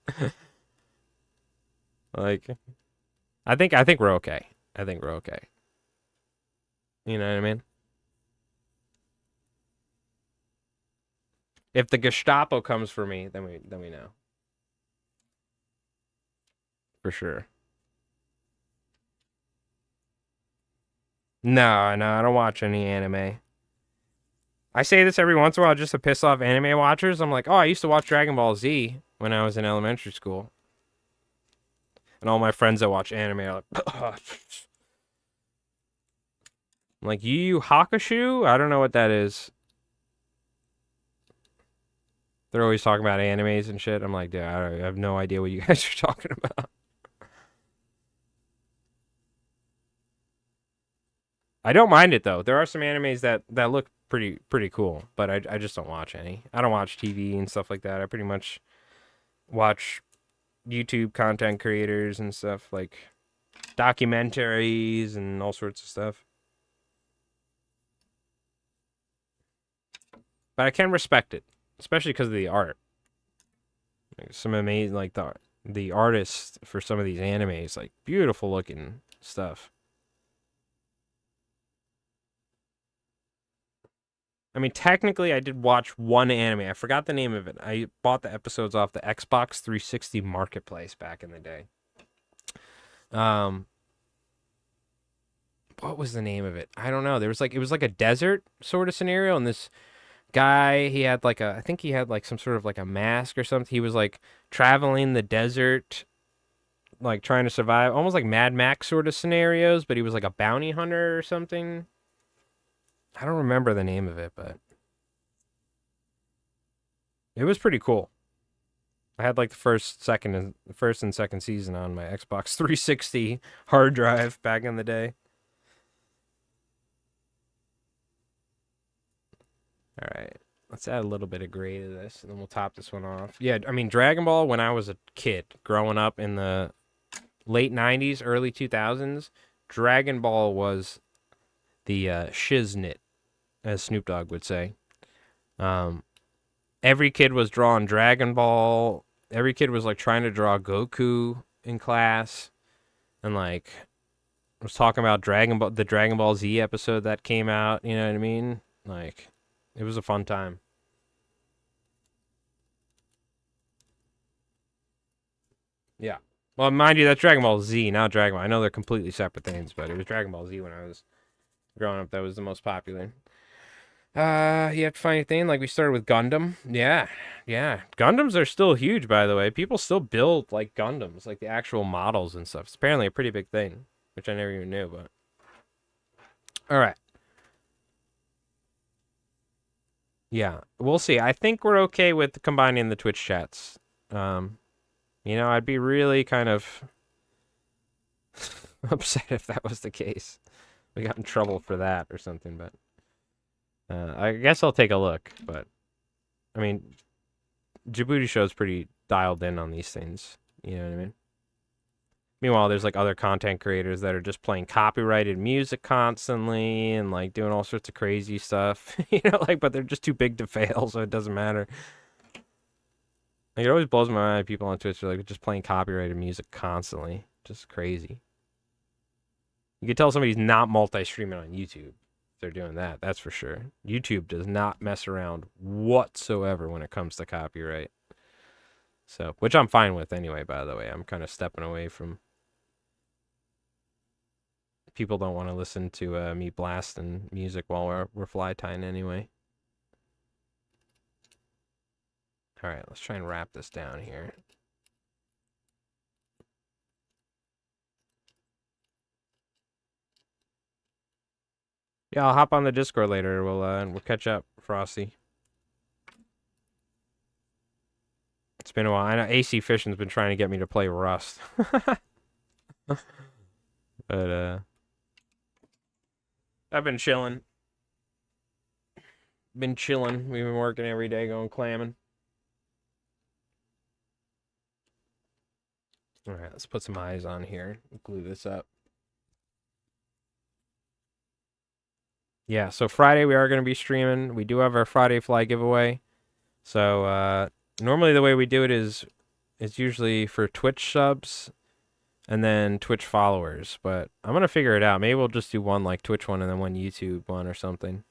Like, I think we're okay. I think we're okay. You know what I mean? If the Gestapo comes for me, then we know. For sure. No, I don't watch any anime. I say this every once in a while just to piss off anime watchers. I'm like, oh, I used to watch Dragon Ball Z when I was in elementary school. And all my friends that watch anime are like, I'm like, Yu Yu Hakusho? I don't know what that is. They're always talking about animes and shit. I'm like, dude, I have no idea what you guys are talking about. I don't mind it though. There are some animes that look pretty cool, but I just don't watch any. I don't watch TV and stuff like that. I pretty much watch YouTube content creators and stuff, like documentaries and all sorts of stuff. But I can respect it, especially because of the art. Like, some amazing, like the artists for some of these animes, like beautiful looking stuff. I mean, technically, I did watch one anime. I forgot the name of it. I bought the episodes off the Xbox 360 Marketplace back in the day. What was the name of it? I don't know. There was like, it was like a desert sort of scenario, and this guy, he had like I think he had like some sort of like a mask or something. He was like traveling the desert, like trying to survive, almost like Mad Max sort of scenarios, but he was like a bounty hunter or something. I don't remember the name of it, but it was pretty cool. I had like the first and second season on my Xbox 360 hard drive back in the day. All right, let's add a little bit of gray to this, and then we'll top this one off. Yeah, I mean, Dragon Ball, when I was a kid, growing up in the late 90s, early 2000s, Dragon Ball was the shiznit, as Snoop Dogg would say. Every kid was drawing Dragon Ball. Every kid was like trying to draw Goku in class. And like, was talking about the Dragon Ball Z episode that came out. You know what I mean? Like, it was a fun time. Yeah. Well, mind you, that's Dragon Ball Z, not Dragon Ball. I know they're completely separate things, but it was Dragon Ball Z when I was growing up. That was the most popular. You have to find anything. Like we started with Gundam. Yeah, yeah. Gundams are still huge, by the way. People still build like Gundams, like the actual models and stuff. It's apparently a pretty big thing, which I never even knew. But all right. Yeah, we'll see. I think we're okay with combining the Twitch chats. I'd be really kind of upset if that was the case. We got in trouble for that or something, but I guess I'll take a look. But I mean, Djibouti Show's pretty dialed in on these things. You know what I mean? Meanwhile, there's like other content creators that are just playing copyrighted music constantly and like doing all sorts of crazy stuff. But they're just too big to fail, so it doesn't matter. Like, it always blows my mind. People on Twitch are like just playing copyrighted music constantly. Just crazy. You can tell somebody's not multi-streaming on YouTube if they're doing that. That's for sure. YouTube does not mess around whatsoever when it comes to copyright. So, which I'm fine with anyway, by the way. I'm kind of stepping away from... People don't want to listen to me blasting music while we're fly tying anyway. All right, let's try and wrap this down here. Yeah, I'll hop on the Discord later. We'll catch up, Frosty. It's been a while. I know AC Fishing's been trying to get me to play Rust. But I've been chilling. We've been working every day, going clamming. All right, let's put some eyes on here. Glue this up. Yeah, so Friday we are going to be streaming. We do have our Friday fly giveaway. So normally the way we do it is it's usually for Twitch subs and then Twitch followers. But I'm going to figure it out. Maybe we'll just do one like Twitch one and then one YouTube one or something.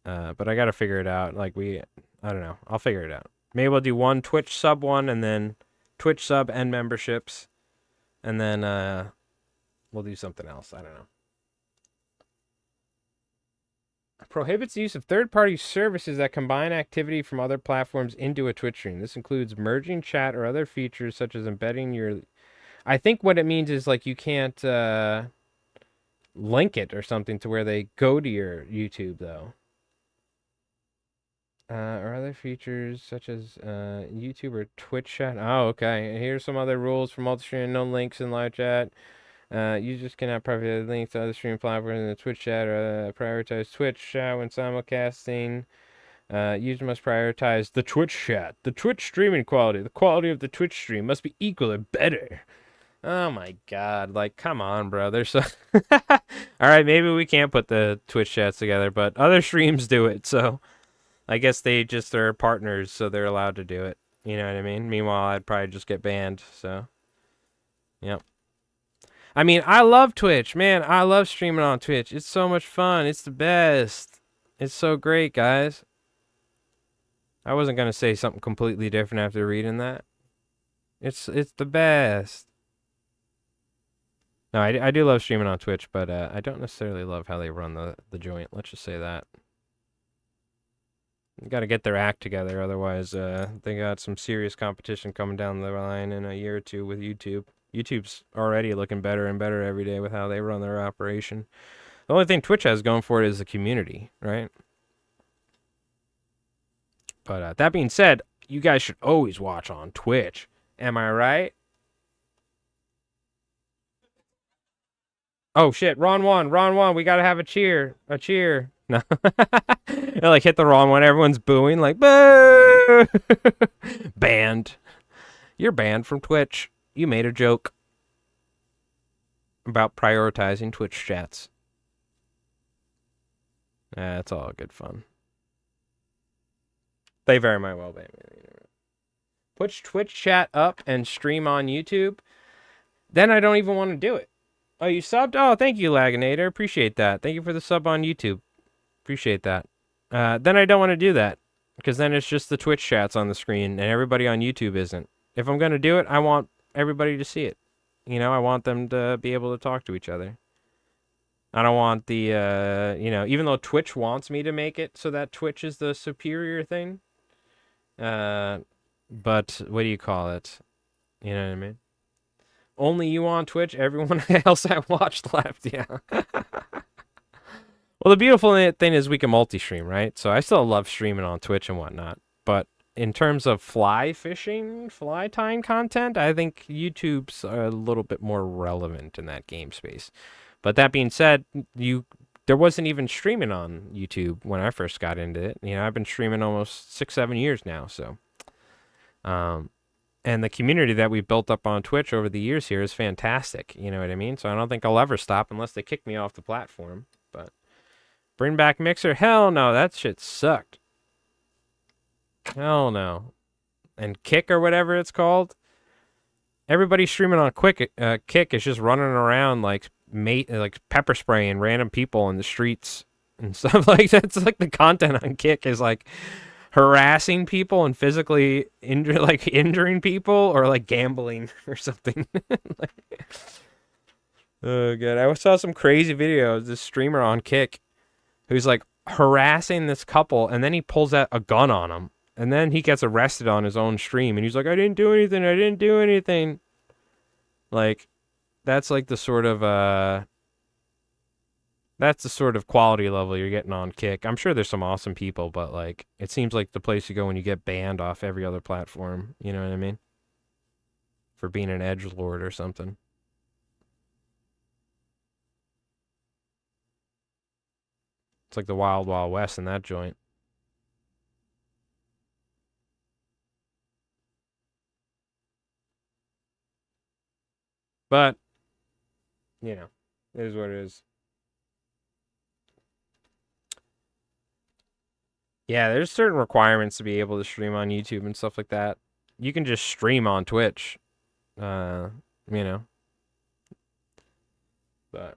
But I got to figure it out. I don't know. I'll figure it out. Maybe we'll do one Twitch sub one and then Twitch sub and memberships. And then we'll do something else. I don't know. Prohibits the use of third-party services that combine activity from other platforms into a Twitch stream. This includes merging chat or other features such as embedding your... I think what it means is like you can't link it or something to where they go to your YouTube, though. Or other features such as YouTube or Twitch chat. Oh, okay. Here's some other rules for multi-streaming. No links in live chat. Users cannot privately link to other streaming platforms in the Twitch chat or prioritize Twitch chat when simulcasting. User must prioritize the Twitch chat. The Twitch streaming quality. The quality of the Twitch stream must be equal or better. Oh my god. Like, come on, bro. There's so... Alright, maybe we can't put the Twitch chats together, but other streams do it, so... I guess they just are partners, so they're allowed to do it. You know what I mean? Meanwhile, I'd probably just get banned, so... Yep. I mean, I love Twitch, man. I love streaming on Twitch. It's so much fun. It's the best. It's so great, guys. I wasn't going to say something completely different after reading that. It's the best. No, I do love streaming on Twitch, but I don't necessarily love how they run the joint. Let's just say that. Got to get their act together, otherwise they got some serious competition coming down the line in a year or two with YouTube. YouTube's already looking better and better every day with how they run their operation. The only thing Twitch has going for it is the community, right? But that being said, you guys should always watch on Twitch. Am I right? Oh shit, Ron won. We gotta have a cheer. A cheer. No. They like hit the wrong one. Everyone's booing like, boo! Banned. You're banned from Twitch. You made a joke about prioritizing Twitch chats. It's all good fun. They very might well ban me. Put Twitch chat up and stream on YouTube. Then I don't even want to do it. Oh, you subbed? Oh, thank you, Laginator. Appreciate that. Thank you for the sub on YouTube. Appreciate that. Then I don't want to do that because then it's just the Twitch chats on the screen and everybody on YouTube isn't. If I'm going to do it, I want everybody to see it. You know, I want them to be able to talk to each other. I don't want the, even though Twitch wants me to make it so that Twitch is the superior thing. But what do you call it? You know what I mean? Only you on Twitch, everyone else I watched left, yeah. Well, the beautiful thing is we can multi-stream, right? So I still love streaming on Twitch and whatnot. But in terms of fly fishing, fly tying content, I think YouTube's a little bit more relevant in that game space. But that being said, there wasn't even streaming on YouTube when I first got into it. You know, I've been streaming almost 6-7 years now, so and the community that we've built up on Twitch over the years here is fantastic. You know what I mean? So I don't think I'll ever stop unless they kick me off the platform. But bring back Mixer? Hell no, that shit sucked. Hell no. And Kick or whatever it's called. Everybody streaming on Kick is just running around like pepper spraying random people in the streets and stuff like that. It's like the content on Kick is like harassing people and physically injuring people or like gambling or something. Oh god, I saw some crazy videos. This streamer on Kick who's like harassing this couple and then he pulls out a gun on them and then he gets arrested on his own stream and he's like, I didn't do anything. Like that's like the sort of that's the sort of quality level you're getting on Kick. I'm sure there's some awesome people, but like it seems like the place you go when you get banned off every other platform. You know what I mean? For being an edgelord or something. It's like the Wild Wild West in that joint. But, you know, it is what it is. Yeah, there's certain requirements to be able to stream on YouTube and stuff like that. You can just stream on Twitch, you know. But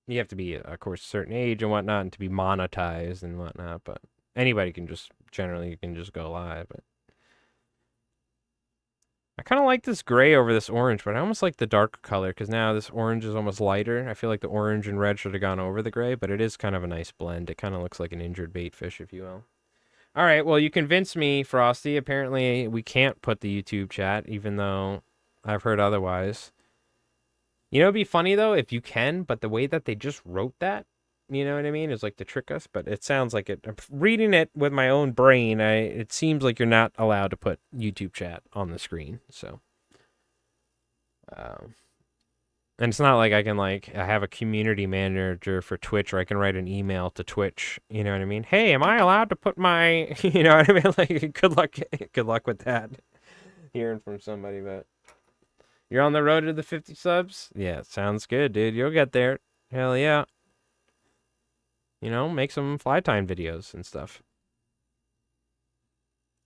you have to be, of course, a certain age and whatnot, and to be monetized and whatnot. But anybody can just, generally, you can just go live. But I kind of like this gray over this orange, but I almost like the darker color because now this orange is almost lighter. I feel like the orange and red should have gone over the gray, but it is kind of a nice blend. It kind of looks like an injured bait fish, if you will. All right, well, you convinced me, Frosty. Apparently, we can't put the YouTube chat, even though I've heard otherwise. You know, it'd be funny, though, if you can, but the way that they just wrote that, you know what I mean, is like to trick us, but it sounds like it. Reading it with my own brain, it seems like you're not allowed to put YouTube chat on the screen, so. And it's not like I can, like, I have a community manager for Twitch, or I can write an email to Twitch, you know what I mean? Hey, am I allowed to put my, you know what I mean? Like, good luck with that. Hearing from somebody, but. You're on the road to the 50 subs? Yeah, sounds good, dude. You'll get there. Hell yeah. You know, make some fly time videos and stuff.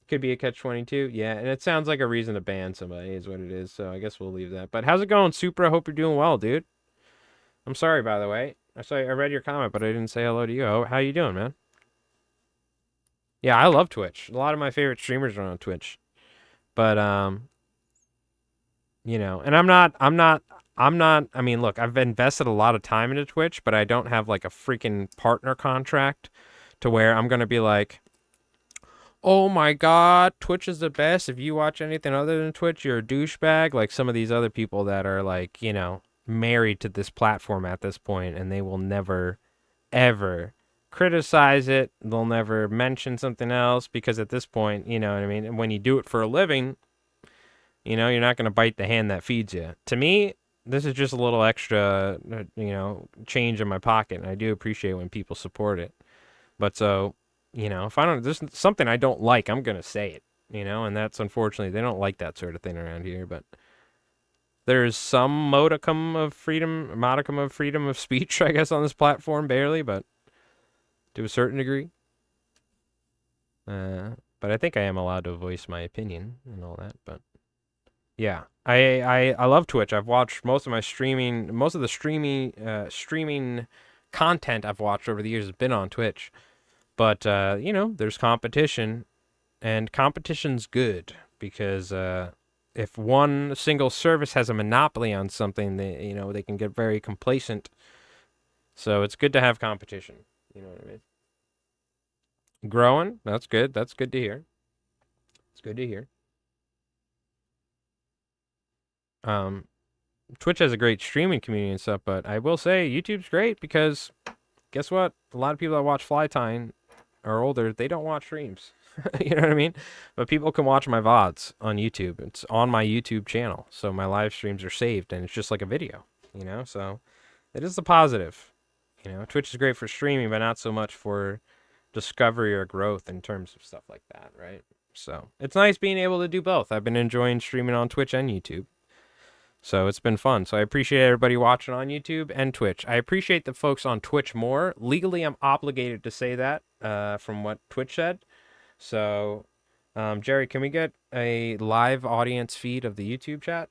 Could be a catch-22. Yeah, and it sounds like a reason to ban somebody is what it is, so I guess we'll leave that. But how's it going, Supra? I hope you're doing well, dude. I'm sorry, by the way. I read your comment, but I didn't say hello to you. How you doing, man? Yeah, I love Twitch. A lot of my favorite streamers are on Twitch. But, you know, and I mean, look, I've invested a lot of time into Twitch, but I don't have like a freaking partner contract to where I'm going to be like, oh my God, Twitch is the best. If you watch anything other than Twitch, you're a douchebag. Like some of these other people that are like, you know, married to this platform at this point, and they will never, ever criticize it. They'll never mention something else because at this point, you know what I mean? And when you do it for a living, you know, you're not going to bite the hand that feeds you. To me, this is just a little extra, you know, change in my pocket, and I do appreciate when people support it. But so, you know, if I don't, there's something I don't like, I'm going to say it, you know, and that's unfortunately, they don't like that sort of thing around here, but there's some modicum of freedom of speech, I guess, on this platform, barely, but to a certain degree. But I think I am allowed to voice my opinion and all that, but Yeah. I love Twitch. I've watched most of the streaming content I've watched over the years has been on Twitch. But there's competition, and competition's good because if one single service has a monopoly on something, they can get very complacent. So it's good to have competition. You know what I mean? Growing, that's good. That's good to hear. It's good to hear. Um, Twitch has a great streaming community and stuff, but I will say YouTube's great because guess what? A lot of people that watch Fly Tying are older. They don't watch streams. You know what I mean? But people can watch my VODs on YouTube. It's on my YouTube channel. So my live streams are saved and it's just like a video, So it is the positive. Twitch is great for streaming, but not so much for discovery or growth in terms of stuff like that, right? So it's nice being able to do both. I've been enjoying streaming on Twitch and YouTube. So it's been fun. So I appreciate everybody watching on YouTube and Twitch. I appreciate the folks on Twitch more. Legally, I'm obligated to say that from what Twitch said. So, Jerry, can we get a live audience feed of the YouTube chat?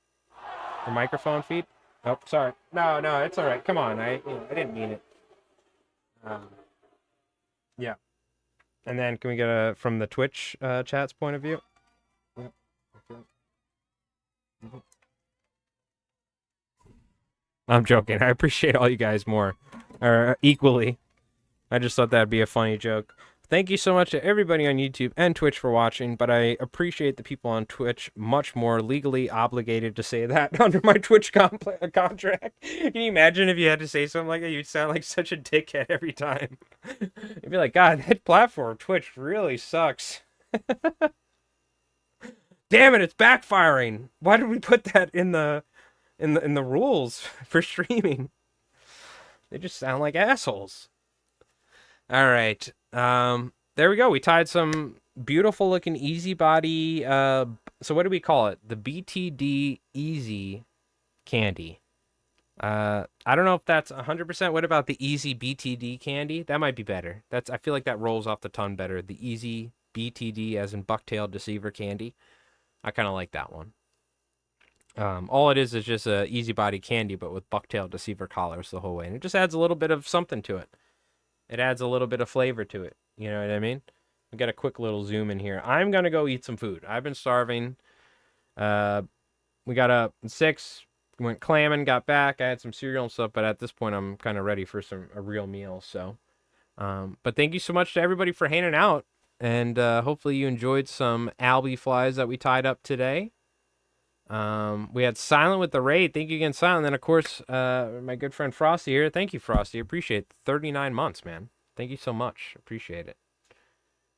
The microphone feed? Oh, sorry. No, it's all right. Come on. I didn't mean it. Yeah. And then can we get a from the Twitch chat's point of view? Yeah. Okay. Mm-hmm. I'm joking. I appreciate all you guys more, or equally. I just thought that'd be a funny joke. Thank you so much to everybody on YouTube and Twitch for watching, but I appreciate the people on Twitch much more. Legally obligated to say that under my Twitch contract. Can you imagine if you had to say something like that? You'd sound like such a dickhead every time. You'd be like, God, that platform, Twitch, really sucks. Damn it, it's backfiring. Why did we put that in the rules for streaming? They just sound like assholes. All right. There we go. We tied some beautiful looking easy body. So what do we call it? The BTD Easy candy. I don't know if that's 100%. What about the Easy BTD candy? That might be better. I feel like that rolls off the tongue better. The Easy BTD as in Bucktail Deceiver candy. I kind of like that one. All it is just a easy body candy, but with Bucktail Deceiver collars the whole way. And it just adds a little bit of something to it. It adds a little bit of flavor to it. You know what I mean? We got a quick little zoom in here. I'm going to go eat some food. I've been starving. We got up at 6, went clamming, got back. I had some cereal and stuff, but at this point I'm kind of ready for a real meal. So, but thank you so much to everybody for hanging out. And hopefully you enjoyed some Albie flies that we tied up today. We had Silent with the raid. Thank you again, Silent. And then, of course, my good friend Frosty here. Thank you, Frosty. Appreciate it. 39 months, man. Thank you so much. Appreciate it.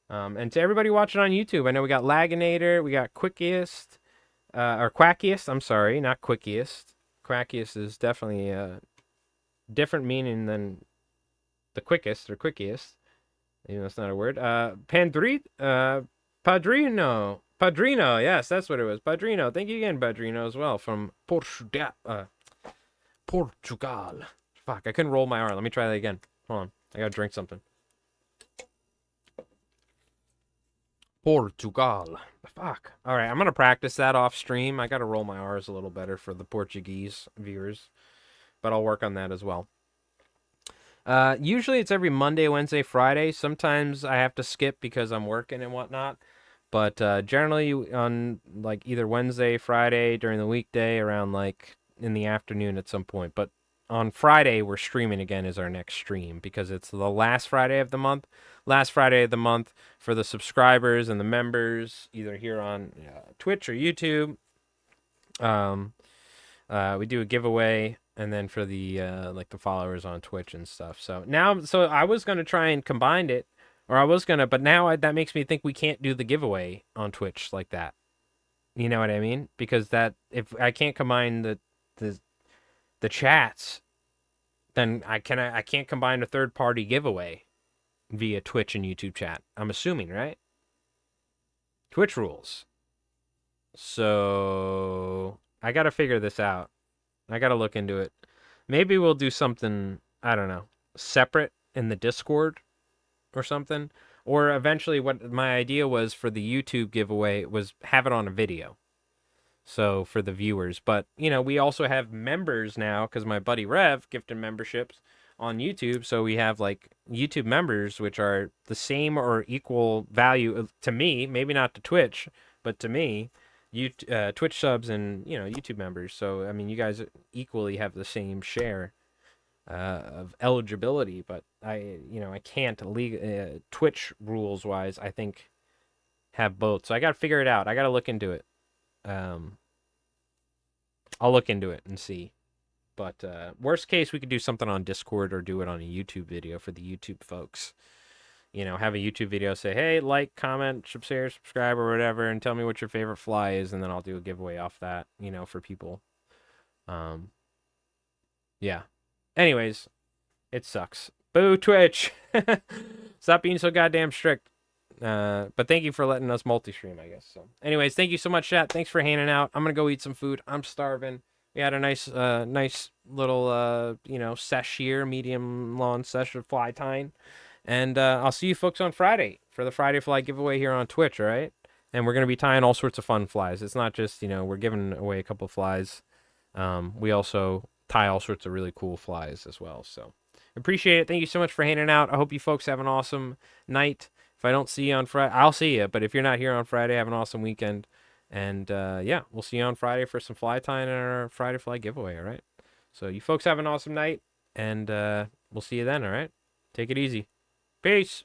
And to everybody watching on YouTube, I know we got Laginator, we got Quickiest, or Quackiest. I'm sorry, not Quickiest. Quackiest is definitely a different meaning than the quickest or quickiest. Even though it's not a word. Padrino, yes, that's what it was. Padrino, thank you again, Padrino, as well, from Portugal. Fuck, I couldn't roll my R. Let me try that again. Hold on, I gotta drink something. Portugal. Fuck. All right, I'm gonna practice that off stream. I gotta roll my R's a little better for the Portuguese viewers, but I'll work on that as well. Usually it's every Monday, Wednesday, Friday. Sometimes I have to skip because I'm working and whatnot. But generally on like either Wednesday, Friday during the weekday, around like in the afternoon at some point. But on Friday, we're streaming again as our next stream because it's the last Friday of the month. Last Friday of the month for the subscribers and the members, either here on Twitch or YouTube. We do a giveaway, and then for the like the followers on Twitch and stuff. So I was gonna try and combine it. Or I was gonna, but now that makes me think we can't do the giveaway on Twitch like that. You know what I mean? Because if I can't combine the chats, then I can't combine a third party giveaway via Twitch and YouTube chat. I'm assuming, right? Twitch rules. So I gotta figure this out. I gotta look into it. Maybe we'll do something, I don't know, separate in the Discord or something. Or eventually what my idea was for the YouTube giveaway was have it on a video. So for the viewers, but you know, we also have members now because my buddy Rev gifted memberships on YouTube. So we have like YouTube members, which are the same or equal value to me, maybe not to Twitch, but to me, Twitch subs and you know YouTube members. So I mean, you guys equally have the same share of eligibility, but I can't Twitch rules wise. I think have both, so I got to figure it out. I got to look into it. I'll look into it and see. But worst case, we could do something on Discord or do it on a YouTube video for the YouTube folks. You know, have a YouTube video say, hey, like, comment, share, subscribe, or whatever, and tell me what your favorite fly is, and then I'll do a giveaway off that, you know, for people. Yeah. Anyways, it sucks. Boo, Twitch. Stop being so goddamn strict. But thank you for letting us multi-stream, I guess. So, anyways, thank you so much, chat. Thanks for hanging out. I'm gonna go eat some food. I'm starving. We had a nice little, sesh here, medium long sesh of fly tying. And I'll see you folks on Friday for the Friday Fly giveaway here on Twitch, all right? And we're going to be tying all sorts of fun flies. It's not just, we're giving away a couple flies. We also tie all sorts of really cool flies as well. So appreciate it. Thank you so much for hanging out. I hope you folks have an awesome night. If I don't see you on Friday, I'll see you. But if you're not here on Friday, have an awesome weekend. And we'll see you on Friday for some fly tying and our Friday Fly giveaway, all right? So you folks have an awesome night, and we'll see you then, all right? Take it easy. Peace.